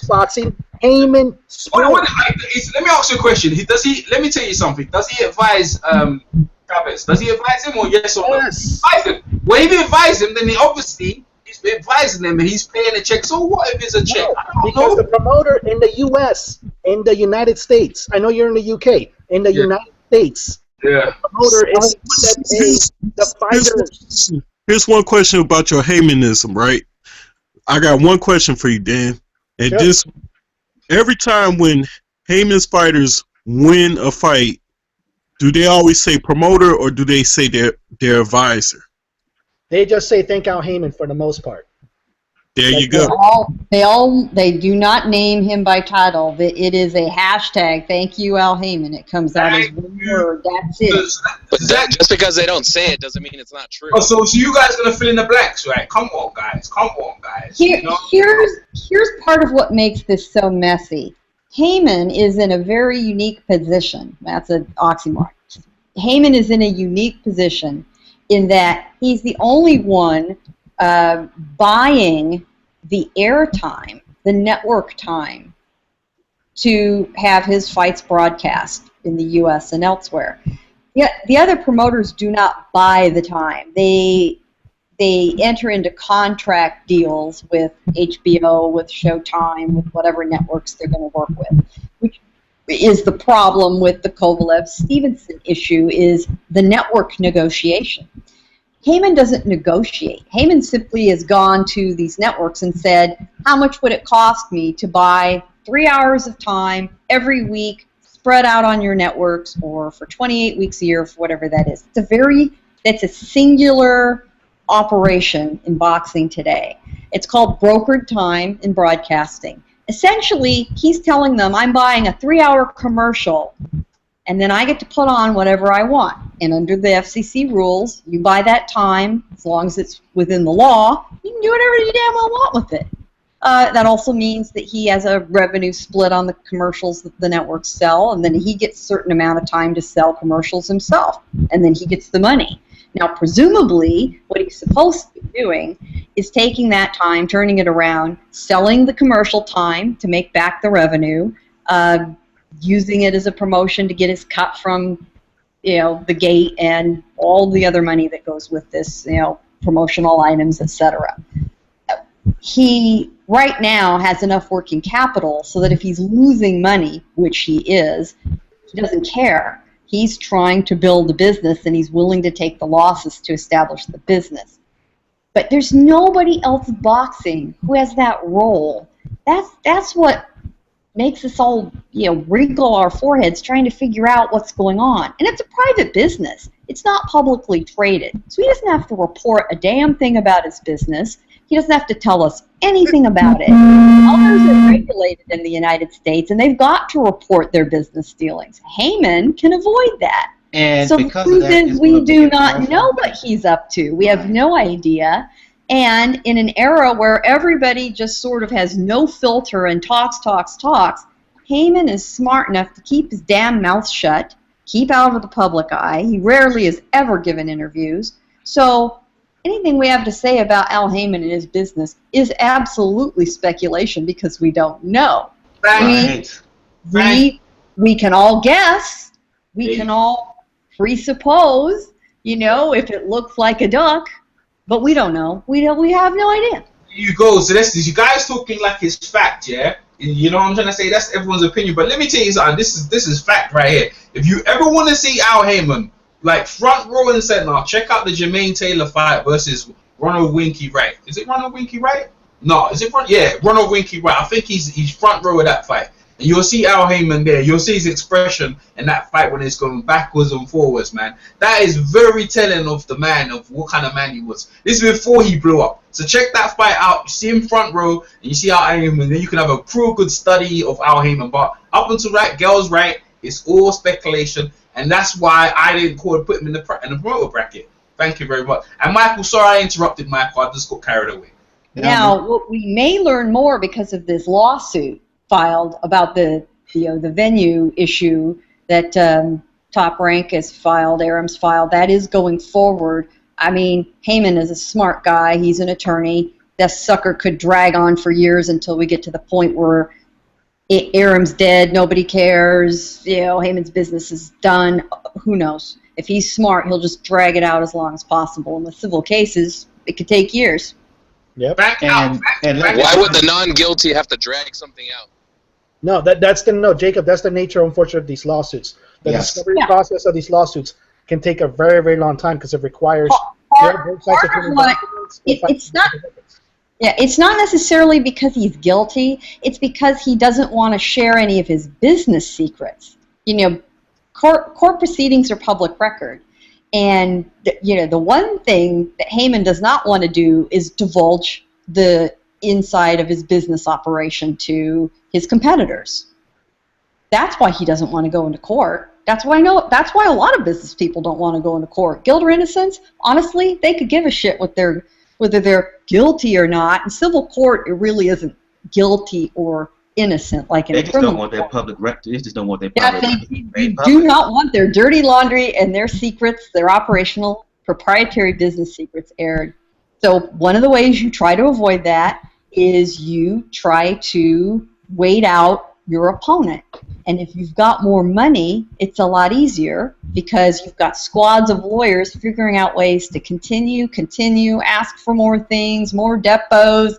Boxing. Heyman Sports. Let me ask you a question. Let me tell you something. Does he advise Chavez? Does he advise him or yes or no? Yes. When he advise him, then he's advising them and he's paying a check. So what if it's a check? Because the promoter in the U.S., in the United States, I know you're in the U.K., in the United States, the promoter is that pays the fighters. Here's one question about your Heymanism, right? I got one question for you, Dan. And this, every time when Heyman's fighters win a fight, do they always say promoter or do they say their advisor? They just say thank Al Heyman for the most part. There you go. They do not name him by title. It is a hashtag. Thank you, Al Heyman. It comes out as one word. That's it. But just because they don't say it doesn't mean it's not true. Oh, so you guys gonna fill in the blanks, right? Come on, guys. Here's part of what makes this so messy. Heyman is in a very unique position. That's an oxymoron. Heyman is in a unique position in that he's the only one buying the airtime, the network time, to have his fights broadcast in the U.S. and elsewhere. Yet the other promoters do not buy the time. They enter into contract deals with HBO, with Showtime, with whatever networks they're going to work with, which is the problem with the Kovalev-Stevenson issue, is the network negotiation. Heyman doesn't negotiate. Heyman simply has gone to these networks and said, how much would it cost me to buy 3 hours of time every week spread out on your networks, or for 28 weeks a year, for whatever that is. That's a singular operation in boxing today. It's called brokered time in broadcasting. Essentially, he's telling them, I'm buying a 3-hour commercial, and then I get to put on whatever I want. And under the FCC rules, you buy that time, as long as it's within the law, you can do whatever you damn well want with it. That also means that he has a revenue split on the commercials that the networks sell, and then he gets a certain amount of time to sell commercials himself, and then he gets the money. Now, presumably, what he's supposed to be doing is taking that time, turning it around, selling the commercial time to make back the revenue, using it as a promotion to get his cut from, the gate and all the other money that goes with this, promotional items, etc. He right now has enough working capital so that if he's losing money, which he is, he doesn't care. He's trying to build a business, and he's willing to take the losses to establish the business. But there's nobody else boxing who has that role. That's what makes us all, wrinkle our foreheads trying to figure out what's going on. And it's a private business. It's not publicly traded. So he doesn't have to report a damn thing about his business. He doesn't have to tell us anything about it. Others are regulated in the United States, and they've got to report their business dealings. Heyman can avoid that. And so the truth is, we do not know what he's up to. We have no idea. And in an era where everybody just sort of has no filter and talks, Heyman is smart enough to keep his damn mouth shut, keep out of the public eye. He rarely is ever given interviews. So anything we have to say about Al Heyman and his business is absolutely speculation because we don't know. Right. We can all guess. We can all presuppose, if it looks like a duck, but we don't know. We have no idea. You go. So this is you guys talking like it's fact, yeah? You know what I'm trying to say? That's everyone's opinion. But let me tell you something. This is fact right here. If you ever want to see Al Heyman, like front row and center, check out the Jermaine Taylor fight versus Ronald Winky Wright. Is it Ronald Winky Wright? No, is it Ronald Winky Wright. I think he's front row of that fight. And you'll see Al Heyman there. You'll see his expression in that fight when it's going backwards and forwards, man. That is very telling of the man, of what kind of man he was. This is before he blew up. So check that fight out. You see him front row, and you see Al Heyman. Then you can have a real good study of Al Heyman. But up until that, girl's right. It's all speculation. And that's why I didn't put him in the promoter bracket. Thank you very much. And Michael, sorry I interrupted Michael. I just got carried away. Now, what we may learn more because of this lawsuit filed about the venue issue that Top Rank has filed, Aram's filed. That is going forward. I mean, Heyman is a smart guy. He's an attorney. That sucker could drag on for years until we get to the point where Aram's dead, nobody cares, Heyman's business is done. Who knows? If he's smart, he'll just drag it out as long as possible. And with civil cases, it could take years. Yep. And why would the non-guilty have to drag something out? No, Jacob, that's the nature, unfortunately, of these lawsuits. The discovery process of these lawsuits can take a very, very long time because it requires it's not. Yeah, it's not necessarily because he's guilty. It's because he doesn't want to share any of his business secrets. Court proceedings are public record. And, the one thing that Heyman does not want to do is divulge the inside of his business operation to his competitors. That's why he doesn't want to go into court. That's why a lot of business people don't want to go into court. Guilt or innocence, honestly, they could give a shit whether they're guilty or not. In civil court, it really isn't guilty or innocent like in a criminal. They just don't want their public record. They just don't want their public record. They do not want their dirty laundry and their secrets, their operational proprietary business secrets aired. So one of the ways you try to avoid that is you try to wait out your opponent. And if you've got more money, it's a lot easier because you've got squads of lawyers figuring out ways to continue, ask for more things, more depots,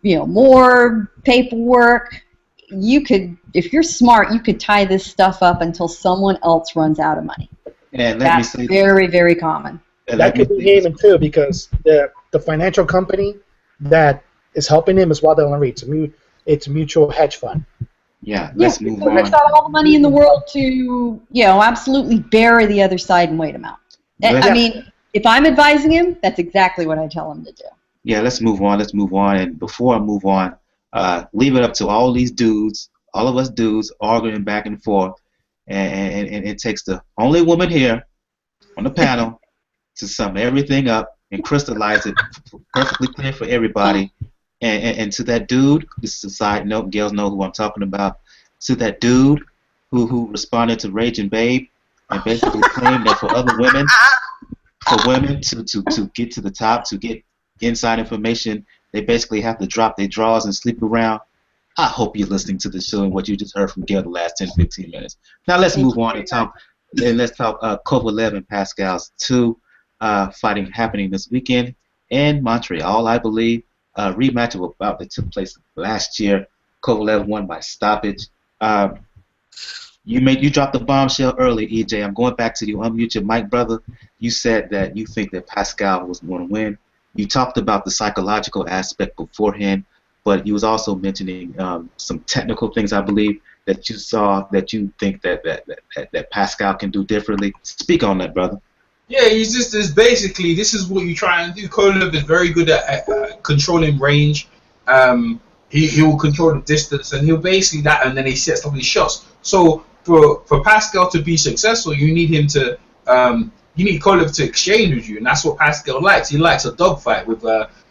more paperwork. You could, if you're smart, you could tie this stuff up until someone else runs out of money. And That's very, very common. That could be Heyman too, because the financial company that is helping him is Waddell and Reed. It's a mutual hedge fund. Yeah, let's move on. He's got all the money in the world to, absolutely bury the other side and wait him out. I mean, if I'm advising him, that's exactly what I tell him to do. Yeah, let's move on. Let's move on. And before I move on, leave it up to all these dudes, all of us dudes, arguing back and forth. And it takes the only woman here on the panel to sum everything up and crystallize it perfectly clear for everybody. And to that dude, this is a side note, girls know who I'm talking about. To that dude who responded to Raging Babe and basically claimed that for other women, to get to the top, to get inside information, they basically have to drop their drawers and sleep around. I hope you're listening to the show and what you just heard from Gail the last 10, 15 minutes. Now let's move on and talk. Let's talk Kovalev and Pascal's two fighting happening this weekend in Montreal, I believe. Rematch of a bout that took place last year. Kovalev won by stoppage. You dropped the bombshell early, EJ. I'm going back to you. Unmute your mic, brother. You said that you think that Pascal was going to win. You talked about the psychological aspect beforehand, but you was also mentioning some technical things, I believe, that you saw that you think that Pascal can do differently. Speak on that, brother. Yeah, he's just basically, this is what you try and do. Kovalev is very good at controlling range. He will control the distance, and he'll basically that, and then he sets up his shots. So for Pascal to be successful, you need him to you need Kovalev to exchange with you, and that's what Pascal likes. He likes a dogfight with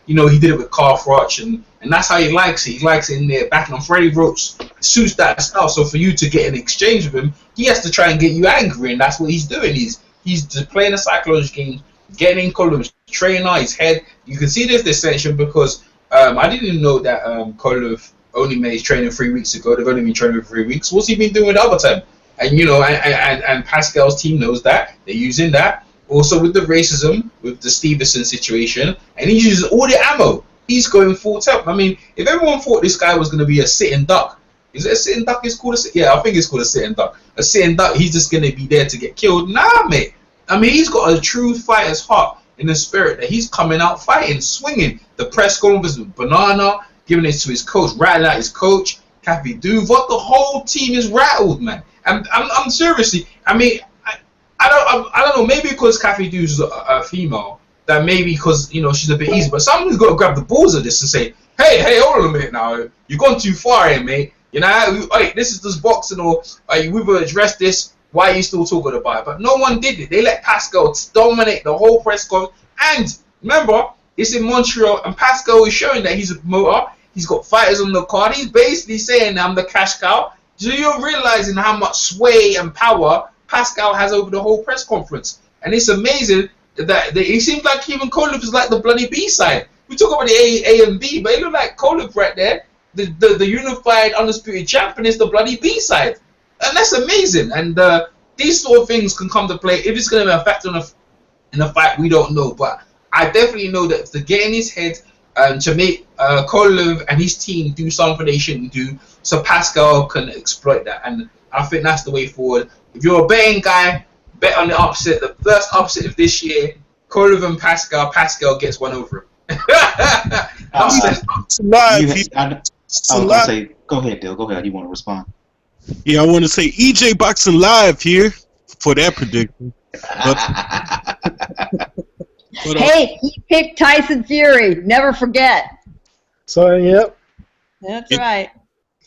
he did it with Calf Roach, and that's how he likes it. He likes it in there, backing on Freddie Roach. Suits that style. So for you to get an exchange with him, he has to try and get you angry, and that's what he's doing. He's just playing a psychology game, getting in Kovalev's trainer, his head. You can see there's dissension because I didn't even know that Kovalev only made his training 3 weeks ago. They've only been training for 3 weeks. What's he been doing the other time? And and Pascal's team knows that. They're using that. Also with the racism, with the Stevenson situation, and he uses all the ammo. He's going full tilt. I mean, if everyone thought this guy was going to be a sitting duck, is it a sitting duck? It's called I think it's called a sitting duck. A sitting duck, he's just going to be there to get killed. Nah, mate. I mean, he's got a true fighter's heart in the spirit that he's coming out fighting, swinging. The press conference with Banana, giving it to his coach, rattling out his coach, Kathy Duvois. The whole team is rattled, man. And I'm seriously, I mean, I don't know, maybe because Kathy Duvois is a female, that maybe because, she's a bit easy, but someone's got to grab the balls of this and say, hey, hold on a minute now, you've gone too far here, mate. This is just boxing, or we've addressed this, why are you still talking about it? But no one did it. They let Pascal dominate the whole press conference. And remember, it's in Montreal, and Pascal is showing that he's a promoter. He's got fighters on the card. He's basically saying, I'm the cash cow. So you're realizing how much sway and power Pascal has over the whole press conference. And it's amazing that it seems like even Kovalev is like the bloody B side. We talk about the A and B, but it look like Kovalev right there. The unified undisputed champion is the bloody B side. And that's amazing. And these sort of things can come to play. If it's going to be a factor in a fight, we don't know. But I definitely know that to get in his head to make Kovalev and his team do something they shouldn't do, so Pascal can exploit that. And I think that's the way forward. If you're a betting guy, bet on the upset. The first upset of this year, Kovalev and Pascal. Pascal gets one over him. Go ahead, Dale. Go ahead. You want to respond? Yeah, I want to say EJ Boxing Live here for that prediction. But, hey, he picked Tyson Fury. Never forget. So, yep. That's right.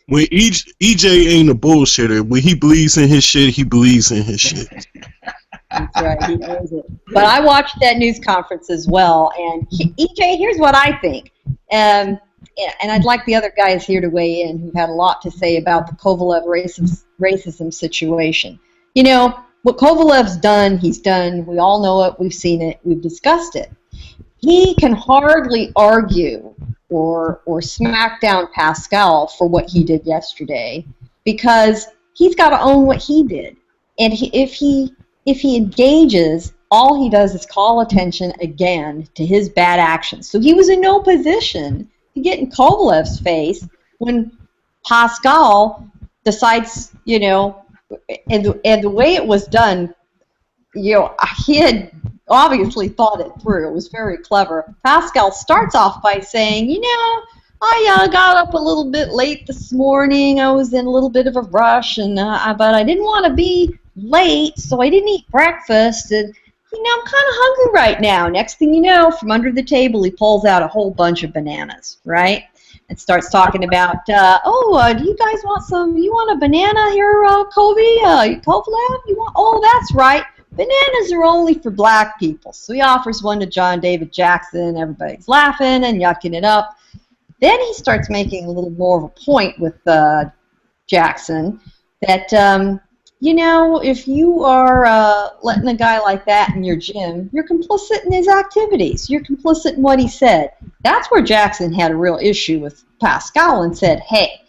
When EJ ain't a bullshitter, when he believes in his shit, he believes in his shit. That's right. He knows it. But I watched that news conference as well, and EJ, here's what I think. And I'd like the other guys here to weigh in who had a lot to say about the Kovalev racism situation. What Kovalev's done, he's done. We all know it. We've seen it. We've discussed it. He can hardly argue or smack down Pascal for what he did yesterday because he's got to own what he did. And if he engages, all he does is call attention again to his bad actions. So he was in no position to get in Kovalev's face when Pascal decides, and the way it was done, he had obviously thought it through. It was very clever. Pascal starts off by saying, I got up a little bit late this morning. I was in a little bit of a rush, but I didn't want to be late, so I didn't eat breakfast. And I'm kind of hungry right now. Next thing you know, from under the table, he pulls out a whole bunch of bananas, right? And starts talking about, do you guys you want a banana here, Kovalev? That's right. Bananas are only for black people. So he offers one to John David Jackson. Everybody's laughing and yucking it up. Then he starts making a little more of a point with Jackson that, if you are letting a guy like that in your gym, you're complicit in his activities. You're complicit in what he said. That's where Jackson had a real issue with Pascal and said, hey,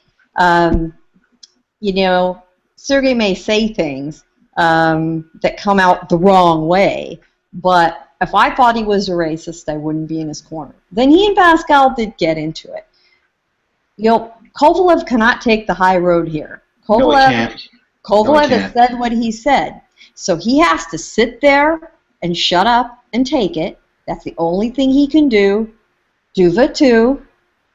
Sergey may say things that come out the wrong way, but if I thought he was a racist, I wouldn't be in his corner. Then he and Pascal did get into it. Kovalev cannot take the high road here. Kovalev has said what he said. So he has to sit there and shut up and take it. That's the only thing he can do. Duva too.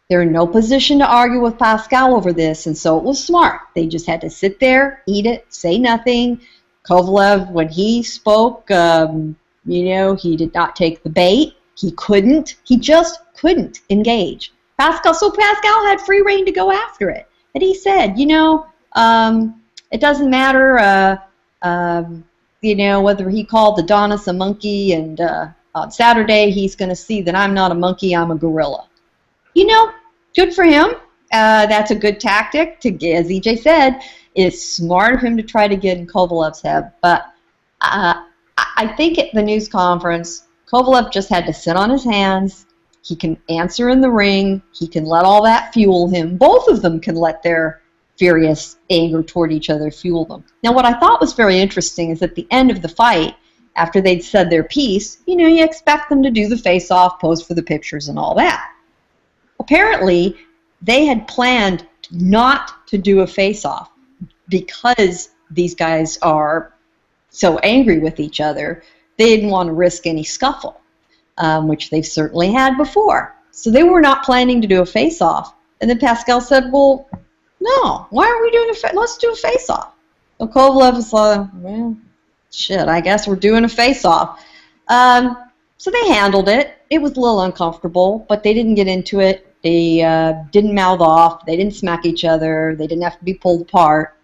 They're in no position to argue with Pascal over this, and so it was smart. They just had to sit there, eat it, say nothing. Kovalev, when he spoke, he did not take the bait. He couldn't. He just couldn't engage. So Pascal had free rein to go after it. And he said, it doesn't matter, whether he called Adonis a monkey, and on Saturday he's going to see that I'm not a monkey, I'm a gorilla. Good for him. That's a good tactic to, as EJ said, it's smart of him to try to get in Kovalev's head. But I think at the news conference, Kovalev just had to sit on his hands. He can answer in the ring. He can let all that fuel him. Both of them can let their furious anger toward each other fuel them. Now, what I thought was very interesting is at the end of the fight, after they'd said their piece, you expect them to do the face-off, pose for the pictures, and all that. Apparently, they had planned not to do a face-off because these guys are so angry with each other. They didn't want to risk any scuffle, which they've certainly had before. So they were not planning to do a face-off. And then Pascal said, well, no, why aren't we doing let's do a face-off. So Kovalev was like, well, shit, I guess we're doing a face-off. So they handled it. It was a little uncomfortable, but they didn't get into it. They didn't mouth off. They didn't smack each other. They didn't have to be pulled apart.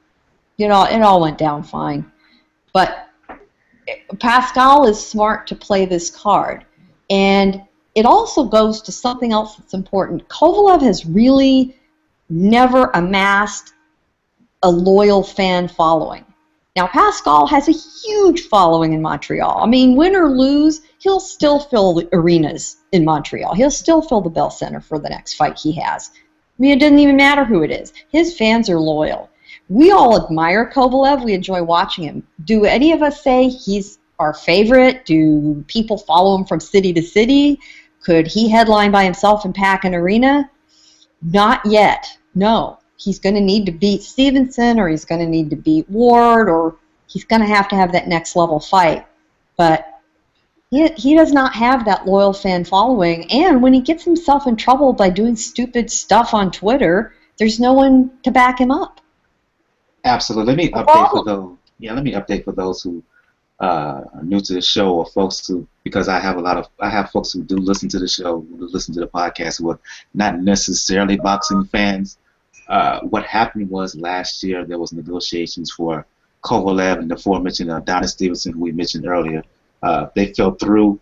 It all went down fine. But Pascal is smart to play this card. And it also goes to something else that's important. Kovalev has really never amassed a loyal fan following. Now, Pascal has a huge following in Montreal. I mean, win or lose, he'll still fill the arenas in Montreal. He'll still fill the Bell Center for the next fight he has. I mean, it doesn't even matter who it is. His fans are loyal. We all admire Kovalev. We enjoy watching him. Do any of us say he's our favorite? Do people follow him from city to city? Could he headline by himself and pack an arena? Not yet. No. He's going to need to beat Stevenson, or he's going to need to beat Ward, or he's going to have that next level fight. But he does not have that loyal fan following, and when he gets himself in trouble by doing stupid stuff on Twitter, there's no one to back him up. Absolutely. Let me update for those who are new to the show, or folks who, because I have folks who do listen to the show, who listen to the podcast, who are not necessarily boxing fans. What happened was last year there was negotiations for Kovalev and the aforementioned Adonis Stevenson, who we mentioned earlier. They fell through.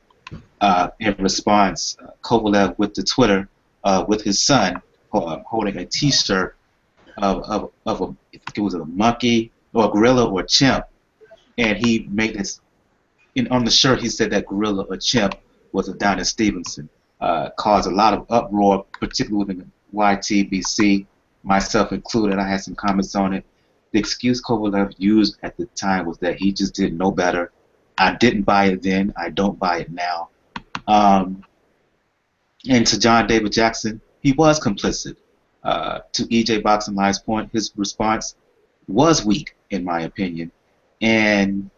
In response, Kovalev with the Twitter with his son holding a T-shirt of I think it was a monkey or a gorilla or a chimp, and he made this. On the shirt, he said that gorilla or chimp was Adonis Stevenson. Caused a lot of uproar, particularly within YTBC. Myself included. I had some comments on it. The excuse Kovalev used at the time was that he just didn't know better. I didn't buy it then. I don't buy it now. And to John David Jackson, he was complicit. To EJ Boxing Live's point, his response was weak, in my opinion. And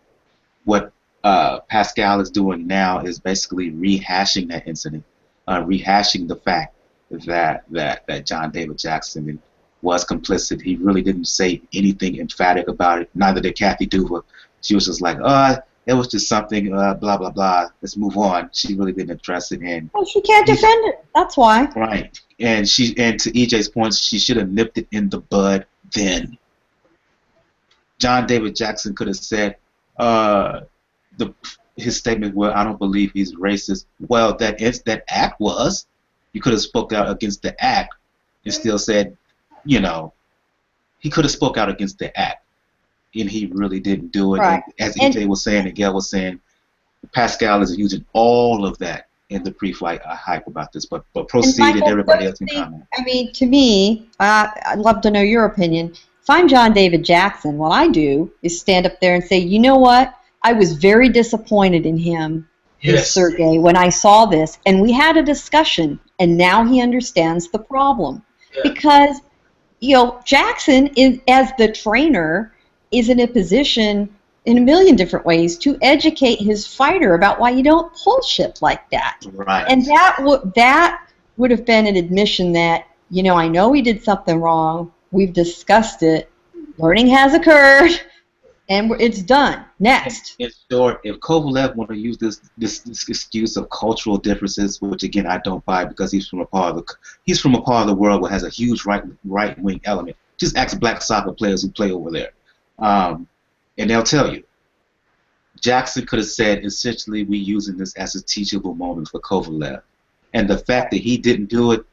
what Pascal is doing now is basically rehashing that incident, rehashing the fact that John David Jackson was complicit. He really didn't say anything emphatic about it. Neither did Kathy Duva. She was just like, it was just something, blah, blah, blah. Let's move on. She really didn't address it. And well, she can't defend it. That's why. Right. And to EJ's point, she should have nipped it in the bud then. John David Jackson could have said, his statement, well, I don't believe he's racist. Well, that act was. You could have spoke out against the act and still said, he could have spoke out against the act, and he really didn't do it. Right. And as EJ was saying and Gail was saying, Pascal is using all of that in the pre-flight hype about this. But proceed, and everybody else can comment. I mean, to me, I'd love to know your opinion. If I'm John David Jackson, what I do is stand up there and say, you know what? I was very disappointed in him, Yes. Sergey, when I saw this, and we had a discussion, and now he understands the problem. Yeah. Because, Jackson, as the trainer, is in a position in a million different ways to educate his fighter about why you don't pull shit like that. Right. And that would have been an admission that, I know he did something wrong. We've discussed it. Learning has occurred, and it's done. Next. In short, if Kovalev want to use this excuse of cultural differences, which again I don't buy because he's from a part of the world that has a huge right wing element. Just ask black soccer players who play over there, and they'll tell you. Jackson could have said, essentially, we using this as a teachable moment for Kovalev, and the fact that he didn't do it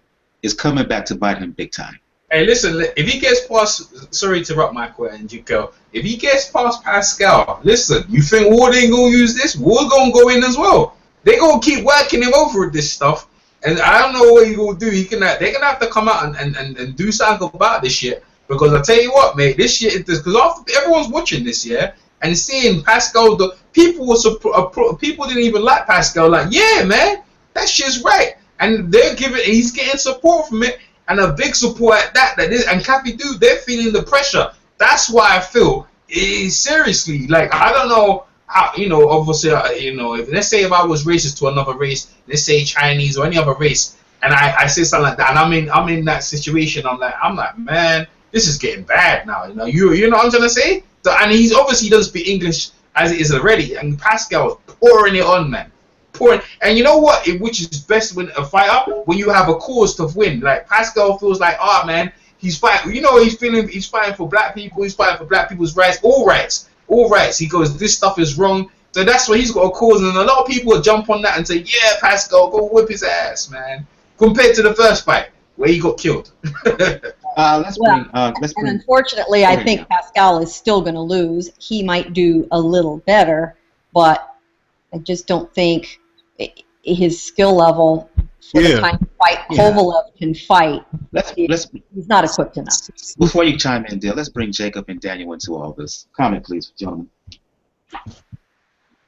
is coming back to bite him big time. Hey, listen, if he gets past, sorry to interrupt Michael and Juco, if he gets past Pascal, listen, you think Ward ain't going to use this? Ward going to go in as well. They're going to keep working him over with this stuff, and I don't know what he's going to do. They're going to have to come out and do something about this shit, because I tell you what, mate, this shit, because everyone's watching this, yeah, and seeing Pascal, people didn't even like Pascal, like, yeah, man, that shit's right, and he's getting support from it. And a big support at that and Kathy Dude, they're feeling the pressure. That's why I feel seriously, like, I don't know how, obviously, if let's say if I was racist to another race, let's say Chinese or any other race, and I say something like that, and I'm in that situation, I'm like, man, this is getting bad now. You know what I'm trying to say? So, and he doesn't speak English as it is already, and Pascal is pouring it on, man. And you know what? Which is best when a fighter, when you have a cause to win. Like Pascal feels like, man, he's fighting. He's fighting for black people. He's fighting for black people's rights, all rights. He goes, this stuff is wrong. So that's why he's got a cause, and a lot of people will jump on that and say, yeah, Pascal, go whip his ass, man. Compared to the first fight where he got killed. Let's bring. Unfortunately, I think Pascal is still going to lose. He might do a little better, but I just don't think his skill level for the kind of fight Kovalev can fight. He's not equipped enough. Before you chime in, Dale, let's bring Jacob and Daniel into all this. Comment, please, gentlemen.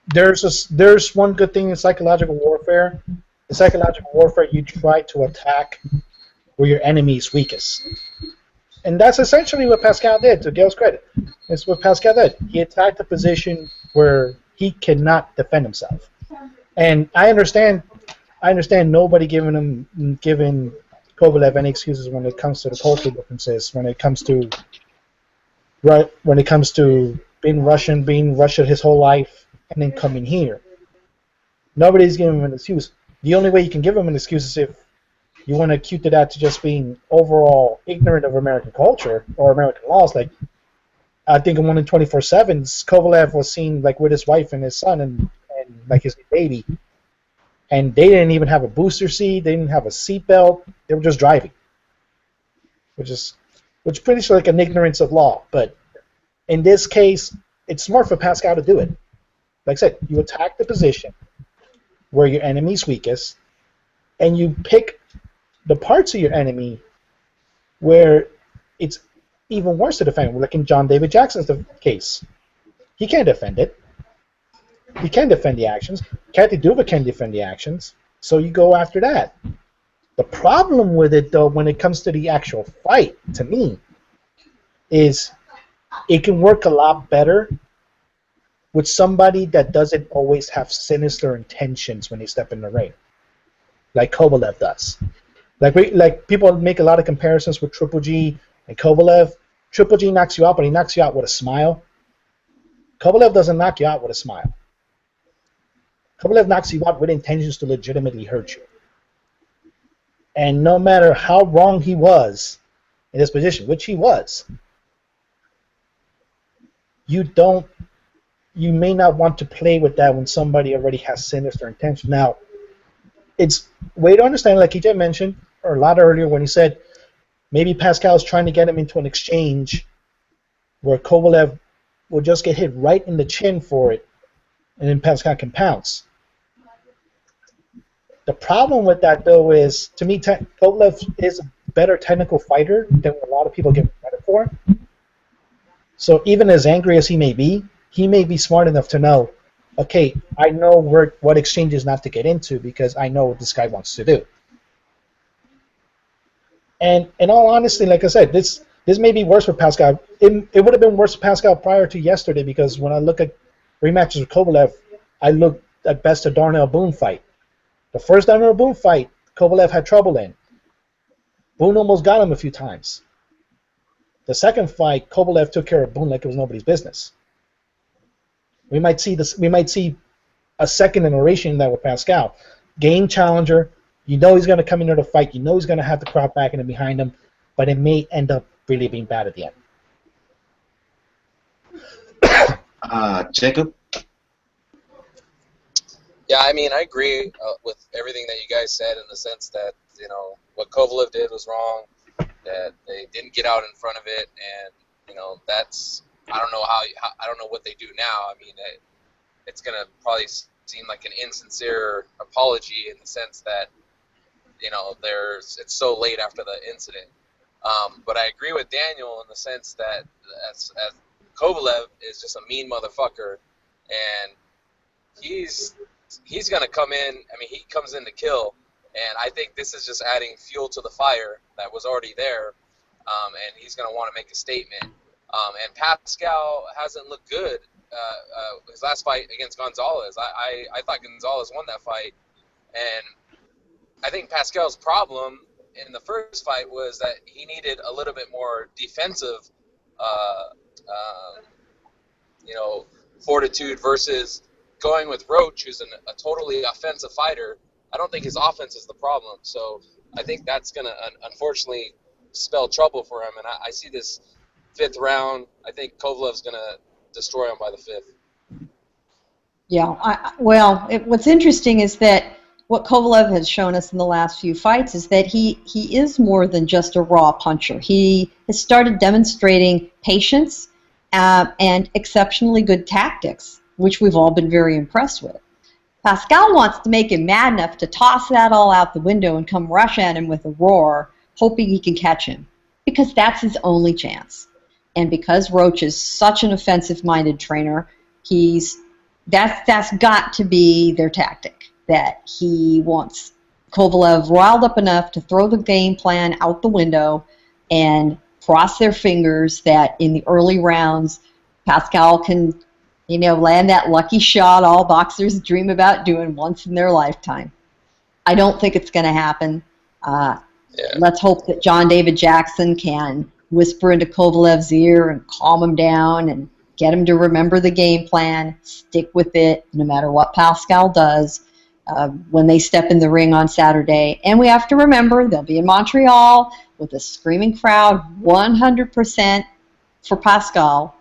There's one good thing in psychological warfare. In psychological warfare, you try to attack where your enemy is weakest. And that's essentially what Pascal did, to Gail's credit. It's what Pascal did. He attacked a position where he cannot defend himself. And I understand nobody giving Kovalev any excuses when it comes to the cultural differences, when it comes to being Russian his whole life and then coming here. Nobody's giving him an excuse. The only way you can give him an excuse is if you want to acute to that to just being overall ignorant of American culture or American laws. Like, I think in 1 in 24/7, Kovalev was seen like with his wife and his son and like his baby, and they didn't even have a booster seat. They didn't have a seatbelt. They were just driving, which pretty much like an ignorance of law. But in this case, it's smart for Pascal to do it. Like I said, you attack the position where your enemy's weakest, and you pick the parts of your enemy where it's even worse to defend, like in John David Jackson's case. He can't defend it. He can't defend the actions. Kathy Duva can defend the actions, so you go after that. The problem with it, though, when it comes to the actual fight, to me, is it can work a lot better with somebody that doesn't always have sinister intentions when they step in the ring, like Kovalev does. Like people make a lot of comparisons with Triple G and Kovalev. Triple G knocks you out, but he knocks you out with a smile. Kovalev doesn't knock you out with a smile. Kovalev knocks you out with intentions to legitimately hurt you. And no matter how wrong he was in his position, which he was, you may not want to play with that when somebody already has sinister intentions. Now, it's way to understand, like EJ mentioned, or a lot earlier when he said maybe Pascal's trying to get him into an exchange where Kovalev will just get hit right in the chin for it, and then Pascal can pounce. The problem with that, though, is, to me, Kovalev is a better technical fighter than a lot of people give him credit for. So even as angry as he may be smart enough to know, okay, I know what exchanges not to get into because I know what this guy wants to do. And in all honesty, like I said, this may be worse for Pascal. It would have been worse for Pascal prior to yesterday because when I look at rematches with Kovalev, I look at best a Darnell Boone fight. The first Darnell Boone fight, Kovalev had trouble in. Boone almost got him a few times. The second fight, Kovalev took care of Boone like it was nobody's business. We might see this. We might see a second iteration in that with Pascal. Game challenger. You know he's going to come into the fight. You know he's going to have the crowd backing him behind him, but it may end up really being bad at the end. Jacob? Yeah, I mean, I agree with everything that you guys said in the sense that, you know, what Kovalev did was wrong, that they didn't get out in front of it, and, you know, that's, I don't know I don't know what they do now. I mean, it's going to probably seem like an insincere apology in the sense that, you know, it's so late after the incident. But I agree with Daniel in the sense that as Kovalev is just a mean motherfucker, and he's going to come in. I mean, he comes in to kill, and I think this is just adding fuel to the fire that was already there, and he's going to want to make a statement. And Pascal hasn't looked good. His last fight against Gonzalez, I thought Gonzalez won that fight, and I think Pascal's problem in the first fight was that he needed a little bit more defensive, you know, fortitude versus going with Roach, who's a totally offensive fighter. I don't think his offense is the problem. So I think that's going to, unfortunately, spell trouble for him. And I see this fifth round. I think Kovalev's going to destroy him by the fifth. Yeah. What's interesting is that what Kovalev has shown us in the last few fights is that he is more than just a raw puncher. He has started demonstrating patience and exceptionally good tactics, which we've all been very impressed with. Pascal wants to make him mad enough to toss that all out the window and come rush at him with a roar, hoping he can catch him, because that's his only chance. And because Roach is such an offensive-minded trainer, that's got to be their tactic, that he wants Kovalev riled up enough to throw the game plan out the window and cross their fingers that in the early rounds Pascal can, you know, land that lucky shot all boxers dream about doing once in their lifetime. I don't think it's going to happen. Let's hope that John David Jackson can whisper into Kovalev's ear and calm him down and get him to remember the game plan, stick with it no matter what Pascal does when they step in the ring on Saturday. And we have to remember they'll be in Montreal with a screaming crowd, 100% for Pascal.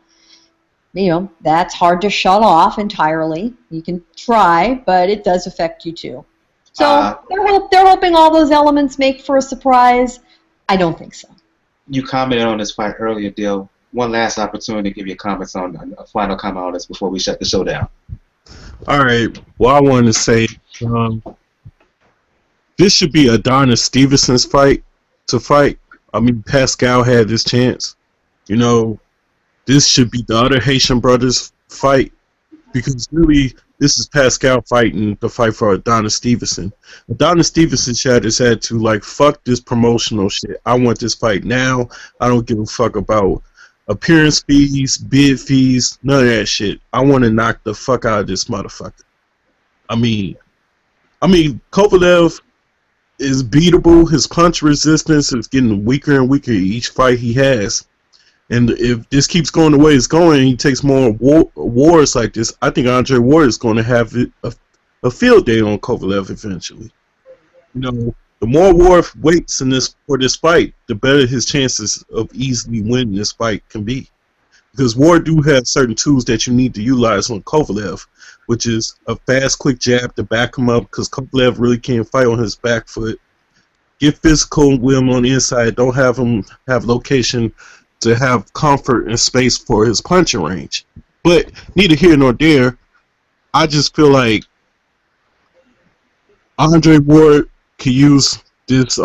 You know, that's hard to shut off entirely. You can try, but it does affect you too. So they're hoping all those elements make for a surprise. I don't think so. You commented on this fight earlier, Dale. One last opportunity to give your comments on a final comment on this before we shut the show down. All right. Well, I wanted to say this should be Adonis Stevenson's fight to fight. I mean, Pascal had this chance. You know, this should be the other Haitian brothers fight because really this is Pascal fighting the fight for Adonis Stevenson. Adonis Stevenson had his head to like, fuck this promotional shit. I want this fight now. I don't give a fuck about appearance fees, bid fees, none of that shit. I want to knock the fuck out of this motherfucker. I mean, Kovalev is beatable. His punch resistance is getting weaker and weaker each fight he has. And if this keeps going the way it's going, and he takes more wars like this, I think Andre Ward is going to have a field day on Kovalev eventually. You know, the more Ward waits for this fight, the better his chances of easily winning this fight can be. Because Ward do have certain tools that you need to utilize on Kovalev, which is a fast, quick jab to back him up, because Kovalev really can't fight on his back foot. Get physical with him on the inside. Don't have him have location to have comfort and space for his punching range. But neither here nor there, I just feel like Andre Ward could use this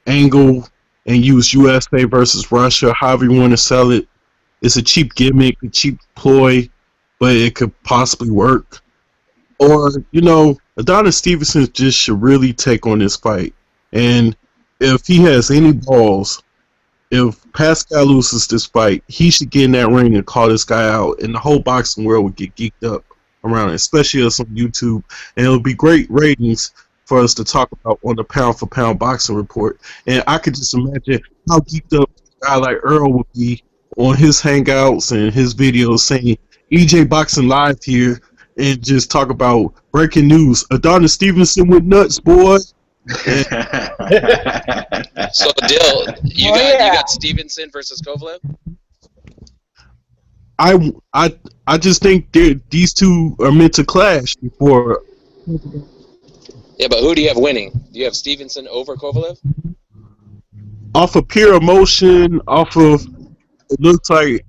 angle and use USA versus Russia, however you want to sell it. It's a cheap gimmick, a cheap ploy, but it could possibly work. Or, you know, Adonis Stevenson just should really take on this fight. And if he has any balls, if Pascal loses this fight, he should get in that ring and call this guy out, and the whole boxing world would get geeked up around it, especially us on YouTube. And it'll be great ratings for us to talk about on the Pound for Pound Boxing Report. And I could just imagine how geeked up a guy like Earl would be on his hangouts and his videos saying, EJ Boxing Live here, and just talk about breaking news. Adonis Stevenson went nuts, boy. So, Dill, you got Stevenson versus Kovalev? I just think these two are meant to clash before. Yeah, but who do you have winning? Do you have Stevenson over Kovalev? Off of pure emotion, it looks like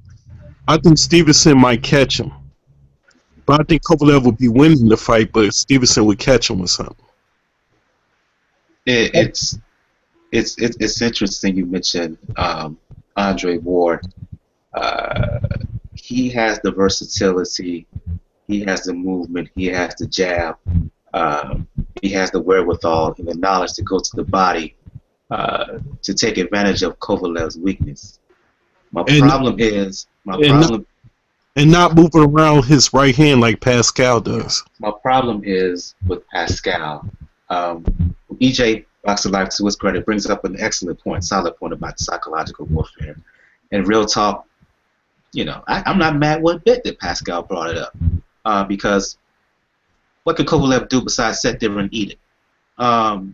I think Stevenson might catch him. But I think Kovalev would be winning the fight, but Stevenson would catch him with something. It's interesting you mentioned Andre Ward. He has the versatility, he has the movement, he has the jab, he has the wherewithal and the knowledge to go to the body to take advantage of Kovalev's weakness. My problem is not moving around his right hand like Pascal does. My problem is with Pascal. EJ Boxing Live, to his credit, brings up an excellent point, solid point about psychological warfare. And real talk, you know, I'm not mad one bit that Pascal brought it up, because what could Kovalev do besides sit there and eat it? The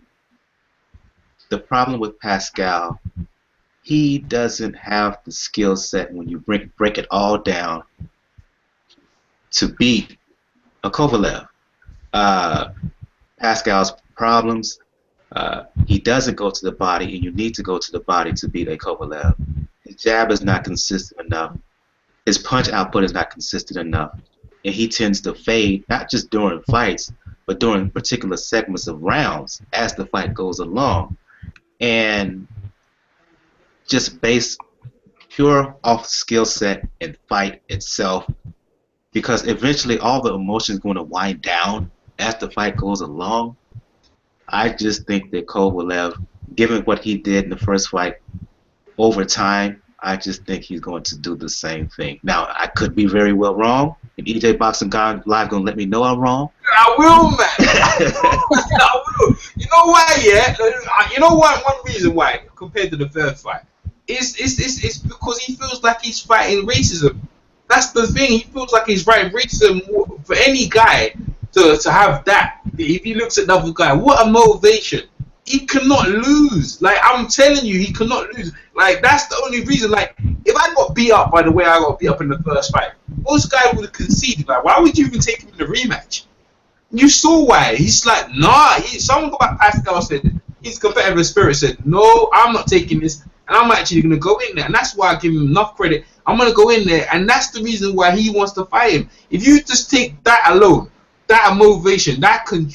problem with Pascal, he doesn't have the skill set when you break it all down to beat a Kovalev. Pascal's problems, he doesn't go to the body, and you need to go to the body to beat a Kovalev. His jab is not consistent enough. His punch output is not consistent enough. And he tends to fade, not just during fights, but during particular segments of rounds as the fight goes along. And just based pure off skill set and fight itself, because eventually all the emotion is going to wind down as the fight goes along. I just think that Kovalev, given what he did in the first fight, over time, I just think he's going to do the same thing. Now, I could be very well wrong, and EJ Boxing Live going to let me know I'm wrong. I will, man. I will. You know why, yeah? You know what? One reason why, compared to the first fight, it's because he feels like he's fighting racism. That's the thing. He feels like he's fighting racism for any guy to have that. If he looks at another guy, what a motivation. He cannot lose. Like, I'm telling you, he cannot lose. Like, that's the only reason. Like, if I got beat up by the way I got beat up in the first fight, most guys would have conceded. Like, why would you even take him in the rematch? You saw why. He's like, nah. Someone got Pascal said, his competitive spirit said, no, I'm not taking this, and I'm actually going to go in there. And that's why I give him enough credit. I'm going to go in there, and that's the reason why he wants to fight him. If you just take that alone, that motivation, that can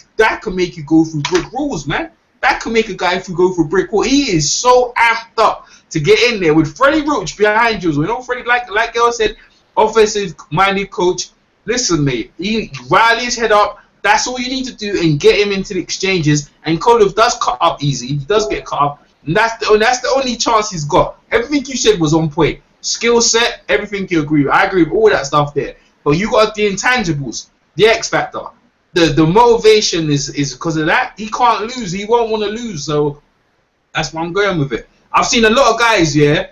make you go through brick walls, man. That can make a guy go through brick wall. He is so amped up to get in there with Freddie Roach behind you. You know, Freddie, like Gail said, offensive-minded coach. Listen, mate, he rally his head up. That's all you need to do and get him into the exchanges. And Kovalev does cut up easy. He does get cut up. And that's the only chance he's got. Everything you said was on point. skill set, everything you agree with. I agree with all that stuff there. But you got the intangibles, the X factor. The motivation is because of that. He can't lose. He won't want to lose. So that's why I'm going with it. I've seen a lot of guys, yeah.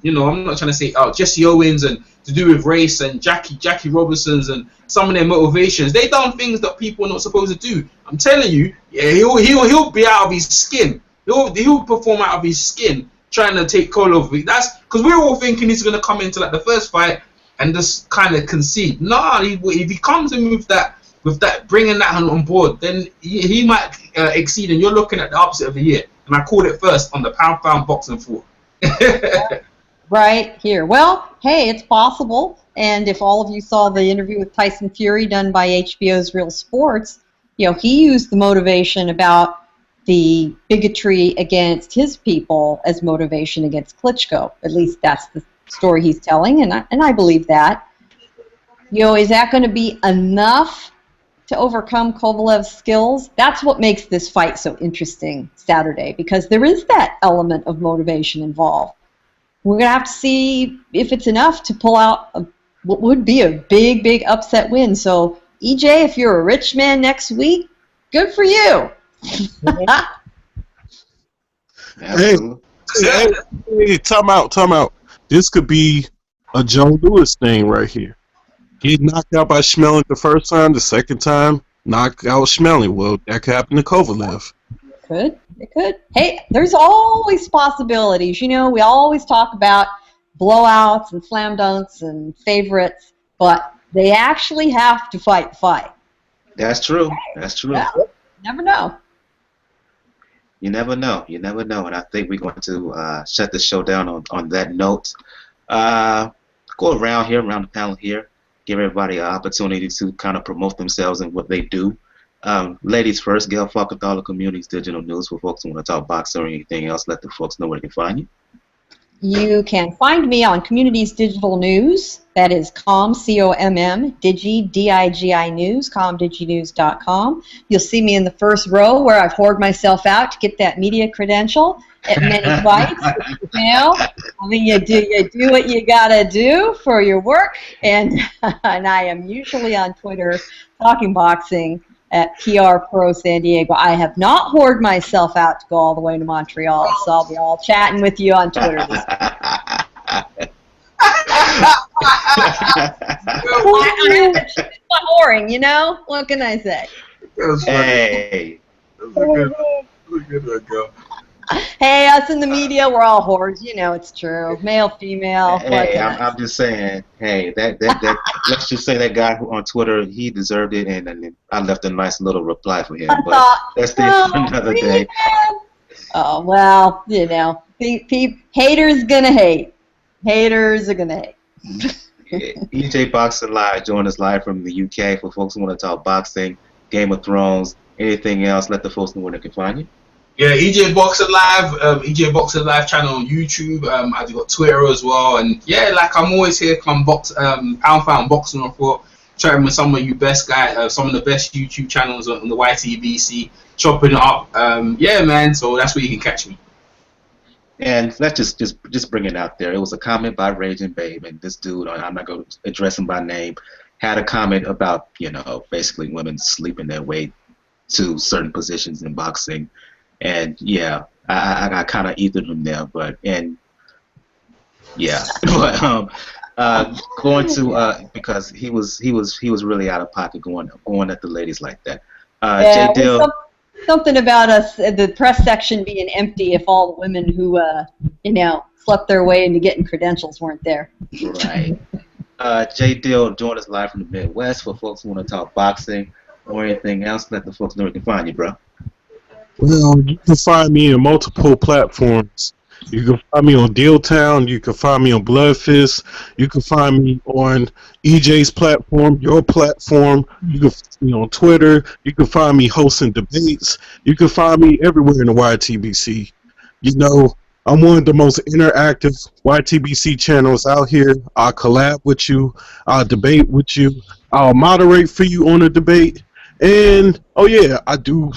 You know, I'm not trying to say Jesse Owens and to do with race and Jackie Robinson's and some of their motivations. They done things that people are not supposed to do. I'm telling you, yeah, he'll be out of his skin. He'll perform out of his skin trying to take Kovalev. That's because we're all thinking he's gonna come into like the first fight and just kind of concede. Nah, if he comes in with that bringing that on board, then he might exceed. And you're looking at the opposite of the year. And I called it first on the pound boxing floor. Right here. Well, hey, it's possible. And if all of you saw the interview with Tyson Fury done by HBO's Real Sports, you know, he used the motivation about the bigotry against his people as motivation against Klitschko. At least that's the story he's telling, and I believe that. You know, is that going to be enough to overcome Kovalev's skills? That's what makes this fight so interesting Saturday, because there is that element of motivation involved. We're going to have to see if it's enough to pull out what would be a big upset win. So, EJ, if you're a rich man next week, good for you. Hey, time out. This could be a Joe Louis thing right here. Get knocked out by Schmeling the first time, the second time, knock out Schmeling. Well, that could happen to Kovalev. It could. Hey, there's always possibilities. You know, we always talk about blowouts and slam dunks and favorites, but they actually have to fight the fight. That's true. That's true. Yeah, never know. You never know. You never know. And I think we're going to shut the show down on that note. Go around the panel here, give everybody an opportunity to kind of promote themselves and what they do. Ladies first, Gail Falk with all the Community's Digital News. For folks who want to talk boxing or anything else, let the folks know where they can find you. You can find me on Community's Digital News. That is COMM, Digi, D-I-G-I News, comdiginews.com. You'll see me in the first row where I've whored myself out to get that media credential at many fights. You know, I mean, you do what you gotta do for your work, and I am usually on Twitter talking boxing at PR Pro San Diego. I have not whored myself out to go all the way to Montreal, so I'll be all chatting with you on Twitter this week. It's not whoring, you know? What can I say? Hey. That's a good one, girl. Hey, us in the media, we're all whores. You know it's true. Male, female. Hey, I'm just saying. Hey, that let's just say that guy who on Twitter, he deserved it, and I left a nice little reply for him. But that's for another day. Oh well, you know, haters gonna hate. Haters are gonna hate. EJ Boxing Live, join us live from the UK. For folks who want to talk boxing, Game of Thrones, anything else, let the folks know where they can find you. Yeah, EJ Boxing Live, EJ Boxing Live channel on YouTube. I've got Twitter as well, and yeah, like I'm always here. Come pound boxing report, chatting with some of you best guys, some of the best YouTube channels on the YTBC, chopping it up. Yeah, man. So that's where you can catch me. And let's just bring it out there. It was a comment by Raging Babe, and this dude, I'm not going to address him by name, had a comment about, you know, basically women sleeping their way to certain positions in boxing. And yeah, I kind of ethered him there, but going to because he was really out of pocket going at the ladies like that. Yeah, J. Dill, something about us, the press section being empty if all the women who you know, slept their way into getting credentials weren't there. Right. J. Dill, join us live from the Midwest. For folks who want to talk boxing or anything else, let the folks know where they can find you, bro. Well, you can find me on multiple platforms. You can find me on Dealtown. You can find me on Bloodfist. You can find me on EJ's platform, your platform. You can find me on Twitter. You can find me hosting debates. You can find me everywhere in the YTBC. You know, I'm one of the most interactive YTBC channels out here. I'll collab with you. I'll debate with you. I'll moderate for you on a debate. And oh yeah, I do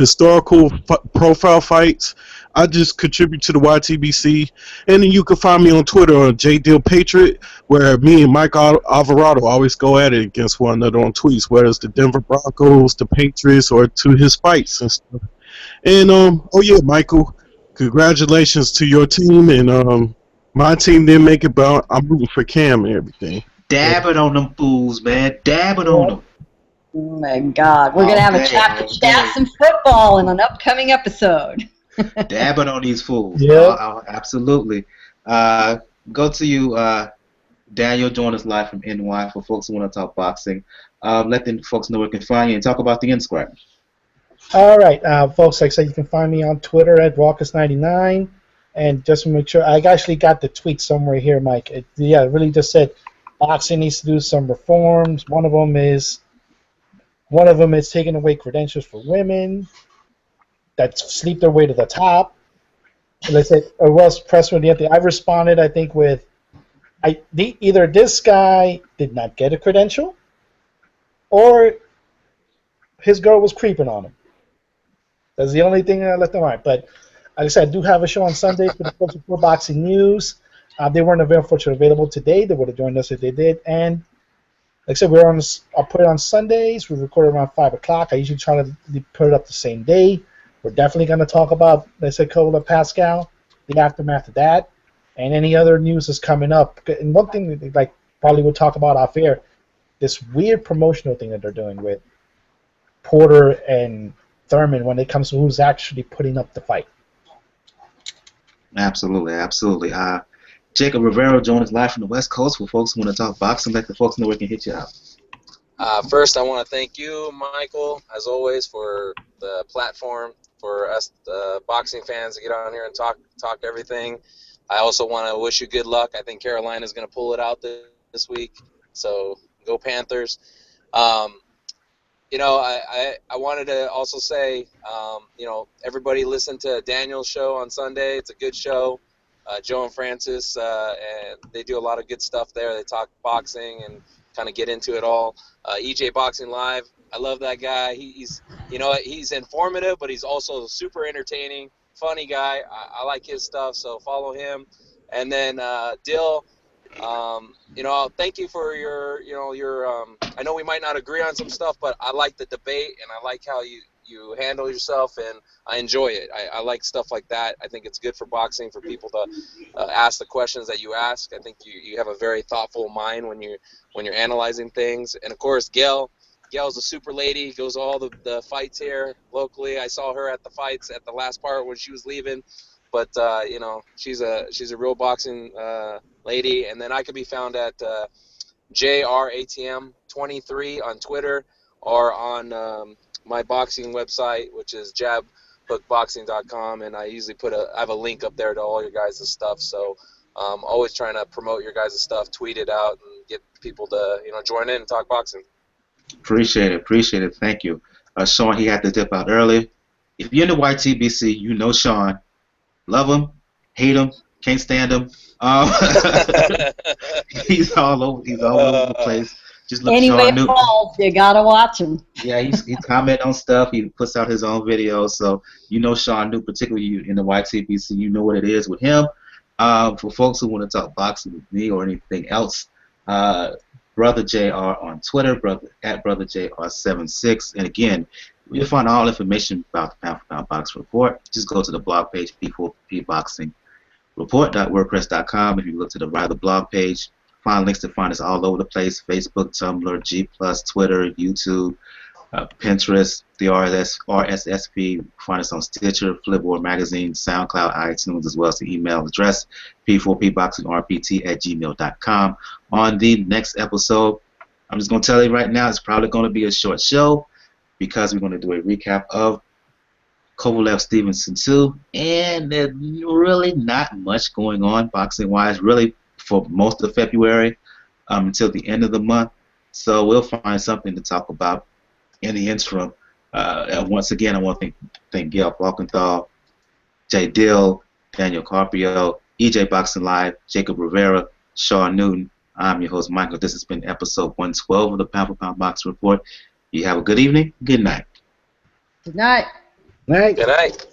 historical profile fights, I just contribute to the YTBC. And then you can find me on Twitter on JDealPatriot, where me and Mike Alvarado always go at it against one another on tweets, whether it's the Denver Broncos, the Patriots, or to his fights and stuff. And oh yeah, Michael, congratulations to your team. And my team didn't make it, but I'm rooting for Cam and everything. Dab it on them fools, man. Dab it on them. Oh my God, we're gonna have a chat some football in an upcoming episode. Dab it on these fools. Yeah. Absolutely. Go to you, Daniel. Join us live from NY for folks who want to talk boxing. Let the folks know where they can find you and talk about the Inscribe. All right, folks. Like I said, you can find me on Twitter at Raucus99, and just to make sure, I actually got the tweet somewhere here, Mike. It really just said boxing needs to do some reforms. One of them is taking away credentials for women that sleep their way to the top. Let's say, or was pressed with the other. I responded, I think, with either this guy did not get a credential, or his girl was creeping on him. That's the only thing I left them right. But like I said, I do have a show on Sundays for the folks for boxing news. They weren't available today. They would have joined us if they did. And like I said, I'll put it on Sundays. We record around 5 o'clock. I usually try to put it up the same day. We're definitely going to talk about, let's say, Kovalev Pascal, the aftermath of that, and any other news that's coming up. And one thing that, like, probably we'll talk about off air, this weird promotional thing that they're doing with Porter and Thurman when it comes to who's actually putting up the fight. Absolutely, absolutely. Jacob Rivera joined us live from the West Coast. For folks who want to talk boxing, let the folks know where they can hit you out. First, I want to thank you, Michael, as always, for the platform for us boxing fans to get on here and talk everything. I also want to wish you good luck. I think Carolina's going to pull it out this week, so go Panthers. You know, I wanted to also say, you know, everybody listen to Daniel's show on Sunday. It's a good show. Joe and Francis, and they do a lot of good stuff there. They talk boxing and kind of get into it all. EJ Boxing Live, I love that guy. He's informative, but he's also super entertaining, funny guy. I like his stuff, so follow him. And then Dill, you know, thank you for your I know we might not agree on some stuff, but I like the debate and I like how you handle yourself, and I enjoy it. I like stuff like that. I think it's good for boxing for people to ask the questions that you ask. I think you have a very thoughtful mind when you're analyzing things. And of course, Gail's a super lady. Goes to all the fights here locally. I saw her at the fights at the last part when she was leaving. But you know, she's a real boxing lady. And then I could be found at JRATM23 on Twitter or on my boxing website, which is jabhookboxing.com, and I usually I have a link up there to all your guys' stuff. So always trying to promote your guys' stuff, tweet it out, and get people to join in and talk boxing. Appreciate it. Thank you. Sean, he had to dip out early. If you're in the YTBC, you know Sean. Love him, hate him, can't stand him. He's all over the place. Just look anyway, Sean Newton. Paul, you gotta watch him. Yeah, he's commenting on stuff. He puts out his own videos. So you know Sean Newton, particularly in the YTBC, you know what it is with him. For folks who want to talk boxing with me or anything else, Brother JR on Twitter, at Brother JR76. And again, you'll find all information about the Pound for Pound Box Report. Just go to the blog page, p4pboxingreport.wordpress.com. If you look to the right of the blog page, find links to find us all over the place: Facebook, Tumblr, G+, Twitter, YouTube, Pinterest, the RSS feed. Find us on Stitcher, Flipboard Magazine, SoundCloud, iTunes, as well as the email address, p4pboxingrpt@gmail.com. On the next episode, I'm just going to tell you right now, it's probably going to be a short show because we're going to do a recap of Kovalev Stevenson 2, and there's really not much going on boxing-wise, really, for most of February until the end of the month. So we'll find something to talk about in the interim. Once again, I want to thank Gail Falkenthal, Jay Dill, Daniel Carpio, EJ Boxing Live, Jacob Rivera, Sean Newton. I'm your host, Michael. This has been episode 112 of the Pound for Pound Boxing Report. You have a good evening. Good night. Good night. Night. Good night.